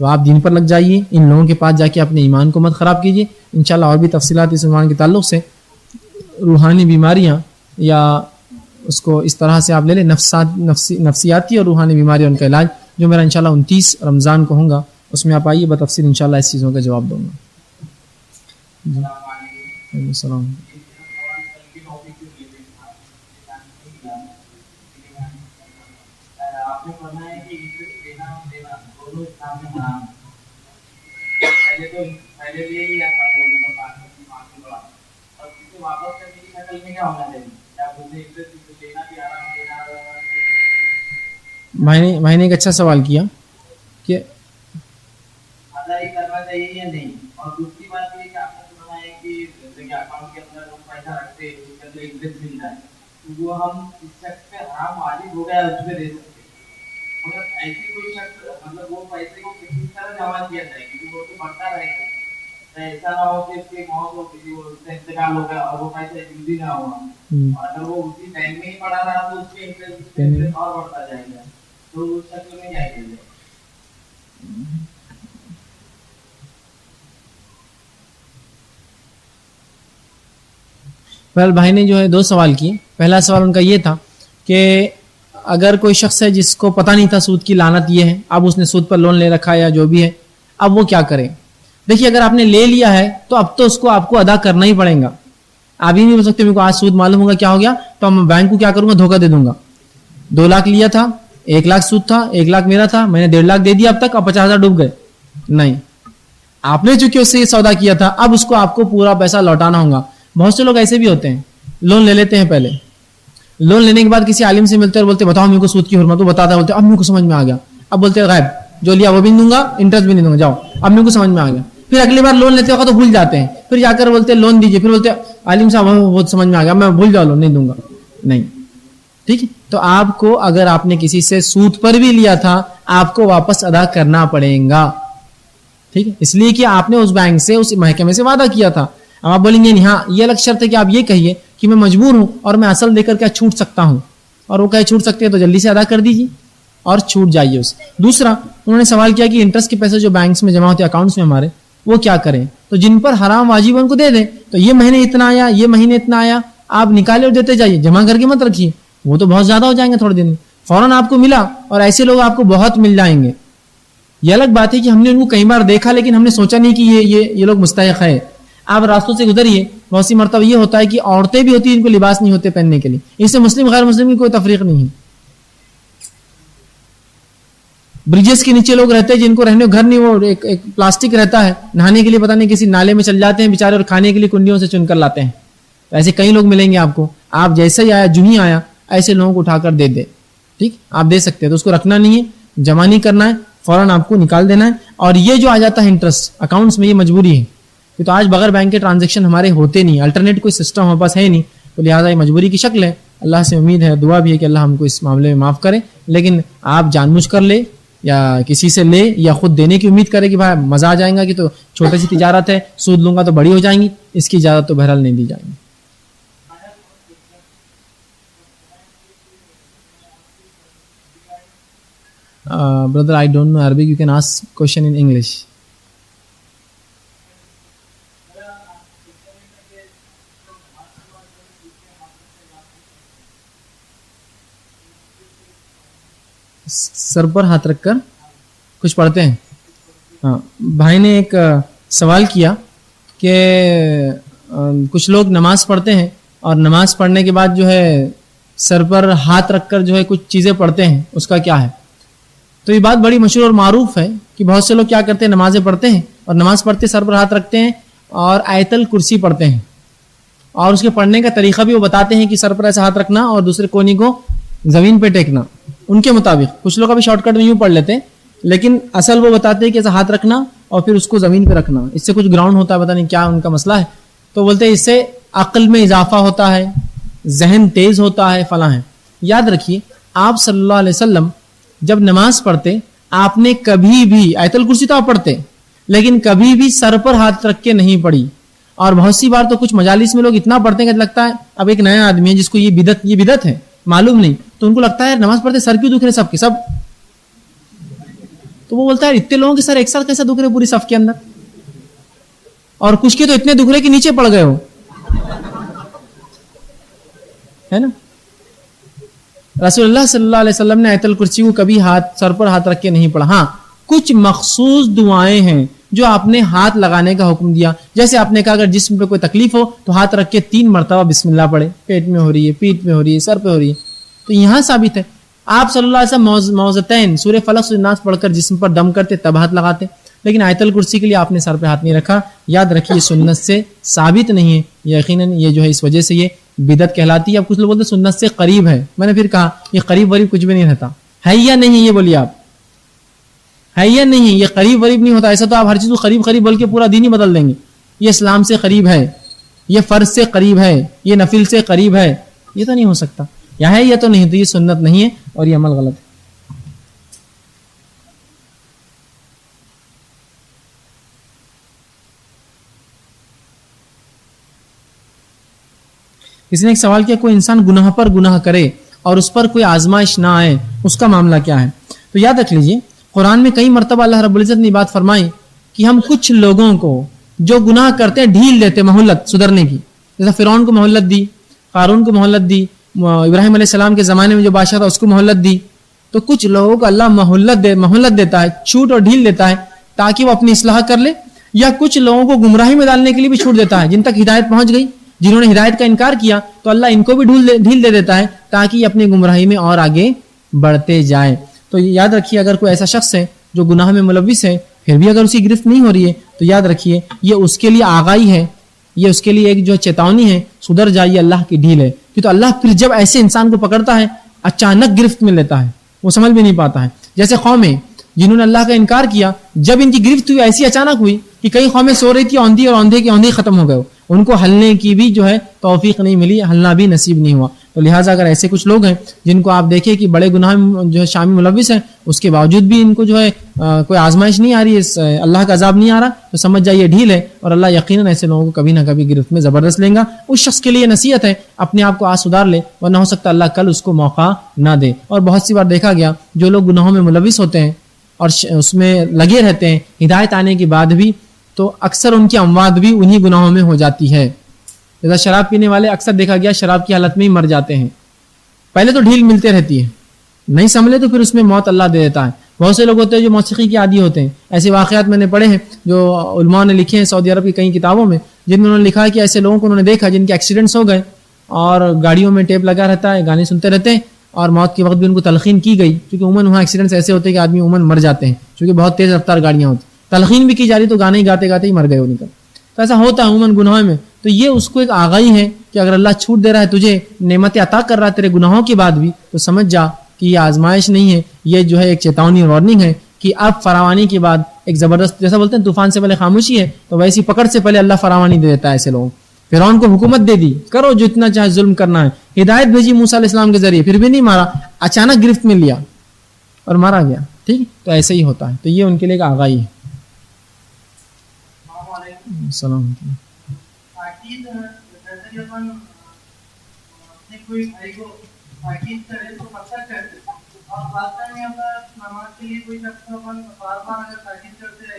تو آپ دین پر لگ جائیے, ان لوگوں کے پاس جا کے اپنے ایمان کو مت خراب کیجیے. انشاءاللہ اور بھی تفصیلات اس عنوان کے تعلق سے, روحانی بیماریاں یا اس کو اس طرح سے آپ لے لیں نفسیاتی اور روحانی بیماریاں, ان کا علاج, جو میرا انشاءاللہ 29 رمضان کو ہوگا, اس میں آپ آئیے بتفصیل انشاءاللہ اس چیزوں کا جواب دوں گا. جی وعلیکم السلام. بھائی نے ایک اچھا سوال کیا کہ کرنا چاہیے یا نہیں, اور دوسری بات یہ کہ آپ نے سنا ہے کہ اکاؤنٹ کے اندر لوگ پیسہ رکھتے ہیں اس کے اندر انٹرسٹ ملتا ہے, تو وہ ہم اس شخص پہ حرام واجب ہو گیا اس پہ دے سکتے ہیں. مگر ایسی کوئی شخص مطلب وہ پیسے کو کسی طرح جمع کیا جائے کیونکہ وہ تو بڑھتا رہے گا, ایسا نہ ہو کہ اس کی موت ہو, کسی کو اس کا انتقال ہو گیا اور وہ پیسہ یوز ہی نہ ہوا, اور اگر وہ اسی ٹائم میں ہی پڑا رہا تو اس کے انٹرسٹ اور بڑھتا جائے گا, تو اس شخص میں کیا کیا جائے. بھائی نے جو ہے 2 سوال کیے. پہلا سوال ان کا یہ تھا کہ اگر کوئی شخص ہے جس کو پتہ نہیں تھا سود کی لعنت یہ ہے, اب اس نے سود پر لون لے رکھا ہے یا جو بھی ہے, اب وہ کیا کرے. دیکھیے اگر آپ نے لے لیا ہے تو اب تو اس کو آپ کو ادا کرنا ہی پڑے گا. آپ ہی نہیں بول سکتے میرے کو آج سود معلوم ہوگا کیا ہو گیا تو میں بینک کو کیا کروں گا, دھوکہ دے دوں گا. 2 لاکھ لیا تھا, 1 لاکھ سود تھا, 1 لاکھ میرا تھا, میں نے 1.5 لاکھ دے دیا اب تک, اب 50,000 ڈوب گئے. نہیں, آپ نے چونکہ اس سے یہ سودا کیا تھا اب اس کو آپ کو پورا پیسہ لوٹانا ہوگا. بہت سے لوگ ایسے بھی ہوتے ہیں لون لے لیتے ہیں, پہلے لون لینے کے بعد کسی عالم سے ملتے ہیں اور بولتے بتاؤ میرے کو سود کی حرمت, وہ بتاتا ہے, بولتے اب میرے کو سمجھ میں آ گیا. اب بولتے غائب, جو لیا وہ بھی نہیں دوں گا, انٹرسٹ بھی نہیں دوں گا, جاؤ اب میرے کو سمجھ میں آ گیا. پھر اگلی بار لون لیتے وقت تو بھول جاتے ہیں, پھر جا کر بولتے لون دیجیے, پھر بولتے عالم صاحب بہت سمجھ میں آ گیا, میں بھول جاؤ لون نہیں دوں گا. نہیں, ٹھیک ہے. تو آپ کو اگر آپ نے کسی سے سود پر بھی لیا تھا آپ کو واپس ادا کرنا پڑے گا, ٹھیک ہے, اس لیے کہ آپ نے اس بینک سے اس محکمے سے وعدہ کیا تھا. اب آپ بولیں گے نہیں, ہاں یہ الگ شرط ہے کہ آپ یہ کہیے کہ میں مجبور ہوں اور میں اصل دے کر کیا چھوٹ سکتا ہوں, اور وہ کہے چھوٹ سکتے ہیں تو جلدی سے ادا کر دیجیے اور چھوٹ جائیے اس. دوسرا انہوں نے سوال کیا کہ انٹرسٹ کے پیسے جو بینکس میں جمع ہوتے ہیں اکاؤنٹس میں ہمارے, وہ کیا کریں. تو جن پر حرام واجب ہے ان کو دے دیں. تو یہ مہینے اتنا آیا, یہ مہینے اتنا آیا, آپ نکالے اور دیتے جائیے, جمع کر کے مت رکھیے, وہ تو بہت زیادہ ہو جائیں گے تھوڑے دن میں, فوراً آپ کو ملا. اور ایسے لوگ آپ کو بہت مل جائیں گے. یہ الگ بات ہے کہ ہم نے ان کو کئی بار دیکھا لیکن ہم نے سوچا نہیں کہ یہ لوگ مستحق ہے. آپ راستوں سے گزریے, بہت سی مرتبہ یہ ہوتا ہے کہ عورتیں بھی ہوتی ہیں, ان کو لباس نہیں ہوتے پہننے کے لیے. اس سے مسلم غیر مسلم کی کوئی تفریق نہیں ہے. برجز کے نیچے لوگ رہتے ہیں جن کو رہنے گھر نہیں, وہ ایک پلاسٹک رہتا ہے, نہانے کے لیے پتہ نہیں کسی نالے میں چل جاتے ہیں بیچارے, اور کھانے کے لیے کنڈیوں سے چن کر لاتے ہیں. ایسے کئی لوگ ملیں گے آپ کو. آپ جیسے ہی آیا جو ہی آیا ایسے لوگوں کو اٹھا کر دے دے, ٹھیک, آپ دے سکتے ہیں. تو اس کو رکھنا نہیں ہے, جمع نہیں کرنا ہے, فوراً آپ کو نکال دینا ہے. اور یہ جو آ جاتا ہے انٹرسٹ اکاؤنٹس میں, یہ مجبوری ہے. تو آج بغیر بینک کے ٹرانزیکشن ہمارے ہوتے نہیں, الٹرنیٹ کوئی سسٹم ہمارے پاس ہے نہیں, تو لہٰذا یہ مجبوری کی شکل ہے. اللہ سے امید ہے, دعا بھی ہے کہ اللہ ہم کو اس معاملے میں معاف کرے. لیکن آپ جان بوجھ کر لے یا کسی سے لے یا خود دینے کی امید کرے کہ بھائی مزہ آ جائے گا کہ تو چھوٹی سی تجارت ہے, سود لوں گا تو بڑی ہو جائیں گی, اس کی اجازت تو بہرحال نہیں دی جائے گی. brother, I don't know Arabic. You can ask question in English. سر پر ہاتھ رکھ کر کچھ پڑھتے ہیں. ہاں, بھائی نے ایک سوال کیا کہ کچھ لوگ نماز پڑھتے ہیں اور نماز پڑھنے کے بعد جو ہے سر پر ہاتھ رکھ کر جو ہے کچھ چیزیں پڑھتے ہیں, اس کا کیا ہے؟ تو یہ بات بڑی مشہور اور معروف ہے کہ بہت سے لوگ کیا کرتے ہیں, نمازیں پڑھتے ہیں اور نماز پڑھتے سر پر ہاتھ رکھتے ہیں اور آیت الکرسی پڑھتے ہیں, اور اس کے پڑھنے کا طریقہ بھی وہ بتاتے ہیں کہ سر پر ایسا ہاتھ رکھنا اور دوسرے کونے کو زمین پہ ٹیکنا ان کے مطابق. کچھ لوگ ابھی شارٹ کٹ میں یوں پڑھ لیتے ہیں, لیکن اصل وہ بتاتے ہیں کہ ایسا ہاتھ رکھنا اور پھر اس کو زمین پہ رکھنا. اس سے کچھ گراؤنڈ ہوتا ہے, پتہ نہیں کیا ان کا مسئلہ ہے. تو بولتے ہیں اس سے عقل میں اضافہ ہوتا ہے, ذہن تیز ہوتا ہے, فلاں ہے. یاد رکھیے آپ صلی اللہ علیہ وسلم جب نماز پڑھتے آپ نے کبھی بھی آیت الکرسی تو آپ پڑھتے لیکن کبھی بھی سر پر ہاتھ رکھ کے نہیں پڑھی. اور بہت سی بار تو کچھ مجالس میں لوگ اتنا پڑھتے ہیں کہ لگتا ہے اب ایک نیا آدمی ہے جس کو یہ بدعت ہے, معلوم نہیں, تو ان کو لگتا ہے نماز پڑھتے سر کیوں دکھ رہے سب کے سب. تو وہ بولتا ہے اتنے لوگوں کے سر ایک ساتھ کیسے دکھ رہے پوری صف کے اندر, اور کچھ کے تو اتنے دکھ رہے کہ نیچے پڑ گئے ہو, ہے نا. رسول اللہ صلی اللہ علیہ وسلم نے آیت الکرسی کو کبھی سر پر ہاتھ رکھ کے نہیں پڑھا. ہاں کچھ مخصوص دعائیں ہیں جو آپ نے ہاتھ لگانے کا حکم دیا, جیسے آپ نے کہا اگر جسم پہ کوئی تکلیف ہو تو ہاتھ رکھ کے 3 مرتبہ بسم اللہ پڑھے, پیٹ میں ہو رہی ہے, پیٹھ میں ہو رہی ہے, سر پہ ہو رہی ہے, تو یہاں ثابت ہے. آپ صلی اللہ علیہ وسلم موزتین سورہ فلق سورہ ناس پڑھ کر جسم پر دم کرتے تب ہاتھ لگاتے, لیکن آیت الکرسی کے لیے آپ نے سر پہ ہاتھ نہیں رکھا. یاد رکھیے یہ سنت سے ثابت نہیں ہے, یقیناً یہ جو ہے اس وجہ سے یہ بدعت کہلاتی ہے. اب کچھ لوگ بولتے سنت سے قریب ہے, میں نے پھر کہا یہ قریب وریب کچھ بھی نہیں رہتا, ہے یا نہیں یہ بولیے آپ, ہے یا نہیں, یہ قریب وریب نہیں ہوتا. ایسا تو آپ ہر چیز کو قریب قریب بول کے پورا دین ہی بدل دیں گے. یہ اسلام سے قریب ہے, یہ فرض سے قریب ہے, یہ نفل سے قریب ہے, یہ تو نہیں ہو سکتا. یا ہے یا تو نہیں, تو یہ سنت نہیں ہے اور یہ عمل غلط ہے. کسی نے ایک سوال کیا کوئی انسان گناہ پر گناہ کرے اور اس پر کوئی آزمائش نہ آئے, اس کا معاملہ کیا ہے؟ تو یاد رکھ لیجئے قرآن میں کئی مرتبہ اللہ رب العزت نے بات فرمائی کہ ہم کچھ لوگوں کو جو گناہ کرتے ہیں ڈھیل دیتے, مہلت سدھرنے کی. جیسا فرعون کو مہلت دی, قارون کو مہلت دی, ابراہیم علیہ السلام کے زمانے میں جو بادشاہ تھا اس کو مہلت دی. تو کچھ لوگوں کو اللہ مہلت دیتا ہے, چھوٹ اور ڈھیل دیتا ہے تاکہ وہ اپنی اصلاح کر لے, یا کچھ لوگوں کو گمراہی میں ڈالنے کے لیے بھی چھوٹ دیتا ہے. جن تک ہدایت پہنچ گئی, جنہوں نے ہدایت کا انکار کیا, تو اللہ ان کو بھی ڈھیل دے دیتا ہے تاکہ یہ اپنی گمراہی میں اور آگے بڑھتے جائیں. تو یاد رکھیے اگر کوئی ایسا شخص ہے جو گناہ میں ملوث ہے پھر بھی اگر اسی گرفت نہیں ہو رہی ہے تو یاد رکھیے یہ اس کے لیے آگاہی ہے, یہ اس کے لیے ایک جو چیتونی ہے, سدھر جائیے, اللہ کی ڈھیل ہے. کہ تو اللہ پھر جب ایسے انسان کو پکڑتا ہے اچانک گرفت میں لیتا ہے, وہ سمجھ بھی نہیں پاتا ہے. جیسے قومیں جنہوں نے اللہ کا انکار کیا, جب ان کی گرفت ہوئی ایسی اچانک ہوئی کہ کئی قومیں سو رہی تھی, اوندھی اور اوندھے کی اوندھی ختم ہو گئے, ان کو ہلنے کی بھی جو ہے توفیق نہیں ملی, ہلنا بھی نصیب نہیں ہوا. تو لہٰذا اگر ایسے کچھ لوگ ہیں جن کو آپ دیکھیں کہ بڑے گناہ میں جو ہے شامل ملوث ہیں, اس کے باوجود بھی ان کو جو ہے کوئی آزمائش نہیں آ رہی ہے, اللہ کا عذاب نہیں آ رہا, تو سمجھ جائیے ڈھیل ہے, اور اللہ یقیناً ایسے لوگوں کو کبھی نہ کبھی گرفت میں زبردست لیں گا. اس شخص کے لیے نصیحت ہے اپنے آپ کو آج سدھار لے, ورنہ ہو سکتا اللہ کل اس کو موقع نہ دے. اور بہت سی بار دیکھا گیا جو لوگ گناہوں میں ملوث ہوتے ہیں اور اس میں لگے رہتے ہیں ہدایت آنے کے بعد بھی, تو اکثر ان کی اموات بھی انہی گناہوں میں ہو جاتی ہے. جیسا شراب پینے والے اکثر دیکھا گیا شراب کی حالت میں ہی مر جاتے ہیں. پہلے تو ڈھیل ملتے رہتی ہے, نہیں سنبھلے تو پھر اس میں موت اللہ دے دیتا ہے. بہت سے لوگ ہوتے ہیں جو موسیقی کے عادی ہوتے ہیں. ایسے واقعات میں نے پڑھے ہیں جو علماء نے لکھے ہیں سعودی عرب کی کئی کتابوں میں, جن میں انہوں نے لکھا ہے کہ ایسے لوگوں کو انہوں نے دیکھا جن کے ایکسیڈنٹس ہو گئے اور گاڑیوں میں ٹیپ لگا رہتا ہے, گانے سنتے رہتے ہیں, اور موت کے وقت بھی ان کو تلقین کی گئی, کیونکہ عموماً وہاں ایکسیڈنٹس ایسے ہوتے ہیں کہ آدمی عموماً مر جاتے ہیں, کیونکہ بہت تیز رفتار گاڑیاں ہوتی, تلقین بھی کی جا رہی تو گانے ہی گاتے گاتے ہی مر گئے وہ نکل. تو ایسا ہوتا ہے عموماً گناہوں میں. تو یہ اس کو ایک آگاہی ہے کہ اگر اللہ چھوٹ دے رہا ہے تجھے, نعمت عطا کر رہا ہے تیرے گناہوں کے بعد بھی, تو سمجھ جا کہ یہ آزمائش نہیں ہے, یہ جو ہے ایک چیتونی وارننگ ہے کہ اب فراوانی کے بعد ایک زبردست, جیسا بولتے ہیں طوفان سے پہلے خاموشی ہے, تو ویسی پکڑ سے پہلے اللہ فراوانی دے دیتا ہے ایسے لوگوں. فرعون کو حکومت دے دی, کرو جتنا چاہے ظلم کرنا ہے, ہدایت بھیجی موسیٰ علیہ السلام کے ذریعے, پھر بھی نہیں مارا, اچانک گرفت میں لیا اور مارا گیا. ٹھیک, تو ایسے ہی ہوتا ہے. تو یہ ان کے لیے ایک آگاہی ہے. السلام علیکم. کوئی بھائی کو تاکید کرے تو پتہ کرے اور بات میں اگر نماز کے لیے کوئی شخص بار بار اگر تاکید کرتے رہے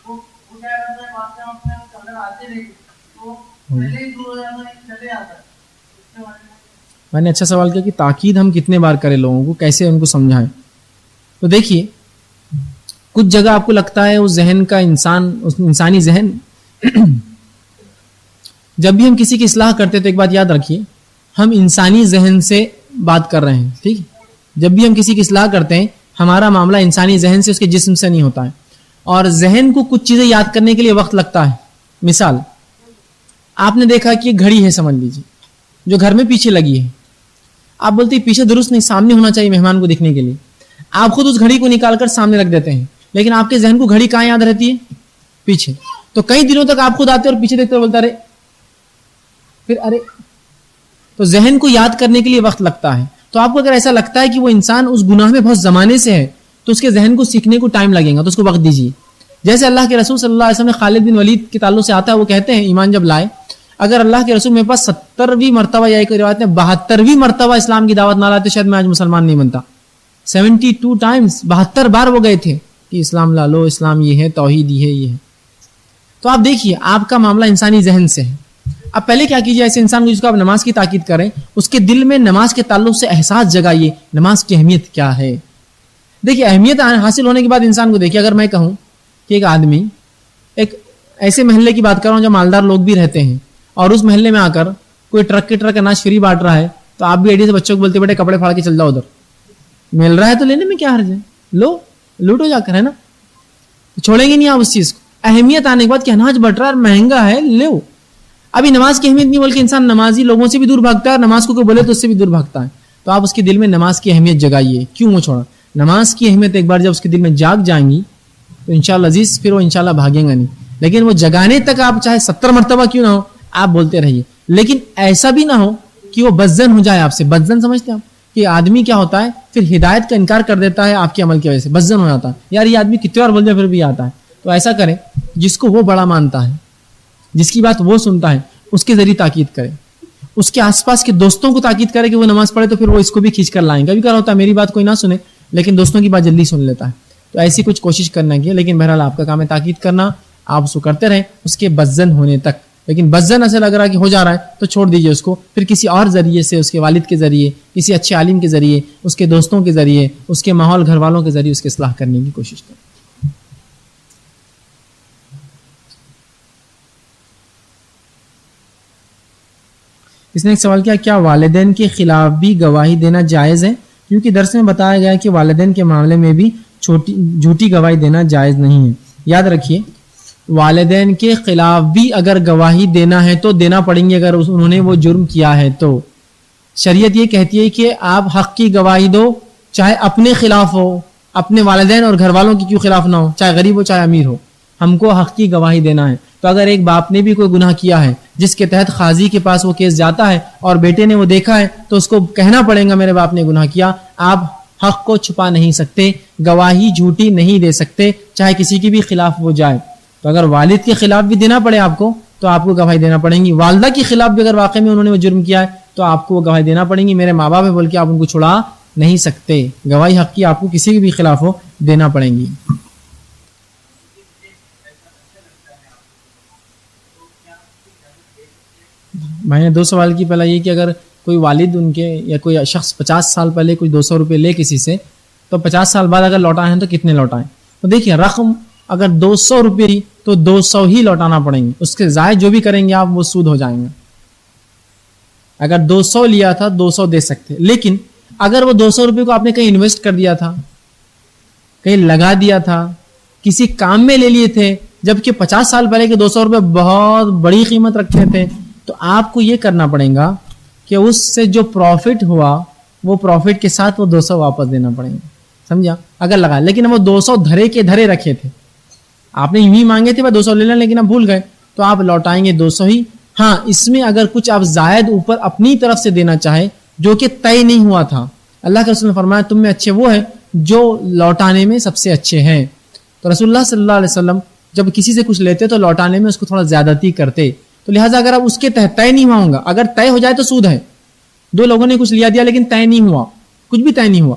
وہ کیا کرتا ہے بات میں اپنے اندر آتے رہے تو پہلے ہی دور ہو جاتا ہے چلے آتا ہے. اس کے بارے میں نے اچھا سوال کیا کہ تاکید ہم کتنے بار کریں لوگوں کو, کیسے ان کو سمجھائیں. تو دیکھیے کچھ جگہ آپ کو لگتا ہے اس ذہن کا انسانی ذہن جب بھی ہم کسی کی اصلاح کرتے تو ایک بات یاد رکھیے ہم انسانی ذہن سے بات کر رہے ہیں. ٹھیک, جب بھی ہم کسی کی اصلاح کرتے ہیں ہمارا معاملہ انسانی ذہن سے, اس کے جسم سے نہیں ہوتا ہے. اور ذہن کو کچھ چیزیں یاد کرنے کے لیے وقت لگتا ہے. مثال آپ نے دیکھا کہ ایک گھڑی ہے سمجھ لیجیے جو گھر میں پیچھے لگی ہے, آپ بولتے ہیں پیچھے درست نہیں, سامنے ہونا چاہیے مہمان کو دکھنے کے لیے. آپ خود اس گھڑی کو نکال کر سامنے رکھ دیتے ہیں, لیکن آپ کے ذہن کو گھڑی کہاں یاد رہتی ہے؟ پیچھے. تو کئی دنوں تک آپ خود آتے اور پیچھے دیکھتے بولتا ارے پھر ارے. تو ذہن کو یاد کرنے کے لیے وقت لگتا ہے. تو آپ کو اگر ایسا لگتا ہے کہ وہ انسان اس گناہ میں بہت زمانے سے ہے تو اس کے ذہن کو سیکھنے کو ٹائم لگے گا, تو اس کو وقت دیجیے. جیسے اللہ کے رسول صلی اللہ علیہ وسلم نے خالد بن ولید کے تعلق سے آتا ہے, وہ کہتے ہیں ایمان جب لائے اگر اللہ کے رسول میرے پاس 70ویں مرتبہ یا ایک روایت میں 72ویں مرتبہ اسلام کی دعوت نہ لاتے شاید میں آج مسلمان نہیں بنتا. 72 ٹائمز 72 بار وہ گئے تھے کہ اسلام لا لو, اسلام یہ ہے, توحید یہ ہے. تو آپ دیکھیے آپ کا معاملہ انسانی ذہن سے ہے. اب پہلے کیا کیجیے, ایسے انسان کو جس کو آپ نماز کی تاکید کریں اس کے دل میں نماز کے تعلق سے احساس جگائیے نماز کی اہمیت کیا ہے. دیکھیے اہمیت حاصل ہونے کے بعد انسان کو دیکھیے, اگر میں کہوں کہ ایک آدمی ایک ایسے محلے کی بات کر رہا ہوں جہاں مالدار لوگ بھی رہتے ہیں اور اس محلے میں آ کر کوئی ٹرک کے ٹرک اناج فری بانٹ رہا ہے, تو آپ بھی آئیڈیا سے بچوں کو بولتے بیٹے کپڑے پھاڑ کے چل جاؤ, ادھر مل رہا ہے تو لینے میں کیا حرج ہے, لو لوٹو جا کر, ہے نا. چھوڑیں گے نہیں آپ اس چیز کو. اہمیت آنے کے بعد کہ اناج بٹ رہا ہے مہنگا ہے لو. ابھی نماز کی اہمیت نہیں بلکہ انسان نمازی لوگوں سے بھی دور بھاگتا ہے, نماز کو کوئی بولے تو اس سے بھی دور بھاگتا ہے. تو آپ اس کے دل میں نماز کی اہمیت جگائیے. کیوں وہ چھوڑا؟ نماز کی اہمیت ایک بار جب اس کے دل میں جاگ جائیں گی تو انشاءاللہ عزیز پھر وہ انشاءاللہ بھاگیں گا نہیں. لیکن وہ جگانے تک آپ چاہے 70 مرتبہ کیوں نہ ہو آپ بولتے رہیے, لیکن ایسا بھی نہ ہو کہ وہ بدزن ہو جائے آپ سے. بدزن سمجھتے ہیں آپ کہ آدمی کیا ہوتا ہے پھر ہدایت کا انکار کر دیتا ہے آپ کے عمل کی وجہ سے, بدزن ہو جاتا ہے. یار یہ آدمی کتنے بار بول جائے پھر بھی آتا ہے. تو ایسا کریں جس کو وہ بڑا مانتا ہے, جس کی بات وہ سنتا ہے, اس کے ذریعے تاکید کریں. اس کے آس پاس کے دوستوں کو تاکید کرے کہ وہ نماز پڑھے تو پھر وہ اس کو بھی کھینچ کر لائیں. کبھی کیا ہوتا ہے میری بات کوئی نہ سنے لیکن دوستوں کی بات جلدی سن لیتا ہے. تو ایسی کچھ کوشش کرنا کی, لیکن بہرحال آپ کا کام ہے تاکید کرنا. آپ اس کو کرتے رہیں اس کے بدزن ہونے تک. لیکن بدزن ایسا لگ رہا ہے کہ ہو جا رہا ہے تو چھوڑ دیجئے اس کو. پھر کسی اور ذریعے سے, اس کے والد کے ذریعے, کسی اچھے عالم کے ذریعے, اس کے دوستوں کے ذریعے, اس کے ماحول گھر والوں کے ذریعے اس کی اصلاح کرنے کی کوشش کریں. اس نے ایک سوال کیا, کیا والدین کے خلاف بھی گواہی دینا جائز ہے؟ کیونکہ درس میں بتایا گیا ہے کہ والدین کے معاملے میں بھی جھوٹی گواہی دینا جائز نہیں ہے. یاد رکھیے والدین کے خلاف بھی اگر گواہی دینا ہے تو دینا پڑیں گے اگر انہوں نے وہ جرم کیا ہے تو. شریعت یہ کہتی ہے کہ آپ حق کی گواہی دو چاہے اپنے خلاف ہو, اپنے والدین اور گھر والوں کی کیوں خلاف نہ ہو, چاہے غریب ہو چاہے امیر ہو, ہم کو حق کی گواہی دینا ہے. تو اگر ایک باپ نے بھی کوئی گناہ کیا ہے جس کے تحت قاضی کے پاس وہ کیس جاتا ہے اور بیٹے نے وہ دیکھا ہے تو اس کو کہنا پڑے گا میرے باپ نے گناہ کیا. آپ حق کو چھپا نہیں سکتے, گواہی جھوٹی نہیں دے سکتے چاہے کسی کے بھی خلاف وہ جائے. تو اگر والد کے خلاف بھی دینا پڑے آپ کو تو آپ کو گواہی دینا پڑیں گی. والدہ کے خلاف بھی اگر واقعی میں انہوں نے وہ جرم کیا ہے تو آپ کو وہ گواہی دینا پڑیں گی. میرے ماں باپ ہے بول کے آپ ان کو چھڑا نہیں سکتے. گواہی حق کی آپ کو کسی کے بھی خلاف ہو دینا پڑیں گی. میں نے 2 سوال کی. پہلا یہ کہ اگر کوئی والد ان کے یا کوئی شخص 50 سال پہلے کوئی 200 روپے لے کسی سے تو 50 سال بعد اگر لوٹائے ہیں تو کتنے لوٹائیں؟ تو دیکھیے رقم اگر 200 روپے تو 200 ہی لوٹانا پڑیں گے. اس کے زائد جو بھی کریں گے آپ وہ سود ہو جائیں گے. اگر 200 لیا تھا 200 دے سکتے, لیکن اگر وہ 200 روپے کو آپ نے کہیں انویسٹ کر دیا تھا, کہیں لگا دیا تھا, کسی کام میں لے لیے تھے, جبکہ 50 سال پہلے کے 200 روپے بہت بڑی قیمت رکھتے تھے, تو آپ کو یہ کرنا پڑے گا کہ اس سے جو پروفٹ ہوا وہ پروفٹ کے ساتھ وہ 200 واپس دینا پڑیں گے. سمجھا؟ اگر لگا, لیکن وہ 200 دھرے کے دھرے رکھے تھے, آپ نے یوں ہی مانگے تھے 200 لے لیں لیکن آپ بھول گئے, تو آپ لوٹائیں گے 200 ہی. ہاں اس میں اگر کچھ آپ زائد اوپر اپنی طرف سے دینا چاہے جو کہ طے نہیں ہوا تھا, اللہ کے رسول نے فرمایا تم میں اچھے وہ ہیں جو لوٹانے میں سب سے اچھے ہیں. تو رسول اللہ صلی اللہ علیہ وسلم جب کسی سے کچھ لیتے تو لوٹانے میں اس کو تھوڑا زیادتی کرتے. تو لہٰذا اگر آپ اس کے تحت طے نہیں ہوا ہوگا, اگر طے ہو جائے تو سود ہے. 2 لوگوں نے کچھ لیا دیا لیکن طے نہیں ہوا, کچھ بھی طے نہیں ہوا,